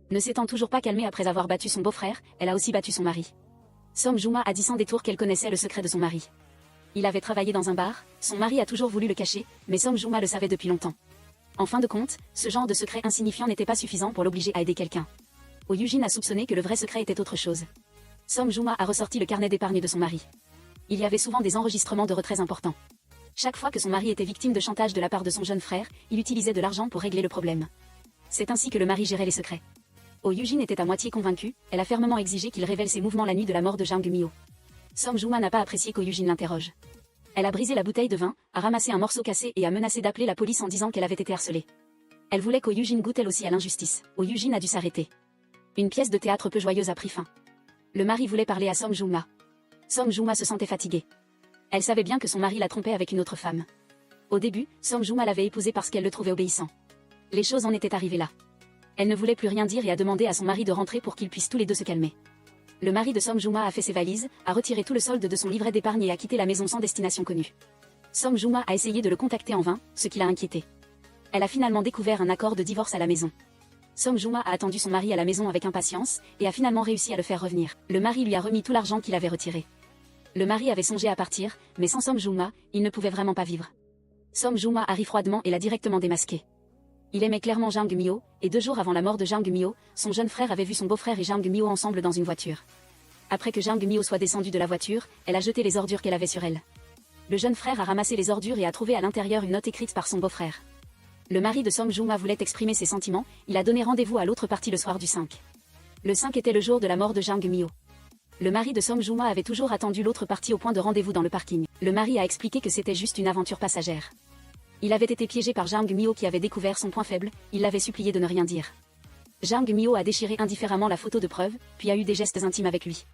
Ne s'étant toujours pas calmée après avoir battu son beau-frère, elle a aussi battu son mari. Som Juma a dit sans détour qu'elle connaissait le secret de son mari. Il avait travaillé dans un bar, son mari a toujours voulu le cacher, mais Som Juma le savait depuis longtemps. En fin de compte, ce genre de secret insignifiant n'était pas suffisant pour l'obliger à aider quelqu'un. Oh Yujin a soupçonné que le vrai secret était autre chose. Som Juma a ressorti le carnet d'épargne de son mari. Il y avait souvent des enregistrements de retraits importants. Chaque fois que son mari était victime de chantage de la part de son jeune frère, il utilisait de l'argent pour régler le problème. C'est ainsi que le mari gérait les secrets. Oh Yujin était à moitié convaincue, elle a fermement exigé qu'il révèle ses mouvements la nuit de la mort de Jang Myo. Som Juma n'a pas apprécié qu'O Yujin l'interroge. Elle a brisé la bouteille de vin, a ramassé un morceau cassé et a menacé d'appeler la police en disant qu'elle avait été harcelée. Elle voulait qu'O Yujin goûte elle aussi à l'injustice. Oh Yujin a dû s'arrêter. Une pièce de théâtre peu joyeuse a pris fin. Le mari voulait parler à Som Juma. Som Juma se sentait fatiguée. Elle savait bien que son mari la trompait avec une autre femme. Au début, Som Juma l'avait épousé parce qu'elle le trouvait obéissant. Les choses en étaient arrivées là. Elle ne voulait plus rien dire et a demandé à son mari de rentrer pour qu'ils puissent tous les deux se calmer. Le mari de Som Juma a fait ses valises, a retiré tout le solde de son livret d'épargne et a quitté la maison sans destination connue. Som Juma a essayé de le contacter en vain, ce qui l'a inquiété. Elle a finalement découvert un accord de divorce à la maison. Som Juma a attendu son mari à la maison avec impatience, et a finalement réussi à le faire revenir. Le mari lui a remis tout l'argent qu'il avait retiré. Le mari avait songé à partir, mais sans Som Juma, il ne pouvait vraiment pas vivre. Som Juma a ri froidement et l'a directement démasqué. Il aimait clairement Jang Myo, et 2 jours avant la mort de Jang Myo, son jeune frère avait vu son beau-frère et Jang Myo ensemble dans une voiture. Après que Jang Myo soit descendue de la voiture, elle a jeté les ordures qu'elle avait sur elle. Le jeune frère a ramassé les ordures et a trouvé à l'intérieur une note écrite par son beau-frère. Le mari de Som Juma voulait exprimer ses sentiments, il a donné rendez-vous à l'autre partie le soir du 5. Le 5 était le jour de la mort de Jang Myo. Le mari de Som Juma avait toujours attendu l'autre partie au point de rendez-vous dans le parking. Le mari a expliqué que c'était juste une aventure passagère. Il avait été piégé par Jang Myo qui avait découvert son point faible, il l'avait supplié de ne rien dire. Jang Myo a déchiré indifféremment la photo de preuve, puis a eu des gestes intimes avec lui.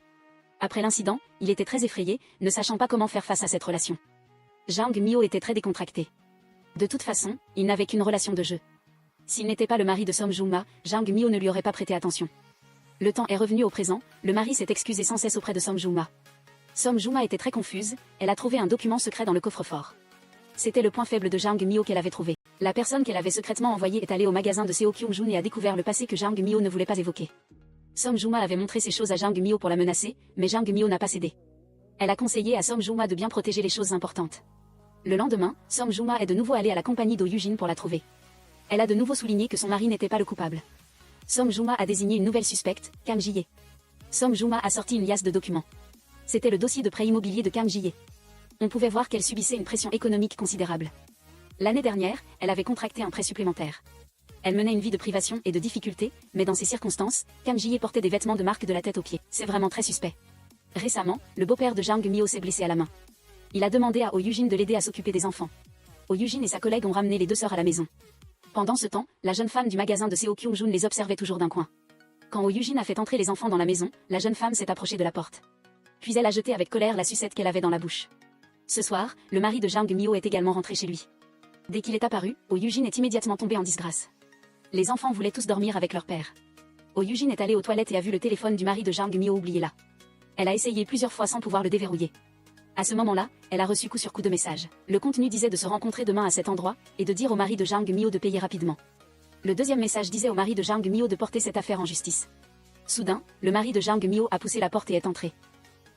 Après l'incident, il était très effrayé, ne sachant pas comment faire face à cette relation. Jang Myo était très décontracté. De toute façon, il n'avait qu'une relation de jeu. S'il n'était pas le mari de Som Juma, Jang Myo ne lui aurait pas prêté attention. Le temps est revenu au présent, le mari s'est excusé sans cesse auprès de Som Juma. Som Juma était très confuse, elle a trouvé un document secret dans le coffre-fort. C'était le point faible de Jang Myo qu'elle avait trouvé. La personne qu'elle avait secrètement envoyée est allée au magasin de Seo Kyung-jun et a découvert le passé que Jang Myo ne voulait pas évoquer. Som Juma avait montré ces choses à Jang Myo pour la menacer, mais Jang Myo n'a pas cédé. Elle a conseillé à Som Juma de bien protéger les choses importantes. Le lendemain, Som Juma est de nouveau allée à la compagnie d'O Yujin pour la trouver. Elle a de nouveau souligné que son mari n'était pas le coupable. Som Juma a désigné une nouvelle suspecte, Kang Ji-hye. Som Juma a sorti une liasse de documents. C'était le dossier de prêt immobilier de Kang Ji-hye. On pouvait voir qu'elle subissait une pression économique considérable. L'année dernière, elle avait contracté un prêt supplémentaire. Elle menait une vie de privation et de difficulté, mais dans ces circonstances, Kang Ji-hye portait des vêtements de marque de la tête aux pieds. C'est vraiment très suspect. Récemment, le beau-père de Jang Myo s'est blessé à la main. Il a demandé à Oh Yujin de l'aider à s'occuper des enfants. Oh Yujin et sa collègue ont ramené les 2 sœurs à la maison. Pendant ce temps, la jeune femme du magasin de Seo Kyung-jun les observait toujours d'un coin. Quand Oh Yujin a fait entrer les enfants dans la maison, la jeune femme s'est approchée de la porte. Puis elle a jeté avec colère la sucette qu'elle avait dans la bouche. Ce soir, le mari de Jang Myo est également rentré chez lui. Dès qu'il est apparu, Oh Yujin est immédiatement tombé en disgrâce. Les enfants voulaient tous dormir avec leur père. Oh Yujin est allée aux toilettes et a vu le téléphone du mari de Jang Myo oublié là. Elle a essayé plusieurs fois sans pouvoir le déverrouiller. À ce moment-là, elle a reçu coup sur coup de messages. Le contenu disait de se rencontrer demain à cet endroit, et de dire au mari de Jang Myo de payer rapidement. Le deuxième message disait au mari de Jang Myo de porter cette affaire en justice. Soudain, le mari de Jang Myo a poussé la porte et est entré.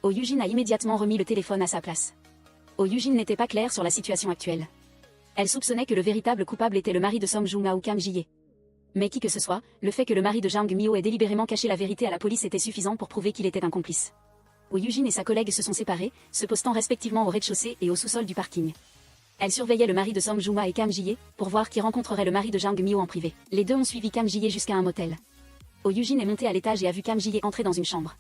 Oh Yujin a immédiatement remis le téléphone à sa place. Oh Yujin n'était pas claire sur la situation actuelle. Elle soupçonnait que le véritable coupable était le mari de Som Juma ou Kang Ji-hye. Mais qui que ce soit, le fait que le mari de Jang Myo ait délibérément caché la vérité à la police était suffisant pour prouver qu'il était un complice. Oh Yujin et sa collègue se sont séparés, se postant respectivement au rez-de-chaussée et au sous-sol du parking. Elle surveillait le mari de Som Juma et Kang Ji-hye, pour voir qui rencontrerait le mari de Jang Myo en privé. Les deux ont suivi Kang Ji-hye jusqu'à un motel. Oh Yujin est monté à l'étage et a vu Kang Ji-hye entrer dans une chambre.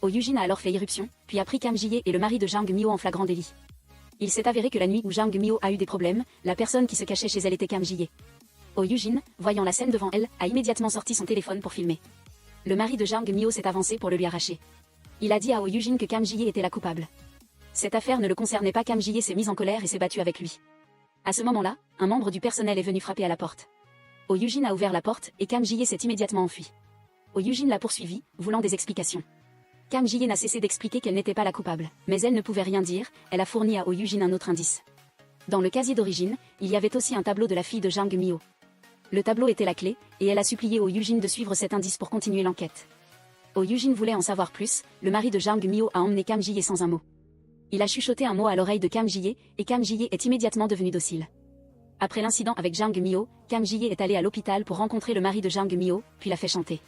Oh Yujin a alors fait irruption, puis a pris Kang Ji-hye et le mari de Jang Myo en flagrant délit. Il s'est avéré que la nuit où Jang Myo a eu des problèmes, la personne qui se cachait chez elle était Kang Ji-hye. Oh Yujin, voyant la scène devant elle, a immédiatement sorti son téléphone pour filmer. Le mari de Jang Myo s'est avancé pour le lui arracher. Il a dit à Oh Yujin que Kang Ji-hye était la coupable. Cette affaire ne le concernait pas. Kang Ji-hye s'est mise en colère et s'est battue avec lui. À ce moment-là, un membre du personnel est venu frapper à la porte. Oh Yujin a ouvert la porte et Kang Ji-hye s'est immédiatement enfui. Oh Yujin l'a poursuivi, voulant des explications. Kang Ji-hye n'a cessé d'expliquer qu'elle n'était pas la coupable, mais elle ne pouvait rien dire. Elle a fourni à Oh Yujin un autre indice. Dans le casier d'origine, il y avait aussi un tableau de la fille de Jang Myo. Le tableau était la clé, et elle a supplié Oh Yujin de suivre cet indice pour continuer l'enquête. Oh Yujin voulait en savoir plus, le mari de Jang Myo a emmené Kam Ji-hye sans un mot. Il a chuchoté un mot à l'oreille de Kam Ji-hye, et Kam Ji-hye est immédiatement devenu docile. Après l'incident avec Jang Myo, Kam Ji-hye est allé à l'hôpital pour rencontrer le mari de Jang Myo, puis l'a fait chanter.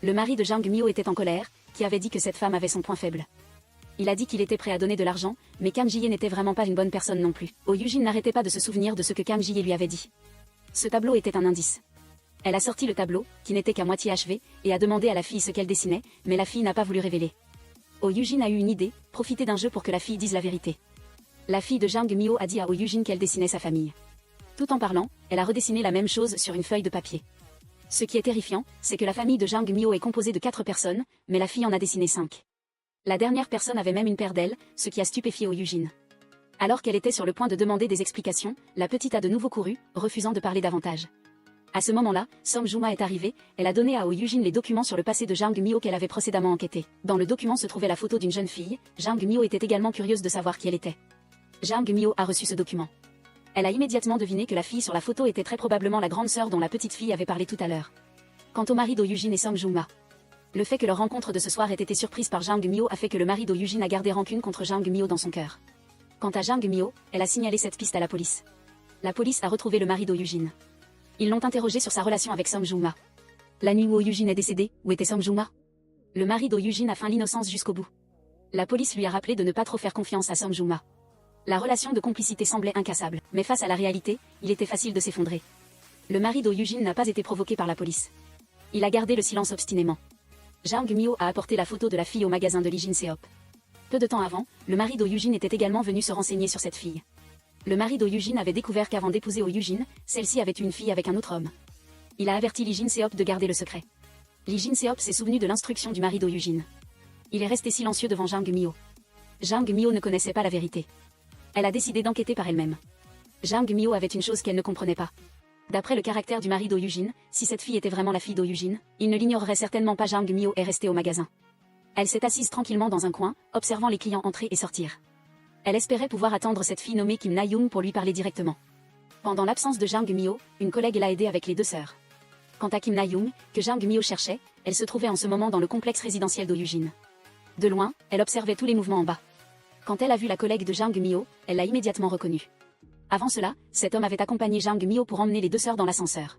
Le mari de Jang Myo était en colère, qui avait dit que cette femme avait son point faible. Il a dit qu'il était prêt à donner de l'argent, mais Kam Ji-hye n'était vraiment pas une bonne personne non plus. Oh Yujin n'arrêtait pas de se souvenir de ce que Kam Ji-hye lui avait dit. Ce tableau était un indice. Elle a sorti le tableau, qui n'était qu'à moitié achevé, et a demandé à la fille ce qu'elle dessinait, mais la fille n'a pas voulu révéler. Oh Yujin a eu une idée, profiter d'un jeu pour que la fille dise la vérité. La fille de Jang Myo a dit à Oh Yujin qu'elle dessinait sa famille. Tout en parlant, elle a redessiné la même chose sur une feuille de papier. Ce qui est terrifiant, c'est que la famille de Jang Myo est composée de 4 personnes, mais la fille en a dessiné 5. La dernière personne avait même une paire d'ailes, ce qui a stupéfié Oh Yujin. Alors qu'elle était sur le point de demander des explications, la petite a de nouveau couru, refusant de parler davantage. À ce moment-là, Som Juma est arrivée, elle a donné à Oh Yujin les documents sur le passé de Jang Myo qu'elle avait précédemment enquêté. Dans le document se trouvait la photo d'une jeune fille, Jang Myo était également curieuse de savoir qui elle était. Jang Myo a reçu ce document. Elle a immédiatement deviné que la fille sur la photo était très probablement la grande sœur dont la petite fille avait parlé tout à l'heure. Quant au mari d'O Yujin et Som Juma, le fait que leur rencontre de ce soir ait été surprise par Jang Myo a fait que le mari d'O Yujin a gardé rancune contre Jang Myo dans son cœur. Quant à Jang Myo, elle a signalé cette piste à la police. La police a retrouvé le mari d'O Yujin. Ils l'ont interrogé sur sa relation avec Som Juma. La nuit où Oh Yujin est décédé, où était Som Juma? Le mari d'O Yujin a feint l'innocence jusqu'au bout. La police lui a rappelé de ne pas trop faire confiance à Som Juma. La relation de complicité semblait incassable, mais face à la réalité, il était facile de s'effondrer. Le mari d'O Yujin n'a pas été provoqué par la police. Il a gardé le silence obstinément. Jang Myo a apporté la photo de la fille au magasin de Lee Jin-seop. Peu de temps avant, le mari d'O Yujin était également venu se renseigner sur cette fille. Le mari d'O Yujin avait découvert qu'avant d'épouser Oh Yujin, celle-ci avait eu une fille avec un autre homme. Il a averti Lee Jin-seop de garder le secret. Lee Jin-seop s'est souvenu de l'instruction du mari d'O Yujin. Il est resté silencieux devant Jang Myo. Jang Myo ne connaissait pas la vérité. Elle a décidé d'enquêter par elle-même. Jang Myo avait une chose qu'elle ne comprenait pas. D'après le caractère du mari d'O Yujin, si cette fille était vraiment la fille d'O Yujin, il ne l'ignorerait certainement pas. Jang Myo est restée au magasin. Elle s'est assise tranquillement dans un coin, observant les clients entrer et sortir. Elle espérait pouvoir attendre cette fille nommée Kim Na-young pour lui parler directement. Pendant l'absence de Jang Myo, une collègue l'a aidée avec les 2 sœurs. Quant à Kim Na-young, que Jang Myo cherchait, elle se trouvait en ce moment dans le complexe résidentiel d'O Yujin. De loin, elle observait tous les mouvements en bas. Quand elle a vu la collègue de Jang Myo, elle l'a immédiatement reconnue. Avant cela, cet homme avait accompagné Jang Myo pour emmener les 2 sœurs dans l'ascenseur.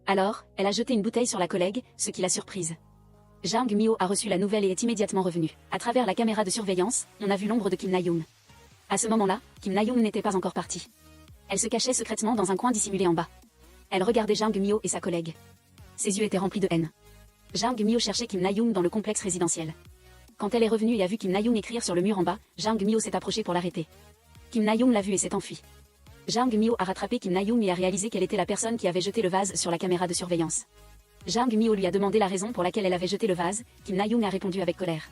Alors, elle a jeté une bouteille sur la collègue, ce qui l'a surprise. Jang Myo a reçu la nouvelle et est immédiatement revenue. À travers la caméra de surveillance, on a vu l'ombre de Kim Na-young. À ce moment-là, Kim Na-young n'était pas encore partie. Elle se cachait secrètement dans un coin dissimulé en bas. Elle regardait Jang Myo et sa collègue. Ses yeux étaient remplis de haine. Jang Myo cherchait Kim Na-young dans le complexe résidentiel. Quand elle est revenue et a vu Kim Na-young écrire sur le mur en bas, Jang Myo s'est approché pour l'arrêter. Kim Na-young l'a vue et s'est enfuie. Jang Myo a rattrapé Kim Na-young et a réalisé qu'elle était la personne qui avait jeté le vase sur la caméra de surveillance. Jang Myo lui a demandé la raison pour laquelle elle avait jeté le vase. Kim Na-young a répondu avec colère.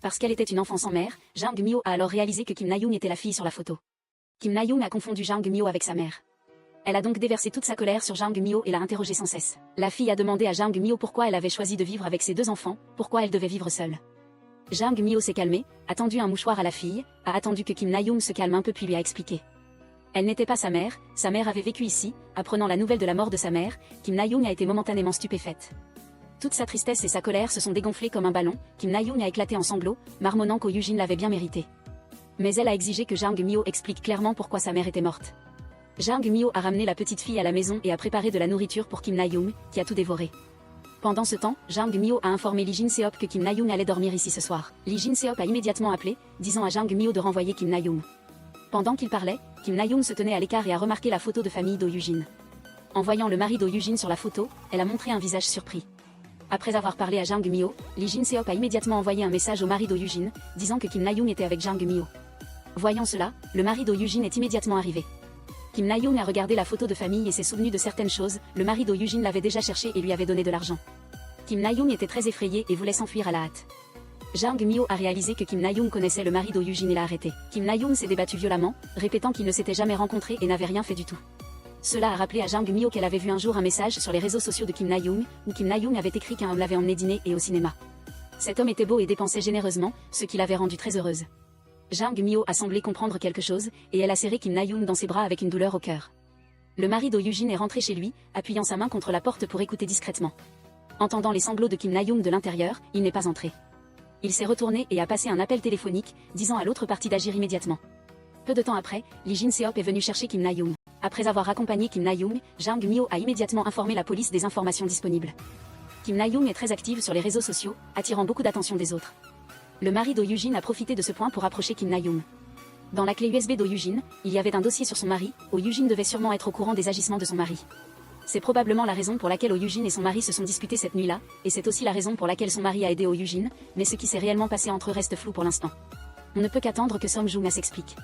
Parce qu'elle était une enfant sans mère, Jang Myo a alors réalisé que Kim Na-young était la fille sur la photo. Kim Na-young a confondu Jang Myo avec sa mère. Elle a donc déversé toute sa colère sur Jang Myo et l'a interrogé sans cesse. La fille a demandé à Jang Myo pourquoi elle avait choisi de vivre avec ses 2 enfants, pourquoi elle devait vivre seule. Jang Myo s'est calmée, a tendu un mouchoir à la fille, a attendu que Kim Na-young se calme un peu puis lui a expliqué. Elle n'était pas sa mère avait vécu ici. Apprenant la nouvelle de la mort de sa mère, Kim Na-young a été momentanément stupéfaite. Toute sa tristesse et sa colère se sont dégonflées comme un ballon. Kim Na-young a éclaté en sanglots, marmonnant qu'O Yujin l'avait bien mérité. Mais elle a exigé que Jang Myo explique clairement pourquoi sa mère était morte. Jang Myo a ramené la petite fille à la maison et a préparé de la nourriture pour Kim Na-young, qui a tout dévoré. Pendant ce temps, Jang Myo a informé Lee Jin-seop que Kim Na-young allait dormir ici ce soir. Lee Jin-seop a immédiatement appelé, disant à Jang Myo de renvoyer Kim Na-young. Pendant qu'il parlait, Kim Na-young se tenait à l'écart et a remarqué la photo de famille d'O Yujin. En voyant le mari d'O Yujin sur la photo, elle a montré un visage surpris. Après avoir parlé à Jang Myo, Lee Jin-seop a immédiatement envoyé un message au mari d'O Yujin, disant que Kim Na-young était avec Jang Myo. Voyant cela, le mari d'O Yujin est immédiatement arrivé. Kim Na-young a regardé la photo de famille et s'est souvenu de certaines choses. Le mari d'O Yujin l'avait déjà cherché et lui avait donné de l'argent. Kim Na-young était très effrayée et voulait s'enfuir à la hâte. Jang Myo a réalisé que Kim Na-young connaissait le mari d'O Yujin et l'a arrêté. Kim Na-young s'est débattu violemment, répétant qu'ils ne s'étaient jamais rencontrés et n'avaient rien fait du tout. Cela a rappelé à Jang Myo qu'elle avait vu un jour un message sur les réseaux sociaux de Kim Na-young, où Kim Na-young avait écrit qu'un homme l'avait emmené dîner et au cinéma. Cet homme était beau et dépensait généreusement, ce qui l'avait rendue très heureuse. Jang Myo a semblé comprendre quelque chose, et elle a serré Kim Na-young dans ses bras avec une douleur au cœur. Le mari d'O Yujin est rentré chez lui, appuyant sa main contre la porte pour écouter discrètement. Entendant les sanglots de Kim Na-young de l'intérieur, il n'est pas entré. Il s'est retourné et a passé un appel téléphonique, disant à l'autre partie d'agir immédiatement. Peu de temps après, Lee Jin-seop est venu chercher Kim Na-young. Après avoir accompagné Kim Na-young, Jang Myo a immédiatement informé la police des informations disponibles. Kim Na-young est très active sur les réseaux sociaux, attirant beaucoup d'attention des autres. Le mari d'O Yujin a profité de ce point pour approcher Kim Na-young. Dans la clé USB d'O Yujin, il y avait un dossier sur son mari. Oh Yujin devait sûrement être au courant des agissements de son mari. C'est probablement la raison pour laquelle Oh Yujin et son mari se sont disputés cette nuit-là, et c'est aussi la raison pour laquelle son mari a aidé Oh Yujin, mais ce qui s'est réellement passé entre eux reste flou pour l'instant. On ne peut qu'attendre que Song Joong-ma s'explique.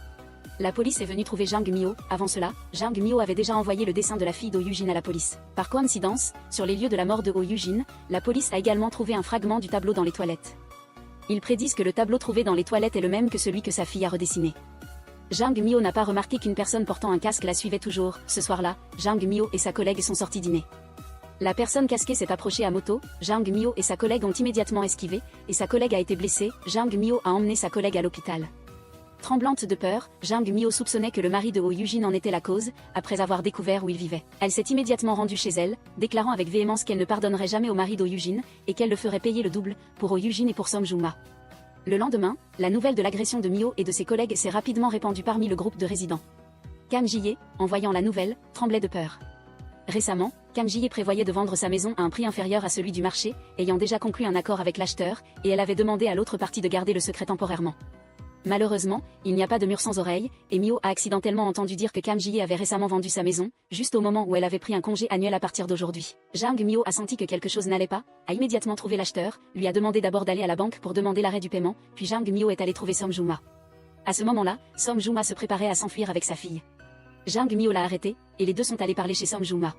La police est venue trouver Jang Myo. Avant cela, Jang Myo avait déjà envoyé le dessin de la fille d'O Yujin à la police. Par coïncidence, sur les lieux de la mort de Oh Yujin, la police a également trouvé un fragment du tableau dans les toilettes. Ils prédisent que le tableau trouvé dans les toilettes est le même que celui que sa fille a redessiné. Jang Myo n'a pas remarqué qu'une personne portant un casque la suivait toujours. Ce soir-là, Jang Myo et sa collègue sont sortis dîner. La personne casquée s'est approchée à moto, Jang Myo et sa collègue ont immédiatement esquivé, et sa collègue a été blessée. Jang Myo a emmené sa collègue à l'hôpital. Tremblante de peur, Jang Myo soupçonnait que le mari de Oh Yujin en était la cause, après avoir découvert où il vivait. Elle s'est immédiatement rendue chez elle, déclarant avec véhémence qu'elle ne pardonnerait jamais au mari d'O Yujin, et qu'elle le ferait payer le double, pour Oh Yujin et pour Song Joong-ma. Le lendemain, la nouvelle de l'agression de Myo et de ses collègues s'est rapidement répandue parmi le groupe de résidents. Kam Ji-hye, en voyant la nouvelle, tremblait de peur. Récemment, Kam Ji-hye prévoyait de vendre sa maison à un prix inférieur à celui du marché, ayant déjà conclu un accord avec l'acheteur, et elle avait demandé à l'autre partie de garder le secret temporairement. Malheureusement, il n'y a pas de mur sans oreille, et Myo a accidentellement entendu dire que Kam Ji-hye avait récemment vendu sa maison, juste au moment où elle avait pris un congé annuel à partir d'aujourd'hui. Jang Myo a senti que quelque chose n'allait pas, a immédiatement trouvé l'acheteur, lui a demandé d'abord d'aller à la banque pour demander l'arrêt du paiement, puis Jang Myo est allé trouver Song Joong-ma. À ce moment-là, Song Joong-ma se préparait à s'enfuir avec sa fille. Jang Myo l'a arrêté, et les deux sont allés parler chez Song Joong-ma.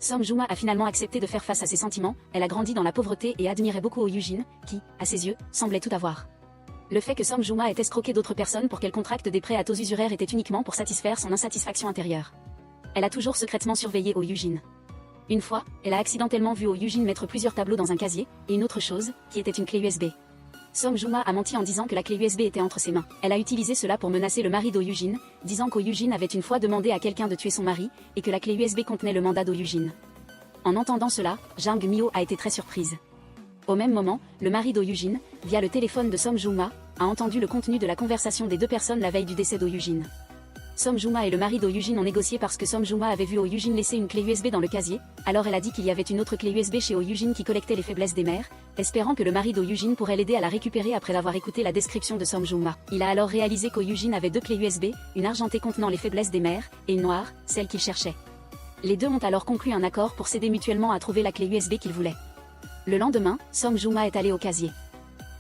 Song Joong-ma a finalement accepté de faire face à ses sentiments. Elle a grandi dans la pauvreté et admirait beaucoup Oh Yujin, qui, à ses yeux, semblait tout avoir. Le fait que Song Joong-ma ait escroqué d'autres personnes pour qu'elle contracte des prêts à taux usuraires était uniquement pour satisfaire son insatisfaction intérieure. Elle a toujours secrètement surveillé Oh Yujin. Une fois, elle a accidentellement vu Oh Yujin mettre plusieurs tableaux dans un casier, et une autre chose, qui était une clé USB. Song Joong-ma a menti en disant que la clé USB était entre ses mains. Elle a utilisé cela pour menacer le mari d'O Yujin, disant qu'O Yujin avait une fois demandé à quelqu'un de tuer son mari, et que la clé USB contenait le mandat d'O Yujin. En entendant cela, Jang Myo a été très surprise. Au même moment, le mari d'O Yujin, via le téléphone de Song Joong-ma, a entendu le contenu de la conversation des deux personnes la veille du décès d'O Yujin. Song Joong-ma et le mari d'O Yujin ont négocié parce que Song Joong-ma avait vu Oh Yujin laisser une clé USB dans le casier, alors elle a dit qu'il y avait une autre clé USB chez Oh Yujin qui collectait les faiblesses des mères, espérant que le mari d'O Yujin pourrait l'aider à la récupérer après avoir écouté la description de Song Joong-ma. Il a alors réalisé qu'O Yujin avait deux clés USB, une argentée contenant les faiblesses des mères, et une noire, celle qu'il cherchait. Les deux ont alors conclu un accord pour s'aider mutuellement à trouver la clé USB qu'ils voulaient. Le lendemain, Song Joong-ma est allée au casier.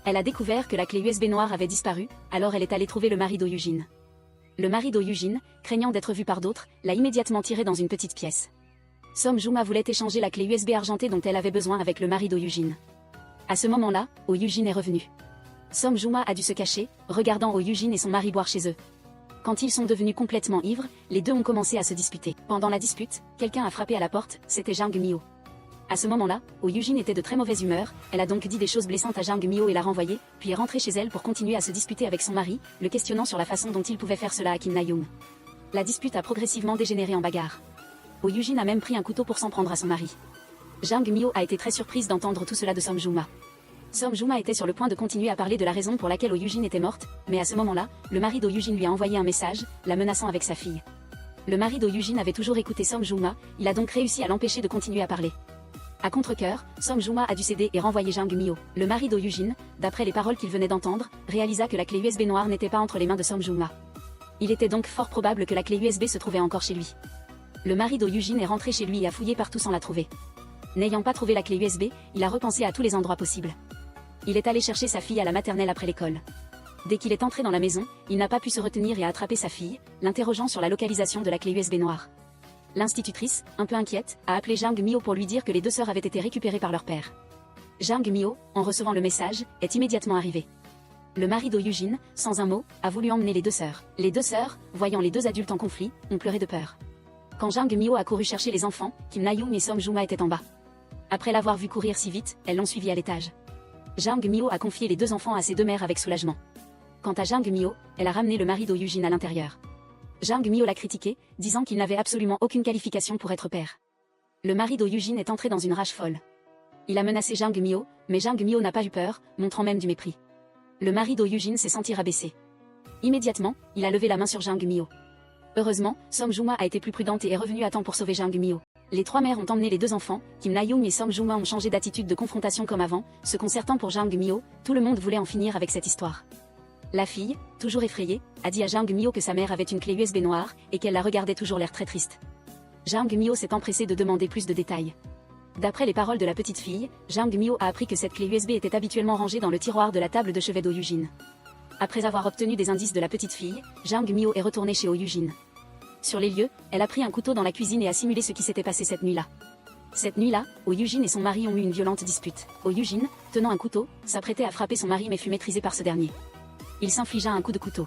Elle a découvert que la clé USB noire avait disparu, alors elle est allée trouver le mari d'O Yujin. Le mari d'O Yujin, craignant d'être vu par d'autres, l'a immédiatement tiré dans une petite pièce. Song Joong-ma voulait échanger la clé USB argentée dont elle avait besoin avec le mari d'O Yujin. À ce moment-là, Oh Yujin est revenu. Song Joong-ma a dû se cacher, regardant Oh Yujin et son mari boire chez eux. Quand ils sont devenus complètement ivres, les deux ont commencé à se disputer. Pendant la dispute, quelqu'un a frappé à la porte, c'était Jang Myo. À ce moment-là, Oh Yujin était de très mauvaise humeur, elle a donc dit des choses blessantes à Jang Myo et l'a renvoyé, puis est rentrée chez elle pour continuer à se disputer avec son mari, le questionnant sur la façon dont il pouvait faire cela à Kim Na-young. La dispute a progressivement dégénéré en bagarre. Oh Yujin a même pris un couteau pour s'en prendre à son mari. Jang Myo a été très surprise d'entendre tout cela de Song Joong-ma. Song Joong-ma était sur le point de continuer à parler de la raison pour laquelle Oh Yujin était morte, mais à ce moment-là, le mari d'O Yujin lui a envoyé un message, la menaçant avec sa fille. Le mari d'O Yujin avait toujours écouté Song Joong-ma, il a donc réussi à l'empêcher de continuer à parler. À contre-cœur, Song Joong-ma a dû céder et renvoyer Jang Myo. Le mari d'O Yujin, d'après les paroles qu'il venait d'entendre, réalisa que la clé USB noire n'était pas entre les mains de Song Joong-ma. Il était donc fort probable que la clé USB se trouvait encore chez lui. Le mari d'O Yujin est rentré chez lui et a fouillé partout sans la trouver. N'ayant pas trouvé la clé USB, il a repensé à tous les endroits possibles. Il est allé chercher sa fille à la maternelle après l'école. Dès qu'il est entré dans la maison, il n'a pas pu se retenir et a attrapé sa fille, l'interrogeant sur la localisation de la clé USB noire. L'institutrice, un peu inquiète, a appelé Jang Myo pour lui dire que les deux sœurs avaient été récupérées par leur père. Jang Myo, en recevant le message, est immédiatement arrivé. Le mari d'O Yujin, sans un mot, a voulu emmener les deux sœurs. Les deux sœurs, voyant les deux adultes en conflit, ont pleuré de peur. Quand Jang Myo a couru chercher les enfants, Kim Na-young et Song Joong-ma étaient en bas. Après l'avoir vu courir si vite, elles l'ont suivi à l'étage. Jang Myo a confié les deux enfants à ses deux mères avec soulagement. Quant à Jang Myo, elle a ramené le mari d'O Yujin à l'intérieur. Jang Myo l'a critiqué, disant qu'il n'avait absolument aucune qualification pour être père. Le mari d'O Yujin est entré dans une rage folle. Il a menacé Jang Myo, mais Jang Myo n'a pas eu peur, montrant même du mépris. Le mari d'O Yujin s'est senti rabaissé. Immédiatement, il a levé la main sur Jang Myo. Heureusement, Som Juma a été plus prudente et est revenue à temps pour sauver Jang Myo. Les trois mères ont emmené les deux enfants, Kim Na-young et Som Juma ont changé d'attitude de confrontation comme avant, se concertant pour Jang Myo, tout le monde voulait en finir avec cette histoire. La fille, toujours effrayée, a dit à Jang Myo que sa mère avait une clé USB noire, et qu'elle la regardait toujours l'air très triste. Jang Myo s'est empressé de demander plus de détails. D'après les paroles de la petite fille, Jang Myo a appris que cette clé USB était habituellement rangée dans le tiroir de la table de chevet d'O Yujin. Après avoir obtenu des indices de la petite fille, Jang Myo est retournée chez Oh Yujin. Sur les lieux, elle a pris un couteau dans la cuisine et a simulé ce qui s'était passé cette nuit-là. Cette nuit-là, Oh Yujin et son mari ont eu une violente dispute. Oh Yujin, tenant un couteau, s'apprêtait à frapper son mari mais fut maîtrisé par ce dernier. Il s'infligea un coup de couteau.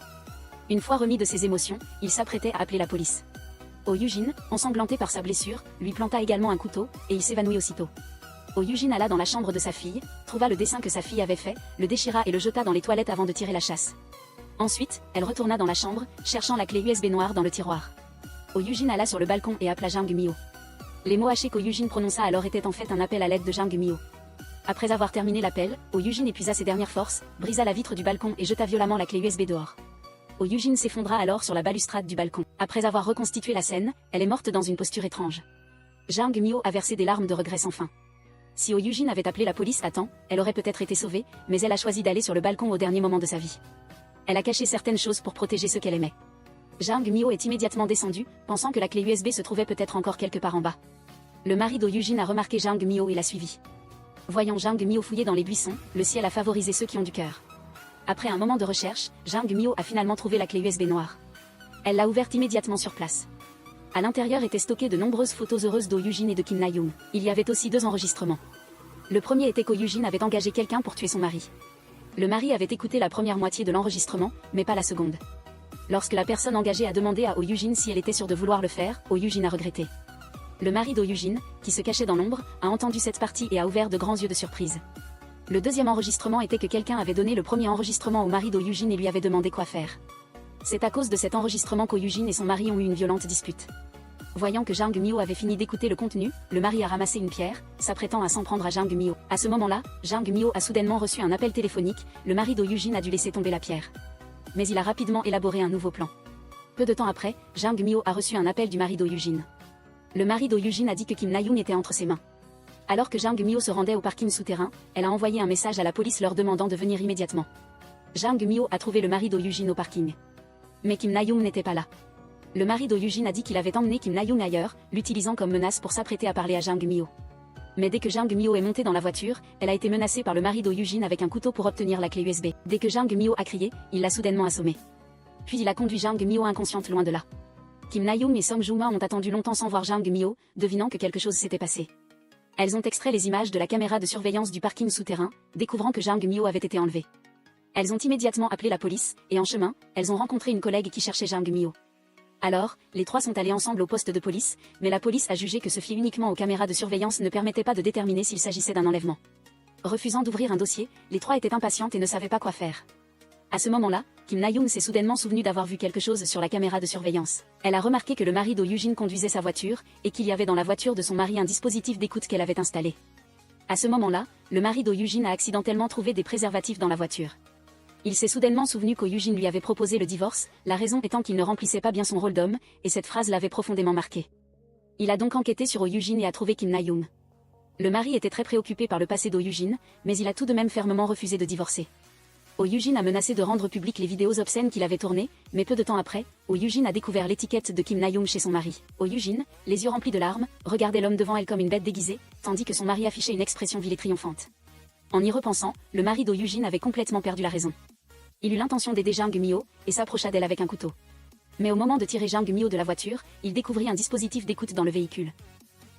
Une fois remis de ses émotions, il s'apprêtait à appeler la police. Oh Yujin, ensanglanté par sa blessure, lui planta également un couteau, et il s'évanouit aussitôt. Oh Yujin alla dans la chambre de sa fille, trouva le dessin que sa fille avait fait, le déchira et le jeta dans les toilettes avant de tirer la chasse. Ensuite, elle retourna dans la chambre, cherchant la clé USB noire dans le tiroir. Oh Yujin alla sur le balcon et appela Jang Myo. Les mots hachés qu'O Yujin prononça alors étaient en fait un appel à l'aide de Jang Myo. Après avoir terminé l'appel, Oh Yujin épuisa ses dernières forces, brisa la vitre du balcon et jeta violemment la clé USB dehors. Oh Yujin s'effondra alors sur la balustrade du balcon. Après avoir reconstitué la scène, elle est morte dans une posture étrange. Jang Myo a versé des larmes de regret sans fin. Si Oh Yujin avait appelé la police à temps, elle aurait peut-être été sauvée, mais elle a choisi d'aller sur le balcon au dernier moment de sa vie. Elle a caché certaines choses pour protéger ceux qu'elle aimait. Jang Myo est immédiatement descendu, pensant que la clé USB se trouvait peut-être encore quelque part en bas. Le mari d'O Yujin a remarqué Jang Myo et l'a suivi. Voyant Jang Myo fouiller dans les buissons, le ciel a favorisé ceux qui ont du cœur. Après un moment de recherche, Jang Myo a finalement trouvé la clé USB noire. Elle l'a ouverte immédiatement sur place. À l'intérieur étaient stockées de nombreuses photos heureuses d'O Yujin et de Kim Na-young. Il y avait aussi 2 enregistrements. Le premier était qu'O Yujin avait engagé quelqu'un pour tuer son mari. Le mari avait écouté la première moitié de l'enregistrement, mais pas la seconde. Lorsque la personne engagée a demandé à Oh Yujin si elle était sûre de vouloir le faire, Oh Yujin a regretté. Le mari d'O Yujin, qui se cachait dans l'ombre, a entendu cette partie et a ouvert de grands yeux de surprise. Le deuxième enregistrement était que quelqu'un avait donné le premier enregistrement au mari d'O Yujin et lui avait demandé quoi faire. C'est à cause de cet enregistrement qu'O Yujin et son mari ont eu une violente dispute. Voyant que Jang Myo avait fini d'écouter le contenu, le mari a ramassé une pierre, s'apprêtant à s'en prendre à Jang Myo. À ce moment-là, Jang Myo a soudainement reçu un appel téléphonique, le mari d'O Yujin a dû laisser tomber la pierre. Mais il a rapidement élaboré un nouveau plan. Peu de temps après, Jang Myo a reçu un appel du mari d'O Yujin. Le mari d'O Yujin a dit que Kim Na-young était entre ses mains. Alors que Jang Myo se rendait au parking souterrain, elle a envoyé un message à la police leur demandant de venir immédiatement. Jang Myo a trouvé le mari d'O Yujin au parking. Mais Kim Na-young n'était pas là. Le mari d'O Yujin a dit qu'il avait emmené Kim Na-young ailleurs, l'utilisant comme menace pour s'apprêter à parler à Jang Myo. Mais dès que Jang Myo est montée dans la voiture, elle a été menacée par le mari d'O Yujin avec un couteau pour obtenir la clé USB. Dès que Jang Myo a crié, il l'a soudainement assommée. Puis il a conduit Jang Myo inconsciente loin de là. Kim Na-young et Som Juma ont attendu longtemps sans voir Jang Myo, devinant que quelque chose s'était passé. Elles ont extrait les images de la caméra de surveillance du parking souterrain, découvrant que Jang Myo avait été enlevée. Elles ont immédiatement appelé la police, et en chemin, elles ont rencontré une collègue qui cherchait Jang Myo. Alors, les trois sont allés ensemble au poste de police, mais la police a jugé que se fier uniquement aux caméras de surveillance ne permettait pas de déterminer s'il s'agissait d'un enlèvement. Refusant d'ouvrir un dossier, les trois étaient impatientes et ne savaient pas quoi faire. À ce moment-là, Kim Na-young s'est soudainement souvenue d'avoir vu quelque chose sur la caméra de surveillance. Elle a remarqué que le mari d'O Yujin conduisait sa voiture, et qu'il y avait dans la voiture de son mari un dispositif d'écoute qu'elle avait installé. À ce moment-là, le mari d'O Yujin a accidentellement trouvé des préservatifs dans la voiture. Il s'est soudainement souvenu qu'O Yujin lui avait proposé le divorce, la raison étant qu'il ne remplissait pas bien son rôle d'homme, et cette phrase l'avait profondément marqué. Il a donc enquêté sur Oh Yujin et a trouvé Kim Na-young. Le mari était très préoccupé par le passé d'O Yujin, mais il a tout de même fermement refusé de divorcer. Oh Yujin a menacé de rendre publiques les vidéos obscènes qu'il avait tournées, mais peu de temps après, Oh Yujin a découvert l'étiquette de Kim Na-young chez son mari. Oh Yujin, les yeux remplis de larmes, regardait l'homme devant elle comme une bête déguisée, tandis que son mari affichait une expression vile et triomphante. En y repensant, le mari d'O Yujin avait complètement perdu la raison. Il eut l'intention d'aider Jang Myo, et s'approcha d'elle avec un couteau. Mais au moment de tirer Jang Myo de la voiture, il découvrit un dispositif d'écoute dans le véhicule.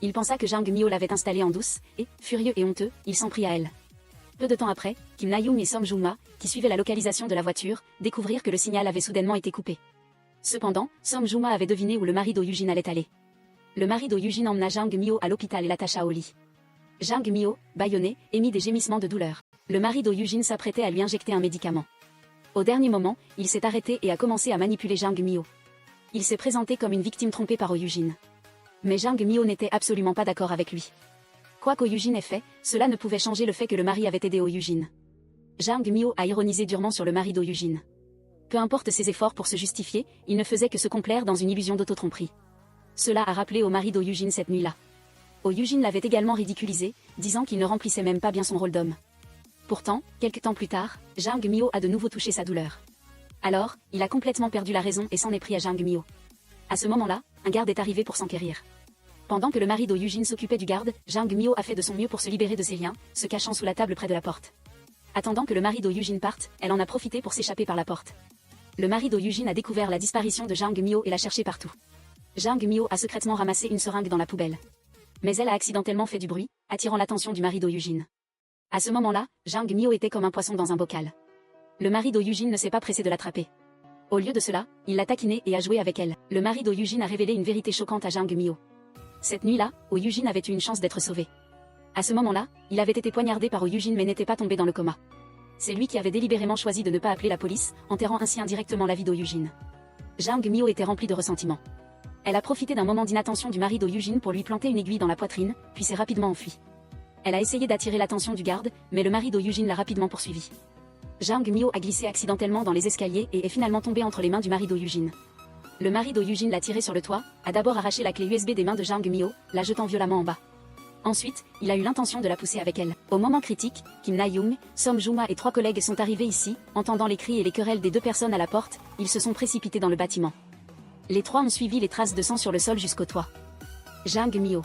Il pensa que Jang Myo l'avait installé en douce, et, furieux et honteux, il s'en prit à elle. Peu de temps après, Kim Na-young et Som Juma, qui suivaient la localisation de la voiture, découvrirent que le signal avait soudainement été coupé. Cependant, Som Juma avait deviné où le mari d'O Yujin allait aller. Le mari d'O Yujin emmena Jang Myo à l'hôpital et l'attacha au lit. Jang Myo, bâillonné, émit des gémissements de douleur. Le mari d'O Yujin s'apprêtait à lui injecter un médicament. Au dernier moment, il s'est arrêté et a commencé à manipuler Jang Myo. Il s'est présenté comme une victime trompée par Oh Yujin. Mais Jang Myo n'était absolument pas d'accord avec lui. Quoi qu'O Yujin ait fait, cela ne pouvait changer le fait que le mari avait aidé Oh Yujin. Jang Myo a ironisé durement sur le mari d'O Yujin. Peu importe ses efforts pour se justifier, il ne faisait que se complaire dans une illusion d'autotromperie. Cela a rappelé au mari d'O Yujin cette nuit-là. Oh Yujin l'avait également ridiculisé, disant qu'il ne remplissait même pas bien son rôle d'homme. Pourtant, quelques temps plus tard, Jang Myo a de nouveau touché sa douleur. Alors, il a complètement perdu la raison et s'en est pris à Jang Myo. À ce moment-là, un garde est arrivé pour s'enquérir. Pendant que le mari d'O Yujin s'occupait du garde, Jang Myo a fait de son mieux pour se libérer de ses liens, se cachant sous la table près de la porte. Attendant que le mari d'O Yujin parte, elle en a profité pour s'échapper par la porte. Le mari d'O Yujin a découvert la disparition de Jang Myo et l'a cherché partout. Jang Myo a secrètement ramassé une seringue dans la poubelle. Mais elle a accidentellement fait du bruit, attirant l'attention du mari d'O Yujin. À ce moment-là, Jang Myo était comme un poisson dans un bocal. Le mari d'O Yujin ne s'est pas pressé de l'attraper. Au lieu de cela, il l'a taquinée et a joué avec elle. Le mari d'O Yujin a révélé une vérité choquante à Jang Myo. Cette nuit-là, Oh Yujin avait eu une chance d'être sauvé. À ce moment-là, il avait été poignardé par Oh Yujin mais n'était pas tombé dans le coma. C'est lui qui avait délibérément choisi de ne pas appeler la police, enterrant ainsi indirectement la vie d'O Yujin. Jang Myo était remplie de ressentiment. Elle a profité d'un moment d'inattention du mari d'O Yujin pour lui planter une aiguille dans la poitrine, puis s'est rapidement enfuie. Elle a essayé d'attirer l'attention du garde, mais le mari d'O Yujin l'a rapidement poursuivi. Jang Myo a glissé accidentellement dans les escaliers et est finalement tombé entre les mains du mari d'O Yujin. Le mari d'O Yujin l'a tiré sur le toit, a d'abord arraché la clé USB des mains de Jang Myo, la jetant violemment en bas. Ensuite, il a eu l'intention de la pousser avec elle. Au moment critique, Kim Na-young, Som Juma et 3 collègues sont arrivés ici, entendant les cris et les querelles des 2 personnes à la porte, ils se sont précipités dans le bâtiment. Les 3 ont suivi les traces de sang sur le sol jusqu'au toit. Jang Myo.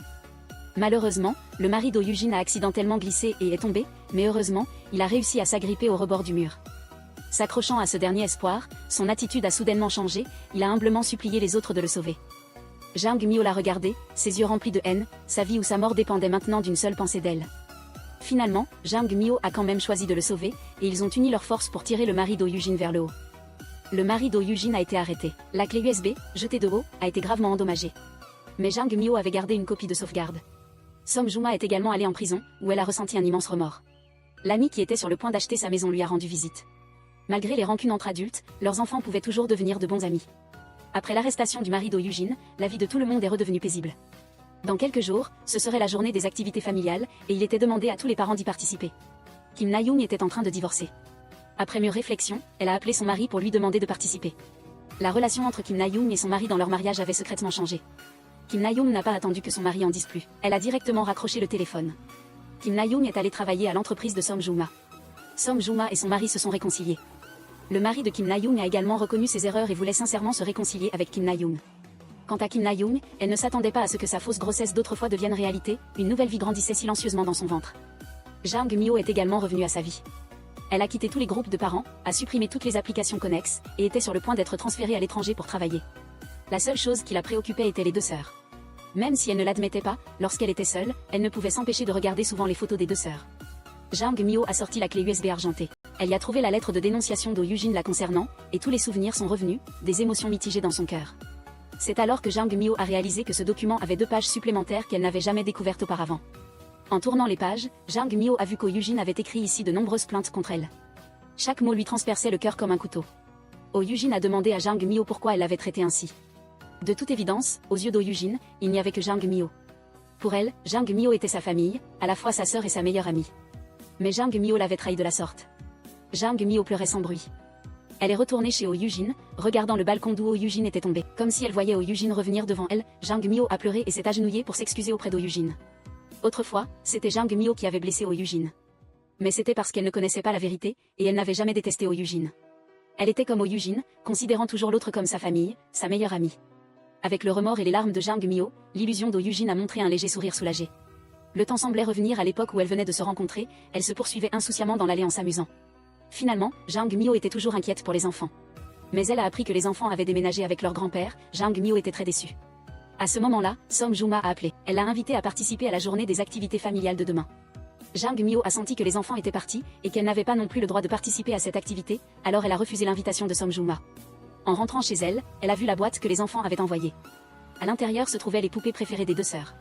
Malheureusement, le mari d'O Yujin a accidentellement glissé et est tombé, mais heureusement, il a réussi à s'agripper au rebord du mur. S'accrochant à ce dernier espoir, son attitude a soudainement changé, il a humblement supplié les autres de le sauver. Jang Myo l'a regardé, ses yeux remplis de haine, sa vie ou sa mort dépendait maintenant d'une seule pensée d'elle. Finalement, Jang Myo a quand même choisi de le sauver, et ils ont uni leurs forces pour tirer le mari d'O Yujin vers le haut. Le mari d'O Yujin a été arrêté. La clé USB, jetée de haut, a été gravement endommagée. Mais Jang Myo avait gardé une copie de sauvegarde. Som Juma est également allée en prison, où elle a ressenti un immense remords. L'ami qui était sur le point d'acheter sa maison lui a rendu visite. Malgré les rancunes entre adultes, leurs enfants pouvaient toujours devenir de bons amis. Après l'arrestation du mari d'O Yujin, la vie de tout le monde est redevenue paisible. Dans quelques jours, ce serait la journée des activités familiales, et il était demandé à tous les parents d'y participer. Kim Na-young était en train de divorcer. Après mûre réflexion, elle a appelé son mari pour lui demander de participer. La relation entre Kim Na-young et son mari dans leur mariage avait secrètement changé. Kim Na-young n'a pas attendu que son mari en dise plus. Elle a directement raccroché le téléphone. Kim Na-young est allée travailler à l'entreprise de Som Juma. Som Juma et son mari se sont réconciliés. Le mari de Kim Na-young a également reconnu ses erreurs et voulait sincèrement se réconcilier avec Kim Na-young. Quant à Kim Na-young, elle ne s'attendait pas à ce que sa fausse grossesse d'autrefois devienne réalité, une nouvelle vie grandissait silencieusement dans son ventre. Jang Myo est également revenue à sa vie. Elle a quitté tous les groupes de parents, a supprimé toutes les applications connexes, et était sur le point d'être transférée à l'étranger pour travailler. La seule chose qui la préoccupait était les 2 sœurs. Même si elle ne l'admettait pas, lorsqu'elle était seule, elle ne pouvait s'empêcher de regarder souvent les photos des 2 sœurs. Jang Myo a sorti la clé USB argentée. Elle y a trouvé la lettre de dénonciation d'O Yujin la concernant, et tous les souvenirs sont revenus, des émotions mitigées dans son cœur. C'est alors que Jang Myo a réalisé que ce document avait 2 pages supplémentaires qu'elle n'avait jamais découvertes auparavant. En tournant les pages, Jang Myo a vu qu'O Yujin avait écrit ici de nombreuses plaintes contre elle. Chaque mot lui transperçait le cœur comme un couteau. Oh Yujin a demandé à Jang Myo pourquoi elle l'avait traité ainsi. De toute évidence, aux yeux d'O Yujin, il n'y avait que Jang Myo. Pour elle, Jang Myo était sa famille, à la fois sa sœur et sa meilleure amie. Mais Jang Myo l'avait trahi de la sorte. Jang Myo pleurait sans bruit. Elle est retournée chez Oh Yujin, regardant le balcon d'où Oh Yujin était tombé. Comme si elle voyait Oh Yujin revenir devant elle, Jang Myo a pleuré et s'est agenouillée pour s'excuser auprès d'O Yujin. Autrefois, c'était Jang Myo qui avait blessé Oh Yujin. Mais c'était parce qu'elle ne connaissait pas la vérité, et elle n'avait jamais détesté Oh Yujin. Elle était comme Oh Yujin, considérant toujours l'autre comme sa famille, sa meilleure amie. Avec le remords et les larmes de Jang Myo, l'illusion d'O Yujin a montré un léger sourire soulagé. Le temps semblait revenir à l'époque où elle venait de se rencontrer, elle se poursuivait insouciamment dans l'allée en s'amusant. Finalement, Jang Myo était toujours inquiète pour les enfants. Mais elle a appris que les enfants avaient déménagé avec leur grand-père, Jang Myo était très déçue. À ce moment-là, Som Juma a appelé. Elle l'a invitée à participer à la journée des activités familiales de demain. Jang Myo a senti que les enfants étaient partis, et qu'elle n'avait pas non plus le droit de participer à cette activité, alors elle a refusé l'invitation de Som Juma. En rentrant chez elle, elle a vu la boîte que les enfants avaient envoyée. À l'intérieur se trouvaient les poupées préférées des 2 sœurs.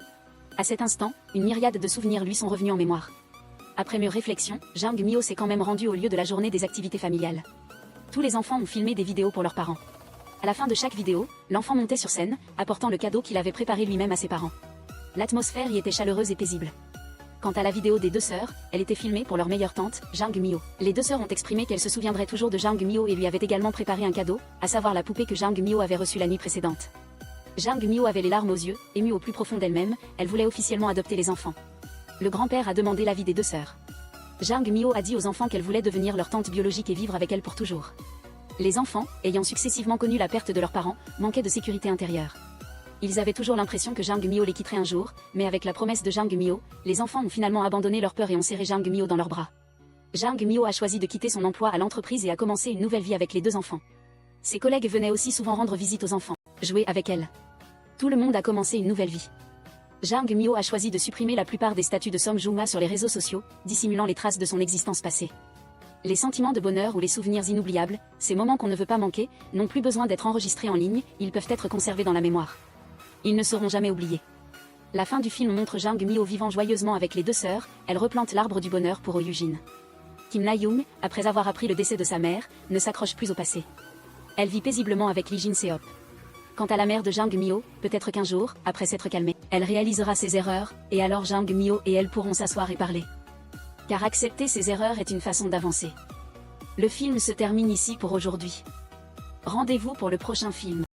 À cet instant, une myriade de souvenirs lui sont revenus en mémoire. Après mûre réflexion, Jang Myo s'est quand même rendu au lieu de la journée des activités familiales. Tous les enfants ont filmé des vidéos pour leurs parents. À la fin de chaque vidéo, l'enfant montait sur scène, apportant le cadeau qu'il avait préparé lui-même à ses parents. L'atmosphère y était chaleureuse et paisible. Quant à la vidéo des deux sœurs, elle était filmée pour leur meilleure tante, Jang Myo. Les deux sœurs ont exprimé qu'elles se souviendraient toujours de Jang Myo et lui avaient également préparé un cadeau, à savoir la poupée que Jang Myo avait reçue la nuit précédente. Jang Myo avait les larmes aux yeux, émue au plus profond d'elle-même, elle voulait officiellement adopter les enfants. Le grand-père a demandé l'avis des deux sœurs. Jang Myo a dit aux enfants qu'elle voulait devenir leur tante biologique et vivre avec elle pour toujours. Les enfants, ayant successivement connu la perte de leurs parents, manquaient de sécurité intérieure. Ils avaient toujours l'impression que Jang Myo les quitterait un jour, mais avec la promesse de Jang Myo, les enfants ont finalement abandonné leur peur et ont serré Jang Myo dans leurs bras. Jang Myo a choisi de quitter son emploi à l'entreprise et a commencé une nouvelle vie avec les deux enfants. Ses collègues venaient aussi souvent rendre visite aux enfants, jouer avec elle. Tout le monde a commencé une nouvelle vie. Jang Myo a choisi de supprimer la plupart des statuts de Som Jung-ma sur les réseaux sociaux, dissimulant les traces de son existence passée. Les sentiments de bonheur ou les souvenirs inoubliables, ces moments qu'on ne veut pas manquer, n'ont plus besoin d'être enregistrés en ligne, ils peuvent être conservés dans la mémoire. Ils ne seront jamais oubliés. La fin du film montre Jang Myo vivant joyeusement avec les deux sœurs, elle replante l'arbre du bonheur pour Oh Yujin. Kim Na-young, après avoir appris le décès de sa mère, ne s'accroche plus au passé. Elle vit paisiblement avec Lee Jin-seop. Quant à la mère de Jang Myo, peut-être qu'un jour, après s'être calmée, elle réalisera ses erreurs, et alors Jang Myo et elle pourront s'asseoir et parler. Car accepter ses erreurs est une façon d'avancer. Le film se termine ici pour aujourd'hui. Rendez-vous pour le prochain film.